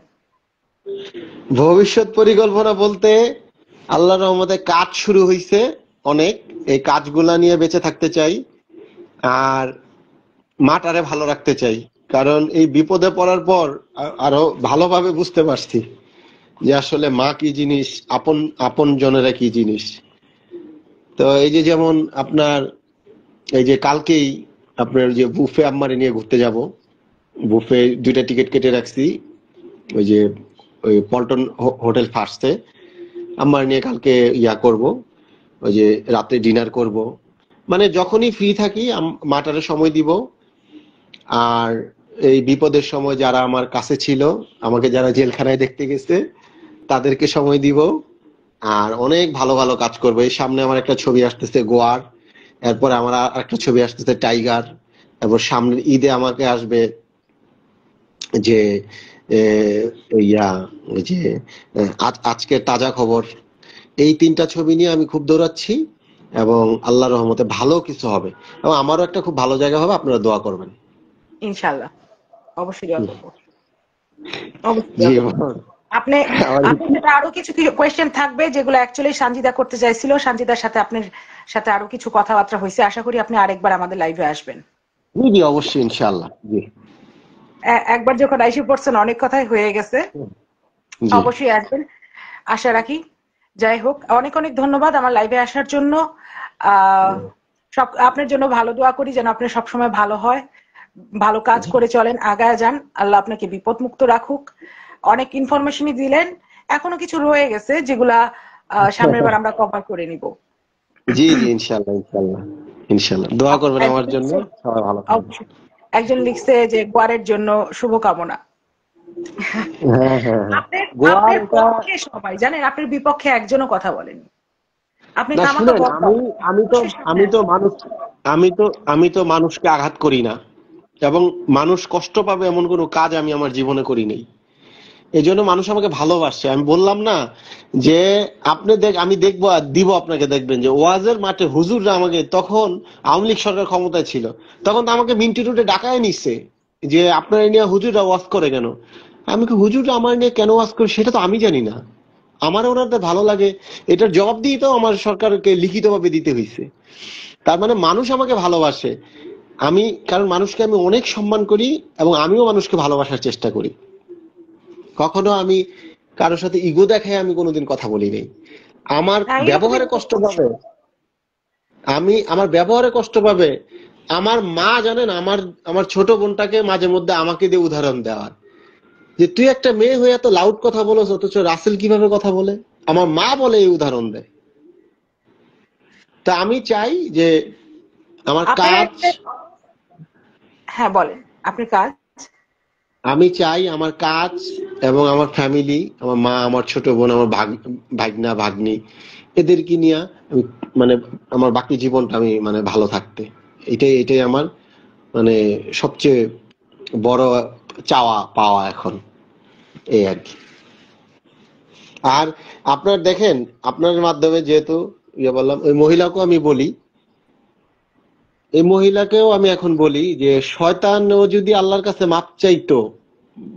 [SPEAKER 3] ভবিষ্যৎ পরিকল্পনা বলতে আল্লাহর রহমতে কাজ শুরু হয়েছে অনেক, এই কাজগুলা নিয়ে বেঁচে থাকতে চাই। আর মাটারে ভালো রাখতে চাই, কারণ এই বিপদে পড়ার পর আরো ভালোভাবে বুঝতে পারছি যে আসলে মা কি জিনিস, আপন আপন জনেরা কি জিনিস। তো এই যে যেমন আপনার এই যে কালকেই আপনার যে বুফে আম্মারে নিয়ে ঘুরতে যাব, বুফে 2টা টিকিট কেটে রাখছি, ওই যে ওই পল্টন হোটেল ফার্স্টে আম্মার নিয়ে কালকে ইয়া করব, ওই যে রাতে ডিনার করব। মানে যখনই ফ্রি থাকি মাটারে সময় দিব। আর এই বিপদের সময় যারা আমার কাছে ছিল, আমাকে যারা জেলখানায় দেখতে গেছে, তাদেরকে সময় দিব। আর অনেক ভালো ভালো কাজ করবো। এই সামনে আমার একটা ছবি আসতেছে গোয়ার, এরপরে আমার একটা ছবি আসতেছে টাইগার, এরপর সামনের ঈদে আমাকে আসবে যে ইয়া, ওই যে আজকে তাজা খবর। এই 3টা ছবি নিয়ে আমি খুব দৌড়াচ্ছি, এবং আল্লাহর রহমতে ভালো কিছু হবে, এবং আমারও একটা খুব ভালো জায়গা হবে, আপনারা দোয়া করবেন।
[SPEAKER 1] ইনশাআল্লাহ অবশ্যই দোয়া করবো, অবশ্যই
[SPEAKER 3] জি
[SPEAKER 1] দোয়া করবো। আপনি আপনি যেটা আরো কিছু কোয়েশ্চেন থাকবে যেগুলো অ্যাকচুয়ালি সানজিদা করতে চাইছিল, সানজিদার সাথে আপনার সাথে আরো কিছু কথাবার্তা হয়েছে, আশা করি আপনি আরেকবার আমাদের লাইভে আসবেন।
[SPEAKER 3] জি জি অবশ্যই ইনশাআল্লাহ। জি
[SPEAKER 1] একবার যখন আইসে পড়ছেন অনেক কথাই হয়ে গেছে,
[SPEAKER 3] জি
[SPEAKER 1] অবশ্যই আসবেন আশা রাখি। যাই হোক, অনেক অনেক ধন্যবাদ আমার লাইভে আসার জন্য। সব আপনার জন্য ভালো দোয়া করি যেন আপনি সবসময় ভালো হয়, ভালো কাজ করে চলেন, আগায় যান, আল্লাহ আপনাকে বিপদ মুক্ত রাখুক। অনেক ইনফরমেশনই দিলেন, এখনো কিছু রয়ে গেছে যেগুলা সামনের বার আমরা কভার করে নিব।
[SPEAKER 3] জি জি ইনশাআল্লাহ ইনশাআল্লাহ ইনশাআল্লাহ দোয়া করবেন আমার জন্য, সবাই ভালো থাকবেন।
[SPEAKER 1] একজন লিখছে যে গোয়ারের জন্য শুভকামনা।
[SPEAKER 3] হ্যাঁ হ্যাঁ হ্যাঁ
[SPEAKER 1] আপনার
[SPEAKER 3] গোয়ার
[SPEAKER 1] আপনার
[SPEAKER 3] এটা
[SPEAKER 1] পক্ষে সবাই জানেন, আপনার বিপক্ষে একজনও কথা বলেনি। আপনি
[SPEAKER 3] না
[SPEAKER 1] কামাকা
[SPEAKER 3] শুনেন,
[SPEAKER 1] বলতে
[SPEAKER 3] আমি তো মানুষকে আঘাত করি না, এবং মানুষ কষ্ট পাবে এমন কোনো কাজ আমি আমার জীবনে করি নাই। এই জন্য মানুষ আমাকে ভালোবাসে। আমি বললাম না যে আমি দেখবো আর দিব আপনাকে, দেখবেন যে ওয়াজের মাঠে হুজুররা আমাকে, তখন আওয়ামী লীগ সরকার ক্ষমতায় ছিল, তখন তো আমাকে মিন্টি রুটে ডাকায় নিচ্ছে যে আপনারা নিয়ে হুজুররা ওয়াজ করে কেন। আমি কি হুজুররা আমার নিয়ে কেন ওয়াজ করে সেটা তো আমি জানি না, আমার ওনাদের ভালো লাগে, এটার জবাব দিয়ে তো আমার সরকারকে লিখিতভাবে দিতে হয়েছে। তার মানে মানুষ আমাকে ভালোবাসে, কারণ মানুষকে আমি অনেক সম্মান করি এবং আমিও মানুষকে ভালোবাসার চেষ্টা করি। কখনো আমি কারোর সাথে ইগো দেখায় আমি কোনোদিন কথা বলি নাই। আমার ব্যবহারে কষ্ট পাবে, আমার ব্যবহারে কষ্ট পাবে। আমার মা জানেন, আমার ছোট বোনটাকে মাঝে মধ্যে আমাকে দিয়ে উদাহরণ দেওয়ার, যে তুই একটা মেয়ে হয়ে এত লাউড কথা বলছ, অথচ রাসেল কিভাবে কথা বলে, আমার মা বলে এই উদাহরণ দেয়। তা আমি চাই যে আমার কাজ,
[SPEAKER 1] হ্যাঁ বলেন আপনার কাজ,
[SPEAKER 3] আমি চাই আমার কাজ এবং আমার ফ্যামিলি, আমার মা, আমার ছোট বোন, আমার ভাগনা ভাগ্নি, এদেরকে নিয়ে আমি মানে আমার বাকি জীবনটা আমি মানে ভালো থাকতে, এটাই আমার মানে সবচেয়ে বড় চাওয়া পাওয়া এখন, এই আর কি। আর আপনার দেখেন, আপনার মাধ্যমে যেহেতু বললাম, ওই মহিলাকেও আমি বলি, এই মহিলাকেও আমি এখন বলি যে শয়তানও যদি আল্লাহর কাছে মাপ চাইতো,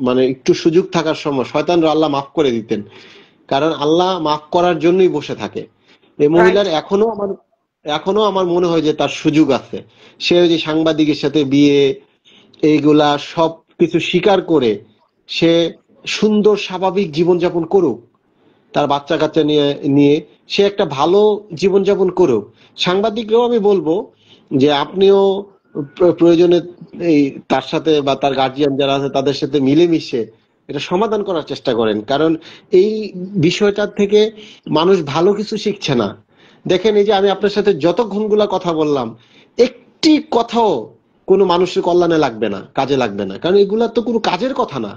[SPEAKER 3] মানে একটু সুযোগ থাকার সময় শয়তানরা আল্লাহ মাফ করে দিতেন, কারণ আল্লাহ মাফ করার জন্যই বসে থাকে। এই মহিলার এখনো আমার মনে হয় যে তার সুযোগ আছে। সে ওই যে সাংবাদিকের সাথে বিয়ে, এইগুলা সব কিছু স্বীকার করে সে সুন্দর স্বাভাবিক জীবনযাপন করুক, তার বাচ্চা কাচ্চা নিয়ে নিয়ে সে একটা ভালো জীবনযাপন করুক। সাংবাদিকরাও আমি বলবো যে আপনিও প্রয়োজনে এই তার সাথে বা তার গার্জিয়ান যারা আছে তাদের সাথে মিলেমিশে এটা সমাধান করার চেষ্টা করেন, কারণ এই বিষয়টার থেকে মানুষ ভালো কিছু শিখছে না। দেখেন, এই যে আমি আপনার সাথে যতক্ষণগুলা কথা বললাম, একটি কথাও কোনো মানুষের কল্যাণে লাগবে না, কাজে লাগবে না, কারণ এগুলা তো কোনো কাজের কথা না।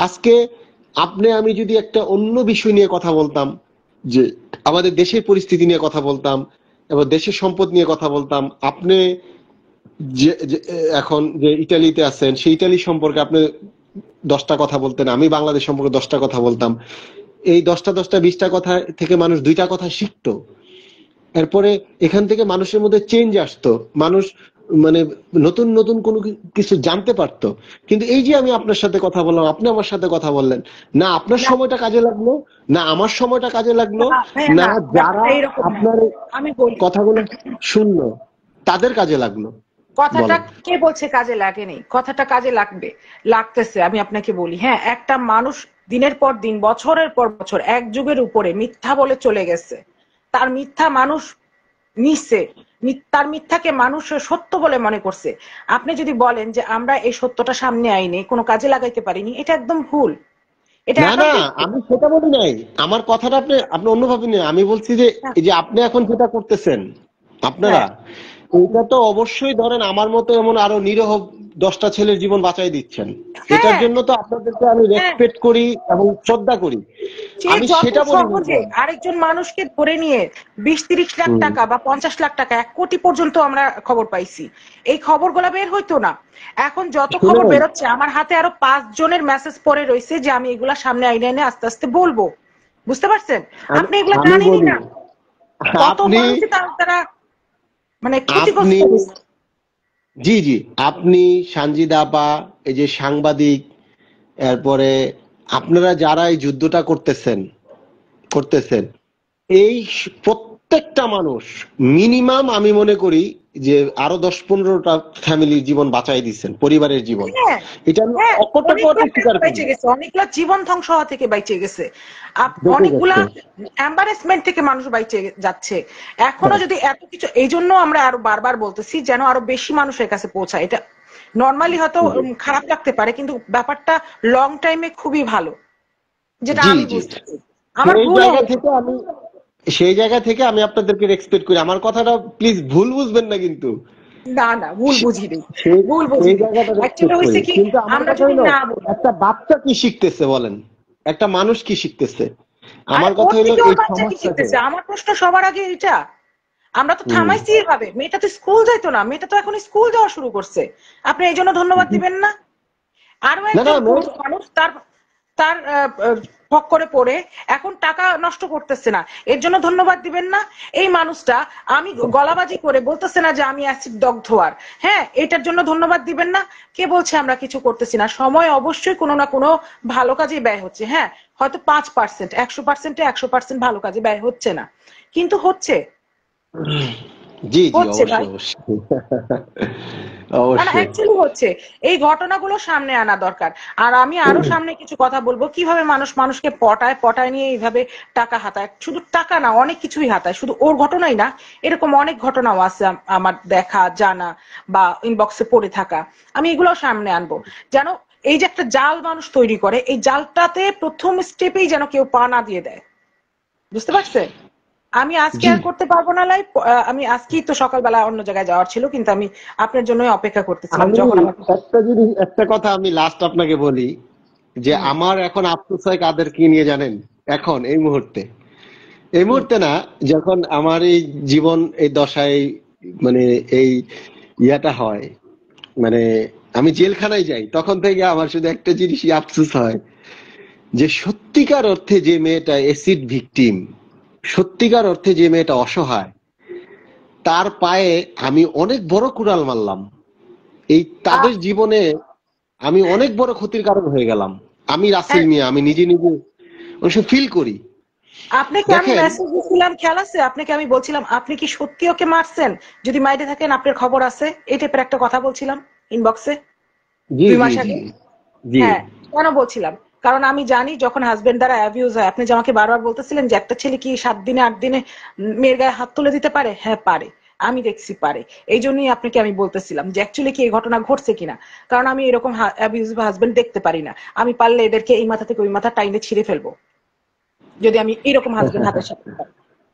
[SPEAKER 3] আজকে আমি যদি একটা অন্য বিষয় নিয়ে কথা বলতাম, যে আমাদের দেশের পরিস্থিতি নিয়ে কথা বলতাম এবং দেশের সম্পদ নিয়ে কথা বলতাম, আপনি যে এখন যে ইটালিতে আছেন সেই ইটালি সম্পর্কে আপনি 10টা কথা বলতেন, আমি বাংলাদেশ সম্পর্কে 10টা কথা বলতাম, এই 10টা 20টা কথা থেকে মানুষ 2টা কথা শিখতো। এরপরে এখান থেকে মানুষের মধ্যে চেঞ্জ আসতো, মানুষ মানে নতুন নতুন কোনো কিছু জানতে পারতো। কিন্তু এই যে আমি আপনার সাথে কথা বললাম, আপনি আমার সাথে কথা বললেন, না আপনার সময়টা কাজে লাগলো, না আমার সময়টা কাজে লাগলো, না যারা আপনার কথাগুলো শুনলো তাদের কাজে লাগলো।
[SPEAKER 1] কথাটা কে বলছে কাজে লাগেনি? কথাটা কাজে লাগতেছে। আমি আপনাকে বলি, হ্যাঁ, একটা মানুষ দিনের পর দিন, বছরের পর বছর, এক যুগের উপরে মিথ্যা বলে চলে গেছে, তার মিথ্যা মানুষ নিচ্ছে, তার মিথ্যাকে মানুষ সত্য বলে মনে করছে। আপনি যদি বলেন যে আমরা এই সত্যটা সামনে আইনে কোনো কাজে লাগাইতে পারিনি, এটা একদম ভুল।
[SPEAKER 3] না না, আমি সেটা বলি নাই, আমার কথাটা আপনি অন্যভাবে নিন। আমি বলছি যে এই যে আপনি এখন যেটা করতেছেন আপনারা, এটা তো অবশ্যই ধরেন আমার মতো এমন আরো নিরীহ 10টা ছেলের জীবন বাঁচাই দিচ্ছেন, এটার জন্য তো আপনাদেরকে আমি রেসপেক্ট করি এবং শ্রদ্ধা করি। আমি সেটা বলি না,
[SPEAKER 1] আরেকজন মানুষকে ধরে নিয়ে 20-30 লাখ টাকা বা 50 লাখ টাকা, 1 কোটি পর্যন্ত আমরা খবর পাইছি, এই খবরগুলো বের হইতো না। এখন যত খবর বেরোচ্ছে, আমার হাতে আরো 5 জনের মেসেজ পড়ে রয়েছে যে আমি এগুলা সামনে আইনে আস্তে আস্তে বলবো। বুঝতে পারছেন? আপনি এগুলা জানেনই না, কত মানুষ তারা মানে ক্ষতিগ্রস্ত।
[SPEAKER 3] জি জি, আপনি, সানজিদা আপা, এই যে সাংবাদিক, এরপরে আপনারা যারা এই যুদ্ধটা করতেছেন, এই প্রত্যেকটা মানুষ মিনিমাম আমি মনে করি যে আরো 10-15টা ফ্যামিলির জীবন বাঁচাই দিচ্ছেন, পরিবারের জীবন।
[SPEAKER 1] হ্যাঁ
[SPEAKER 3] এটা আমি
[SPEAKER 1] হ্যাঁ,
[SPEAKER 3] অকপটে
[SPEAKER 1] অনেকগুলা
[SPEAKER 3] স্বীকার করি।
[SPEAKER 1] বেঁচে গেছে, অনেকগুলা জীবন ধ্বংস হওয়া থেকে বেঁচে গেছে,
[SPEAKER 3] বেঁচে
[SPEAKER 1] অনেকগুলা
[SPEAKER 3] গেছে।
[SPEAKER 1] এম্বারেসমেন্ট থেকে মানুষ বেঁচে যাচ্ছে। এখনো
[SPEAKER 3] হ্যাঁ
[SPEAKER 1] যদি এত কিছু, এই জন্য আমরা আরো বারবার বলতেছি যেন আরো বেশি মানুষের কাছে পৌঁছায়। এটা নর্মালি হয়তো
[SPEAKER 3] জি
[SPEAKER 1] খারাপ লাগতে পারে, কিন্তু ব্যাপারটা লং টাইমে খুবই ভালো, যেটা
[SPEAKER 3] জি
[SPEAKER 1] আমি
[SPEAKER 3] জি,
[SPEAKER 1] বুঝতেছি। আমার
[SPEAKER 3] সেই
[SPEAKER 1] ভুল
[SPEAKER 3] জায়গা
[SPEAKER 1] হয়েছে।
[SPEAKER 3] থেকে আমি সেই জায়গা থেকে আমি আপনাদেরকে রেসপেক্ট করি। আমার কথাটা প্লিজ ভুল বুঝবেন না কিন্তু।
[SPEAKER 1] না না, ভুল
[SPEAKER 3] সে-
[SPEAKER 1] বুঝিনি,
[SPEAKER 3] সেই
[SPEAKER 1] ভুল
[SPEAKER 3] সেই
[SPEAKER 1] বুঝিনি।
[SPEAKER 3] জায়গাটা
[SPEAKER 1] অ্যাকচুয়ালি
[SPEAKER 3] রেসপেক্ট করি,
[SPEAKER 1] হয়েছে কি,
[SPEAKER 3] কিন্তু আমার
[SPEAKER 1] আমরা
[SPEAKER 3] কথা
[SPEAKER 1] যদি
[SPEAKER 3] হলো
[SPEAKER 1] না বলি,
[SPEAKER 3] একটা বাচ্চা কি শিখতেছে বলেন, একটা মানুষ কি শিখতেছে?
[SPEAKER 1] আরে
[SPEAKER 3] আমার কথা
[SPEAKER 1] ওর
[SPEAKER 3] হলো
[SPEAKER 1] থেকে ওর
[SPEAKER 3] এই
[SPEAKER 1] বাচ্চা কি
[SPEAKER 3] সমাজটাকে।
[SPEAKER 1] শিখতেছে? আমার প্রশ্ন সবার আগে এটা। আমরা তো
[SPEAKER 3] হুম।
[SPEAKER 1] থামাইছি এভাবে, মেয়েটা তো স্কুল যাইতো না, মেয়েটা তো এখন স্কুল যাওয়া শুরু করছে। আপনি এই জন্য ধন্যবাদ দিবেন না? আরো
[SPEAKER 3] না না,
[SPEAKER 1] একজন পুরুষ মানুষ তার তার ফক্করে পড়ে এখন টাকা নষ্ট করতেছে না, এর জন্য ধন্যবাদ দিবেন না? এই মানুষটা আমি গলাবাজি করে বলতেছে না যে আমি অ্যাসিড দগ্ধ আর, হ্যাঁ, এটার জন্য ধন্যবাদ দিবেন না? কে বলছে আমরা কিছু করতেছি না? সময় অবশ্যই কোনো না কোনো ভালো কাজে ব্যয় হচ্ছে, হ্যাঁ, হয়তো 5%, 100%-এ 100% ভালো কাজে ব্যয় হচ্ছে না, কিন্তু হচ্ছে,
[SPEAKER 3] জি জি,
[SPEAKER 1] হচ্ছে ভাই।
[SPEAKER 3] অবশ্যই অবশ্যই।
[SPEAKER 1] না না,
[SPEAKER 3] অবশ্যই।
[SPEAKER 1] অ্যাকচুয়ালি হচ্ছে। এই ঘটনাগুলো সামনে আনা দরকার। আর আমি আরো সামনে কিছু কথা বলবো, কিভাবে মানুষ মানুষকে পটায়, পটায় নিয়ে এইভাবে টাকা হাতায়। শুধু টাকা না, অনেক কিছুই হাতায়, শুধু ওর ঘটনাই না, এরকম অনেক ঘটনাও আছে আমার দেখা জানা বা ইনবক্সে পড়ে থাকা। আমি এগুলো সামনে আনবো যেন এই যে একটা জাল মানুষ তৈরি করে, এই জালটাতে প্রথম স্টেপেই যেন কেউ পা না দিয়ে দেয়। বুঝতে পারছেন? আমি আজকে
[SPEAKER 3] জি,
[SPEAKER 1] আর করতে পারবো না লাইভ। আমি আজকেই তো সকালবেলা অন্য জায়গায় যাওয়ার ছিল, কিন্তু আমি আপনার জন্যই অপেক্ষা করতেছিলাম
[SPEAKER 3] আমি
[SPEAKER 1] যখন আমার।
[SPEAKER 3] একটা কথা আমি লাস্ট আপনাকে বলি, যে
[SPEAKER 1] হুম।
[SPEAKER 3] আমার এখন আফসোস হয় কাদের কি নিয়ে জানেন? এখন এই মুহূর্তে না, যখন আমার এই জীবন এই দশায়, মানে এই ইয়াটা হয়, মানে আমি জেলখানায় যাই, তখন থেকে আমার শুধু একটা জিনিসই আফসোস হয়, যে সত্যিকার অর্থে যে মেয়েটা অ্যাসিড ভিকটিম, সত্যিকার অর্থে যে মেয়েটা অসহায়, তার পায়ে আমি অনেক বড় কুড়াল মারলাম। এই
[SPEAKER 1] আহ,
[SPEAKER 3] তাদের জীবনে আমি অনেক বড় ক্ষতির কারণ হয়ে গেলাম। আমি রাসেল
[SPEAKER 1] হ্যাঁ,
[SPEAKER 3] মিয়া, আমি নিজে নিজে অবশ্য ফিল করি।
[SPEAKER 1] আপনাকে আমি
[SPEAKER 3] দেখেন,
[SPEAKER 1] মেসেজ দিছিলাম, খেয়াল আছে? আপনাকে আমি বলছিলাম আপনি কি সত্যি ওকে মারছেন? যদি মাইরে থাকেন আপনার খবর আছে, এই টাইপের একটা কথা বলছিলাম ইনবক্সে
[SPEAKER 3] জি
[SPEAKER 1] 2
[SPEAKER 3] জি
[SPEAKER 1] মাস
[SPEAKER 3] জি
[SPEAKER 1] আগে।
[SPEAKER 3] জি,
[SPEAKER 1] হ্যাঁ, কেন বলছিলাম? কারণ আমি জানি যখন হাজবেন্ড দ্বারা অ্যাবিউজ হয়, আপনি যে আমাকে বারবার বলতেছিলেন যে একটা ছেলে কি 7 দিনে 8 দিনে মেয়ের গায়ে হাত তুলে দিতে পারে? হ্যাঁ পারে, আমি দেখছি পারে। এই জন্যই আপনাকে আমি বলতেছিলাম যে অ্যাকচুয়ালি কি এই ঘটনা ঘটছে কিনা। কারণ আমি এরকম অ্যাবিউজিভ হাজবেন্ড দেখতে পারি না। আমি পারলে এদেরকে এই মাথা থেকে ওই মাথা টাইনে ছিঁড়ে ফেলবো, যদি আমি এরকম হাজবেন্ড হাতের সাথে পাই।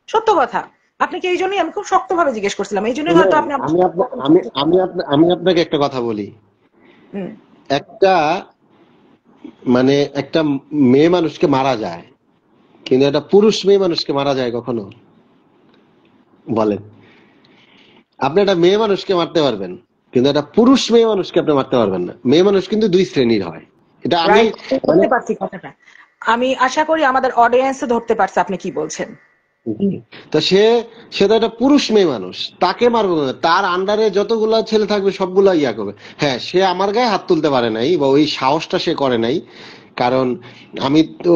[SPEAKER 1] সত্য কথা। আপনাকে এই জন্যই আমি খুব শক্তভাবে জিজ্ঞেস করছিলাম, এই জন্যই হয়তো
[SPEAKER 3] শুনেন,
[SPEAKER 1] আপনি আমার
[SPEAKER 3] আমি
[SPEAKER 1] সাথে
[SPEAKER 3] আপনা-
[SPEAKER 1] তখন
[SPEAKER 3] আমি
[SPEAKER 1] করতে
[SPEAKER 3] আমি
[SPEAKER 1] পারেন।
[SPEAKER 3] আমি আপনাকে একটা কথা বলি।
[SPEAKER 1] হুম।
[SPEAKER 3] একটা, মানে একটা মেয়ে মানুষকে মারা যায়, কিন্তু একটা পুরুষ মেয়ে মানুষকে মারা যায় কখনো? বলেন। আপনি একটা মেয়ে মানুষকে মারতে পারবেন, কিন্তু একটা পুরুষ মেয়ে মানুষকে আপনি মারতে পারবেন না। মেয়ে মানুষ কিন্তু দুই শ্রেণীর হয়, এটা আমি,
[SPEAKER 1] রাইট,
[SPEAKER 3] মানে
[SPEAKER 1] বুঝতে পারছি কথাটা। আমি আশা করি আমাদের অডিয়েন্সে ধরতে পারছে আপনি কি বলছেন।
[SPEAKER 3] তো সে তো একটা পুরুষ মেয়ে মানুষ, তাকে মারবো না। তার আন্ডারে যতগুলা ছেলে থাকবে সবগুলা ইয়া করবে। হ্যাঁ, সে আমার গায়ে হাত তুলতে পারে নাই, বা ওই সাহসটা সে করে নাই, কারণ আমি তো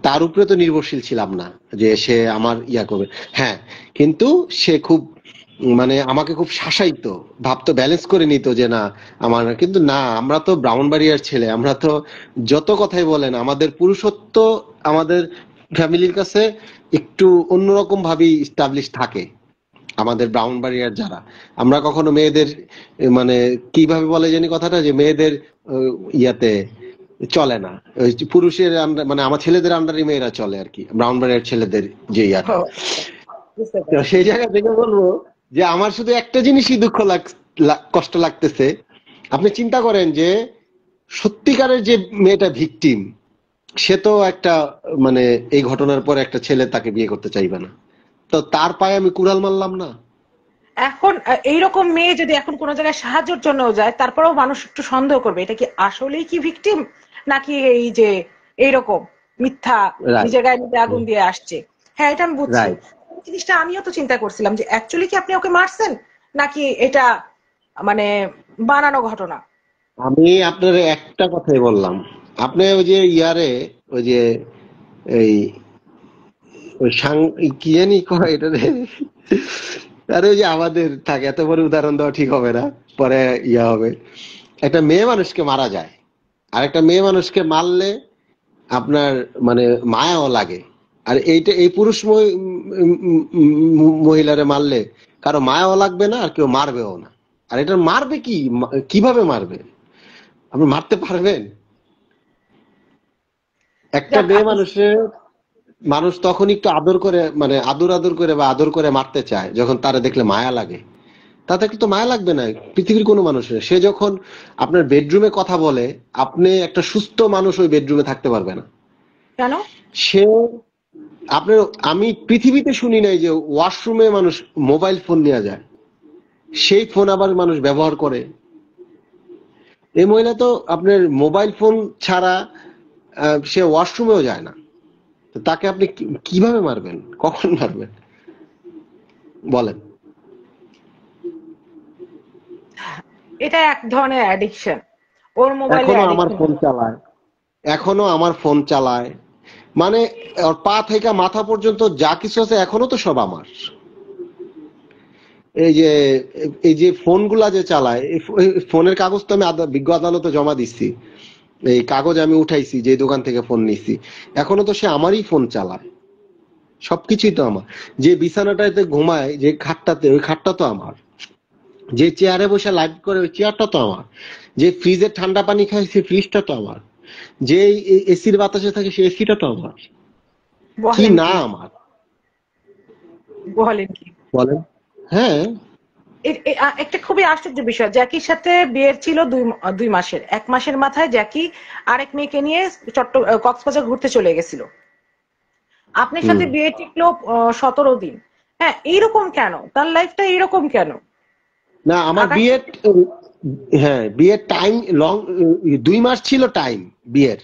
[SPEAKER 3] তার উপরে তো নির্ভরশীল ছিলাম না যে সে আমার ইয়া করবে। হ্যাঁ, কিন্তু সে খুব, মানে আমাকে খুব শাসাইতো, ভাবতো, ব্যালেন্স করে নিত যে না আমার, কিন্তু না, আমরা তো ব্রাহ্মণবাড়িয়ার ছেলে, আমরা তো যত কথাই বলেন আমাদের পুরুষত্ব আমাদের ফ্যামিলির কাছে একটু অন্যরকম ভাবেই ইস্টাবলিশ থাকে। আমাদের ব্রাহ্মণবাড়িয়ার যারা, আমরা কখনো মেয়েদের, মানে কিভাবে বলে জানি কথাটা, যে মেয়েদের ইয়াতে চলে না, ওই যে পুরুষের মানে আমার ছেলেদের আন্ডারে মেয়েরা চলে আর কি, ব্রাহ্মণবাড়িয়ার ছেলেদের যে ইয়াটা।
[SPEAKER 1] ও, বুঝতে
[SPEAKER 3] তো
[SPEAKER 1] পারছি।
[SPEAKER 3] সেই জায়গা থেকে বলবো যে আমার শুধু একটা জিনিসই দুঃখ কষ্ট লাগতেছে। আপনি চিন্তা করেন যে সত্যিকারের যে মেয়েটা ভিকটিম, সে তো একটা, মানে এই ঘটনার পর একটা ছেলে তাকে বিয়ে করতে চাইবে না, তো তার পায়ে আমি কুড়াল মারলাম না?
[SPEAKER 1] এখন এইরকম মেয়ে যদি এখন কোনো জায়গায় সাহায্যের জন্য যায়, তারপরেও মানুষ একটু সন্দেহ করবে এটা কি আসলেই কি ভিকটিম, নাকি এই যে এইরকম মিথ্যা
[SPEAKER 3] রাইট
[SPEAKER 1] নিজের গায়ে নিজে আগুন দিয়ে আসছে। হ্যাঁ, এটা আমি বুঝছি।
[SPEAKER 3] রাইট।
[SPEAKER 1] এই জিনিসটা আমিও তো চিন্তা করছিলাম যে অ্যাকচুয়ালি কি আপনি ওকে মারছেন, নাকি এটা মানে বানানো ঘটনা?
[SPEAKER 3] আমি আপনার একটা কথাই বললাম। আপনি ওই যে ওই যে এই ওই কি জানি কয় এটা রে, আরে ওই যে আমাদের থাকে, এত বড় উদাহরণ দেওয়া ঠিক হবে না, পরে হবে। একটা মেয়ে মানুষকে মারা যায়, আর একটা মেয়ে মানুষকে মারলে আপনার মানে মায়াও লাগে। আর এই পুরুষ মহিলারে মারলে কারো মায়াও লাগবে না, আর কেউ মারবেও না। আর এটা মারবে কিভাবে মারবে? আপনি মারতে পারবেন? একটা
[SPEAKER 1] যাক
[SPEAKER 3] মেয়ে
[SPEAKER 1] আপনি
[SPEAKER 3] মানুষ তখন একটু আদর করে, মানে আদর করে বা আদর করে মারতে চায় যখন তারা দেখলে মায়া লাগে। তাতে তো মায়া লাগবে না পৃথিবীর কোনো মানুষের। সে যখন আপনার বেডরুমে কথা বলে, আপনি একটা সুস্থ মানুষ ওই বেডরুমে থাকতে পারবে না।
[SPEAKER 1] কেন?
[SPEAKER 3] সে আপনার, আমি পৃথিবীতে শুনি নাই যে ওয়াশরুমে মানুষ মোবাইল ফোন নিয়ে যায়, সেই ফোন আবার মানুষ ব্যবহার করে। এই মহিলা তো আপনার মোবাইল ফোন ছাড়া সে ওয়াশরুমেও যায় না। তো তাকে আপনি কিভাবে মারবেন, কখন মারবেন বলেন?
[SPEAKER 1] এটা এক ধরনের অ্যাডিকশন, ওর মোবাইলে
[SPEAKER 3] এখনো আমার
[SPEAKER 1] অ্যাডিকশন।
[SPEAKER 3] ফোন চালায়, এখনো আমার ফোন চালায়, মানে ওর পা থেকে মাথা পর্যন্ত যা কিছু আছে এখনো তো সব আমার। এই যে ফোনগুলা যে চালায়, এই ফোনের কাগজ তো আমি বিজ্ঞ আদালতে জমা দিচ্ছি, এই কাগজ আমি উঠাইছি যে দোকান থেকে ফোন নিচ্ছি। এখনো তো সে আমারই ফোন চালায়, সবকিছুই তো আমার। যে বিছানাটাতে ঘুমায়, যে খাটটাতে, ওই খাটটা তো আমার। যে চেয়ারে বসে লাইভ করে, ওই চেয়ারটা তো আমার। যে ফ্রিজে ঠান্ডা পানি খায়, সেই ফ্রিজটা তো আমার। যে এসির বাতাসে থাকে, সেই এসিটা তো আমার। কি
[SPEAKER 1] বলেন
[SPEAKER 3] না
[SPEAKER 1] কি?
[SPEAKER 3] আমার?
[SPEAKER 1] বলেন কি?
[SPEAKER 3] বলেন। হ্যাঁ।
[SPEAKER 1] একটা খুবই আশ্চর্য বিষয়, জ্যাকির সাথে বিয়ের ছিল 2 মাসের, 1 মাসের মাথায় জ্যাকি আরেক মেয়েকে নিয়ে কক্সবাজার ঘুরতে চলে গেছিল। আপনার
[SPEAKER 3] হুম।
[SPEAKER 1] সাথে বিয়ে টিকলো 17 দিন। হ্যাঁ, এইরকম কেন? তার লাইফটা এইরকম কেন?
[SPEAKER 3] না, আমার
[SPEAKER 1] আকাশ।
[SPEAKER 3] বিয়ের, হ্যাঁ বিয়ের টাইম লং, 2 মাস ছিল টাইম বিয়ের,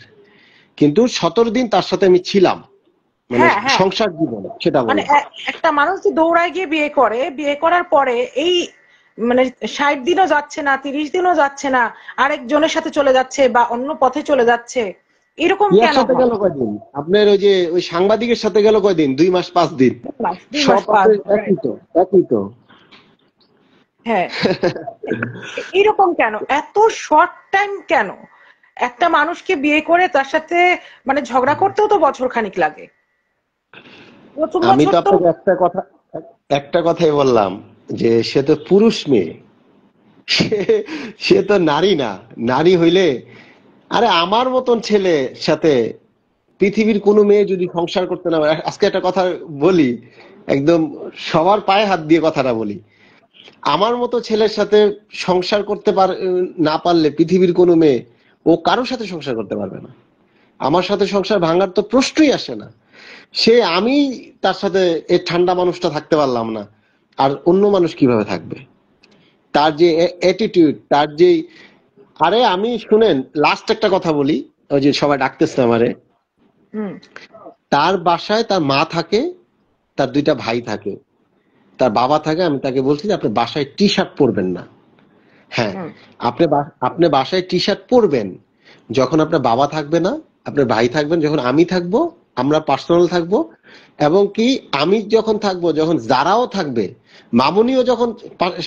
[SPEAKER 3] কিন্তু 17 দিন তার সাথে আমি ছিলাম, মানে
[SPEAKER 1] হ্যাঁ, হ্যাঁ,
[SPEAKER 3] সংসার জীবন সেটা
[SPEAKER 1] মানে
[SPEAKER 3] বললাম।
[SPEAKER 1] একটা মানুষ যে দৌড়ায় গিয়ে বিয়ে করে, বিয়ে করার পরে এই মানে 60 দিনও যাচ্ছে না, 30 দিনও যাচ্ছে না, আরেকজনের সাথে চলে যাচ্ছে বা অন্য পথে চলে যাচ্ছে, এরকম
[SPEAKER 3] ইয়ার
[SPEAKER 1] কেন
[SPEAKER 3] সাথে
[SPEAKER 1] হয়?
[SPEAKER 3] গেল কয়দিন? আপনার ওই যে ওই সাংবাদিকের সাথে গেল কয়দিন? 2 মাস 5 দিন।
[SPEAKER 1] 2 মাস, 2 মাস
[SPEAKER 3] সব
[SPEAKER 1] পাঁচ
[SPEAKER 3] আপনার একই
[SPEAKER 1] right.
[SPEAKER 3] তো, একই তো।
[SPEAKER 1] হ্যাঁ, এরকম কেন? এত শর্ট টাইম কেন? একটা মানুষকে বিয়ে করে তার সাথে মানে ঝগড়া করতেও তো বছর খানিক লাগে। প্রথম
[SPEAKER 3] আমি
[SPEAKER 1] বছর
[SPEAKER 3] তো
[SPEAKER 1] তো
[SPEAKER 3] আপনাকে একটা কথাই বললাম, যে সে তো পুরুষ মেয়ে, সে সে তো নারী না। নারী হইলে, আরে আমার মতন ছেলে সাথে পৃথিবীর কোনো মেয়ে যদি সংসার করতে না পারে, আজকে একটা কথা বলি, একদম সবার পায়ে হাত দিয়ে কথাটা বলি, আমার মতো ছেলের সাথে সংসার করতে না পারলে পৃথিবীর কোনো মেয়ে ও কারোর সাথে সংসার করতে পারবে না। আমার সাথে সংসার ভাঙার তো প্রশ্নই আসে না। আমি তার সাথে এই ঠান্ডা মানুষটা থাকতে পারলাম না, আর অন্য মানুষ কিভাবে থাকবে? তার যে অ্যাটিটিউড, তার যে, আরে আমি শুনেন, লাস্ট একটা কথা বলি, ওই যে সবাই ডাকতেছে আমারে।
[SPEAKER 1] হুম,
[SPEAKER 3] তার বাসায় তার মা থাকে, তার 2টা ভাই থাকে, তার বাবা থাকে। আমি তাকে বলছি যে আপনি বাসায় টি শার্ট পরবেন না। হ্যাঁ,
[SPEAKER 1] হুম,
[SPEAKER 3] আপনি বাসায় টি শার্ট পরবেন যখন আপনার বাবা থাকবে না, আপনার ভাই থাকবেন, যখন আমি থাকবো, আমরা পার্সোনাল থাকবো, এবং কি আমি যখন থাকবো, যখন যারাও থাকবে, মামুনিও যখন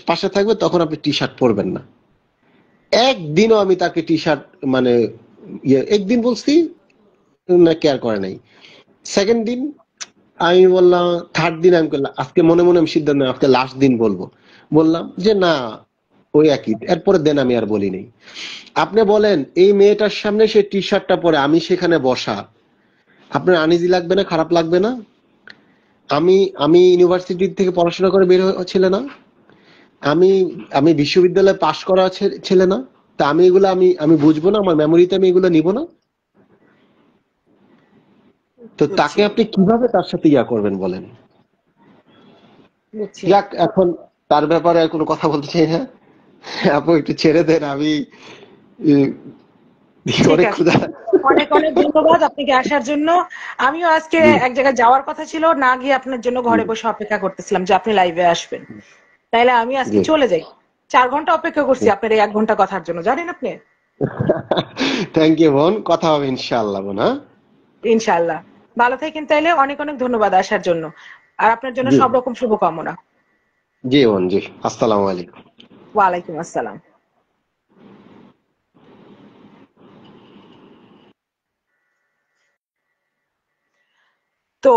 [SPEAKER 3] পাশে থাকবে, তখন আপনি টি শার্ট পরবেন না। একদিনও আমি তাকে টি শার্ট, মানে একদিন বলছি না, কেয়ার করে নাই। সেকেন্ড দিন আমি বললাম, থার্ড দিন আমি করলাম, আজকে মনে মনে আমি সিদ্ধান্ত নিলাম, আজকে লাস্ট দিন বলবো। বললাম যে না, ওই একই। এরপরে দেন আমি আর বলি নাই। আপনি বলেন, এই মেয়েটার সামনে সে টি শার্টটা পরে আমি সেখানে বসা, আপনার আনইজি লাগবে না, খারাপ লাগবে না? আমি আমি ইউনিভার্সিটি থেকে পড়াশোনা করে বের হচ্ছিল না, আমি আমি বিশ্ববিদ্যালয়ে পাশ করা ছেলে না? তা আমি এগুলো আমি বুঝবো না? আমার মেমোরিতে আমি এগুলো নিব না? তো
[SPEAKER 1] বুঝছি,
[SPEAKER 3] তাকে আপনি কিভাবে তার সাথে ইয়া করবেন বলেন?
[SPEAKER 1] বুঝছি।
[SPEAKER 3] যাক, এখন তার ব্যাপারে আর কোনো কথা বলতে চাই না। আপু একটু ছেড়ে দেন, আমি উম,
[SPEAKER 1] ঠিক
[SPEAKER 3] অনেক
[SPEAKER 1] আছে,
[SPEAKER 3] ক্ষুধা।
[SPEAKER 1] অনেক অনেক ধন্যবাদ আপনাকে আসার জন্য। আমিও আজকে
[SPEAKER 3] জি।
[SPEAKER 1] এক জায়গায় যাওয়ার কথা ছিল, না গিয়ে আপনার জন্য
[SPEAKER 3] জি।
[SPEAKER 1] ঘরে বসে অপেক্ষা করতেছিলাম যে আপনি লাইভে আসবেন। তাইলে আমি আজকে
[SPEAKER 3] জি।
[SPEAKER 1] চলে যাই। 4 ঘন্টা অপেক্ষা করছি আপনার এই 1 ঘন্টা কথার জন্য, জানেন আপনি?
[SPEAKER 3] থ্যাংক ইউ বোন, কথা হবে ইনশাআল্লাহ বোন। হ্যাঁ,
[SPEAKER 1] ইনশাআল্লাহ। ভালো থাকেন তাইলে, অনেক অনেক ধন্যবাদ আসার জন্য, আর আপনার জন্য
[SPEAKER 3] জি
[SPEAKER 1] সব রকম শুভকামনা।
[SPEAKER 3] জি বোন, জি, আসসালামু আলাইকুম।
[SPEAKER 1] ওয়ালাইকুম আসসালাম। তো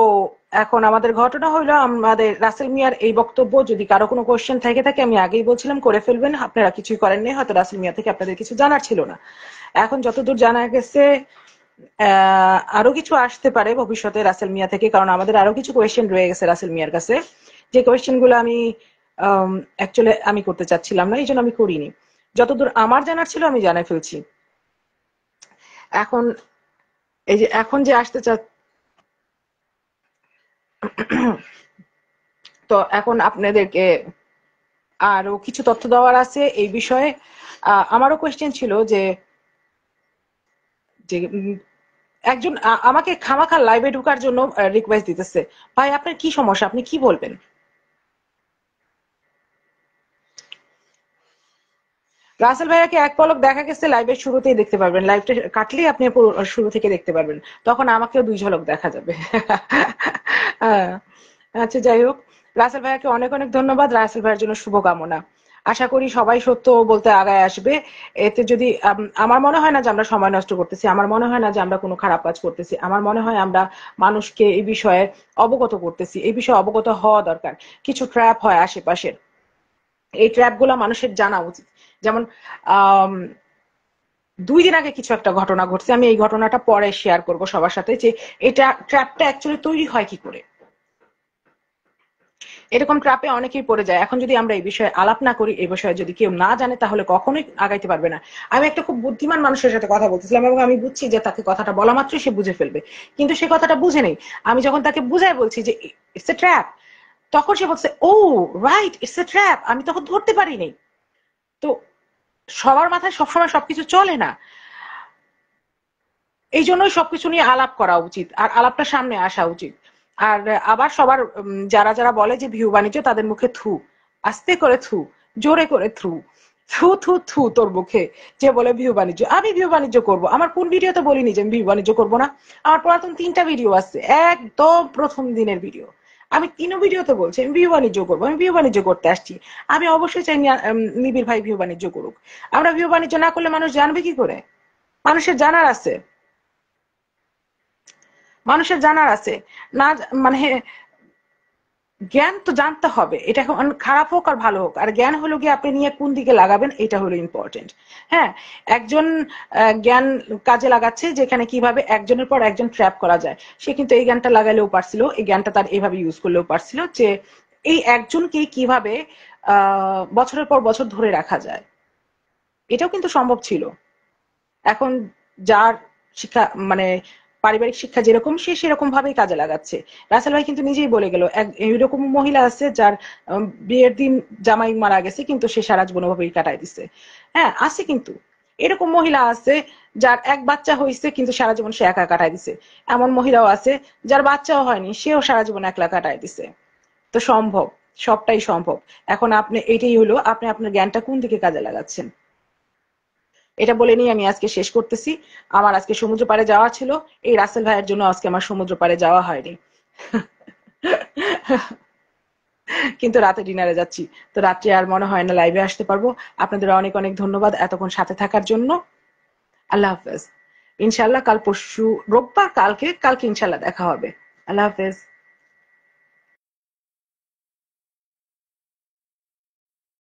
[SPEAKER 1] এখন আমাদের ঘটনা হইলো, আমাদের রাসেল মিয়ার এই বক্তব্য, যদি কারো কোনো কোয়েশ্চেন থেকে থাকে আমি আগেই বলছিলাম করে ফেলবেন, আপনারা কিছুই করেননি, হয়তো রাসেল মিয়া থেকে আপনাদের কিছু জানার ছিল না। এখন যতদূর জানা গেছে আরো কিছু আসতে পারে ভবিষ্যতে রাসেল মিয়া থেকে, কারণ আমাদের আরো কিছু কোয়েশ্চেন রয়ে গেছে রাসেল মিয়ার কাছে, যে কোয়েশ্চেন গুলো আমি অ্যাকচুয়ালি আমি করতে চাচ্ছিলাম না, এই জন্য আমি করিনি। যতদূর আমার জানার ছিল আমি জানাই ফেলছি। এখন এই যে এখন যে আসতে চা তো এখন আপনাদেরকে আরো কিছু তথ্য দেওয়ার আছে এই বিষয়ে। আমারও কোয়েশ্চেন ছিল যে যে একজন আমাকে খামাখা লাইভে ঢোকার জন্য রিকোয়েস্ট দিতেছে। ভাই আপনার কি সমস্যা, আপনি কি বলবেন? রাসেল ভাইয়াকে এক পলক দেখা গেছে লাইভের শুরুতেই দেখতে পারবেন, লাইভটা কাটলেই আপনি শুরু থেকে দেখতে পারবেন, তখন আমাকেও 2 ঝলক দেখা যাবে। আহ, আচ্ছা যাই হোক, রাসেল ভাইয়াকে অনেক অনেক ধন্যবাদ, রাসেল ভাইয়ের জন্য শুভকামনা। আশা করি সবাই সত্য বলতে আগায় আসবে। এতে যদি আমার মনে হয় না যে আমরা সময় নষ্ট করতেছি, আমার মনে হয় না যে আমরা কোনো খারাপ কাজ করতেছি, আমার মনে হয় আমরা মানুষকে এই বিষয়ে অবগত করতেছি, এই বিষয়ে অবগত হওয়া দরকার। কিছু ট্র্যাপ হয় আশেপাশের, এই ট্র্যাপ গুলা মানুষের জানা উচিত। যেমন আহ 2 দিন আগে কিছু একটা ঘটনা ঘটছে, আমি এই ঘটনাটা পরে শেয়ার করব সবার সাথে, যে এটা ট্র্যাপটা অ্যাকচুয়ালি তৈরি হয় কি করে। এরকম ট্র্যাপে অনেকেই পড়ে যায়। এখন যদি আমরা এই বিষয়ে আলাপ না করি, এই বিষয়ে যদি কেউ না জানে, তাহলে কখনোই আগাইতে পারবে না। আমি একটা খুব বুদ্ধিমান মানুষের সাথে কথা বলতেছিলাম, এবং আমি বুঝছি যে তাকে কথাটা বলা মাত্রই সে বুঝে ফেলবে, কিন্তু সে কথাটা বুঝে নেই। আমি যখন তাকে বুঝাই বলছি যে ইটস এ ট্র্যাপ, তখন সে বলছে ও রাইট ইটস এ ট্র্যাপ, আমি তখন ধরতে পারিনি। তো সবার মাথায় সবসময় সবকিছু চলে না, এই জন্যই সবকিছু নিয়ে আলাপ করা উচিত, আর আলাপটা সামনে আসা উচিত। আর আবার সবার যারা যারা বলে যে ভিউ বাণিজ্য, তাদের মুখে থু, আস্তে করে থু, জোরে করে থু, থু থু থু তোর মুখে, যে বলে ভিউ বাণিজ্য। আমি ভিউ বাণিজ্য করব? আমার কোন ভিডিওতে বলিনি যে আমি ভিউ বাণিজ্য করবো না? আমার পুরাতন 3টা ভিডিও আছে, একদম প্রথম দিনের ভিডিও, আমি 3 ভিডিওতে বলছি আমি ভিউ বাণিজ্য করবো, আমি ভিউ বাণিজ্য করতে আসছি। আমি অবশ্যই চাই নিবিড় ভাই ভিউ বাণিজ্য করুক। আমরা ভিউ বাণিজ্য না করলে মানুষ জানবে কি করে? মানুষের জানার আছে, মানুষের জানার আছে না, মানে জ্ঞান তো জানতে হবে, এটা এখন খারাপ হোক আর ভালো হোক, আর জ্ঞান হলো গিয়ে আপনি নিয়ে কোন দিকে লাগাবেন, এটা হলো ইম্পর্টেন্ট। হ্যাঁ, একজন জ্ঞান কাজে লাগাচ্ছে যেখানে কিভাবে একজনের পর একজন ট্র্যাপ করা যায়, সে কিন্তু এই জ্ঞানটা লাগালেও পারছিল, এই জ্ঞানটা তার এইভাবে ইউজ করলেও পারছিল, যে এই একজনকে কিভাবে বছরের পর বছর ধরে রাখা যায়, এটাও কিন্তু সম্ভব ছিল। এখন যার শিক্ষা, মানে পারিবারিক শিক্ষা যেরকম, সে সেরকম ভাবেই কাজে লাগাচ্ছে। রাসেল ভাই কিন্তু নিজেই বলে গেল, এরকম মহিলা আছে যার বিয়ের দিন জামাই মারা গেছে, কিন্তু সে সারা জীবন ওভাবেই কাটাই দিছে। হ্যাঁ আছে, কিন্তু এরকম মহিলা আছে যার এক বাচ্চা হয়েছে, কিন্তু সারা জীবন সে একা কাটাই দিছে। এমন মহিলাও আছে যার বাচ্চাও হয়নি, সেও সারা জীবন একলা কাটাই দিছে। তো সম্ভব, সবটাই সম্ভব। এখন আপনি, এটাই হলো আপনি আপনার জ্ঞানটা কোন দিকে কাজে লাগাচ্ছেন। এটা বলে নিয়ে আমি আজকে শেষ করতেছি। আমার আজকে সমুদ্র পাড়ে যাওয়া ছিল, এই রাসেল ভাইয়ের জন্য আজকে আমার সমুদ্র পাড়ে যাওয়া হয়নি। কিন্তু রাতে ডিনারে যাচ্ছি, তো রাত্রে আর মনে হয় না লাইভে আসতে পারবো। আপনাদের অনেক অনেক ধন্যবাদ এতক্ষণ সাথে থাকার জন্য। আল্লাহ হাফেজ। ইনশাল্লাহ কাল পরশু রোববার, কালকে কালকে ইনশাল্লাহ দেখা হবে। আল্লাহ হাফেজ।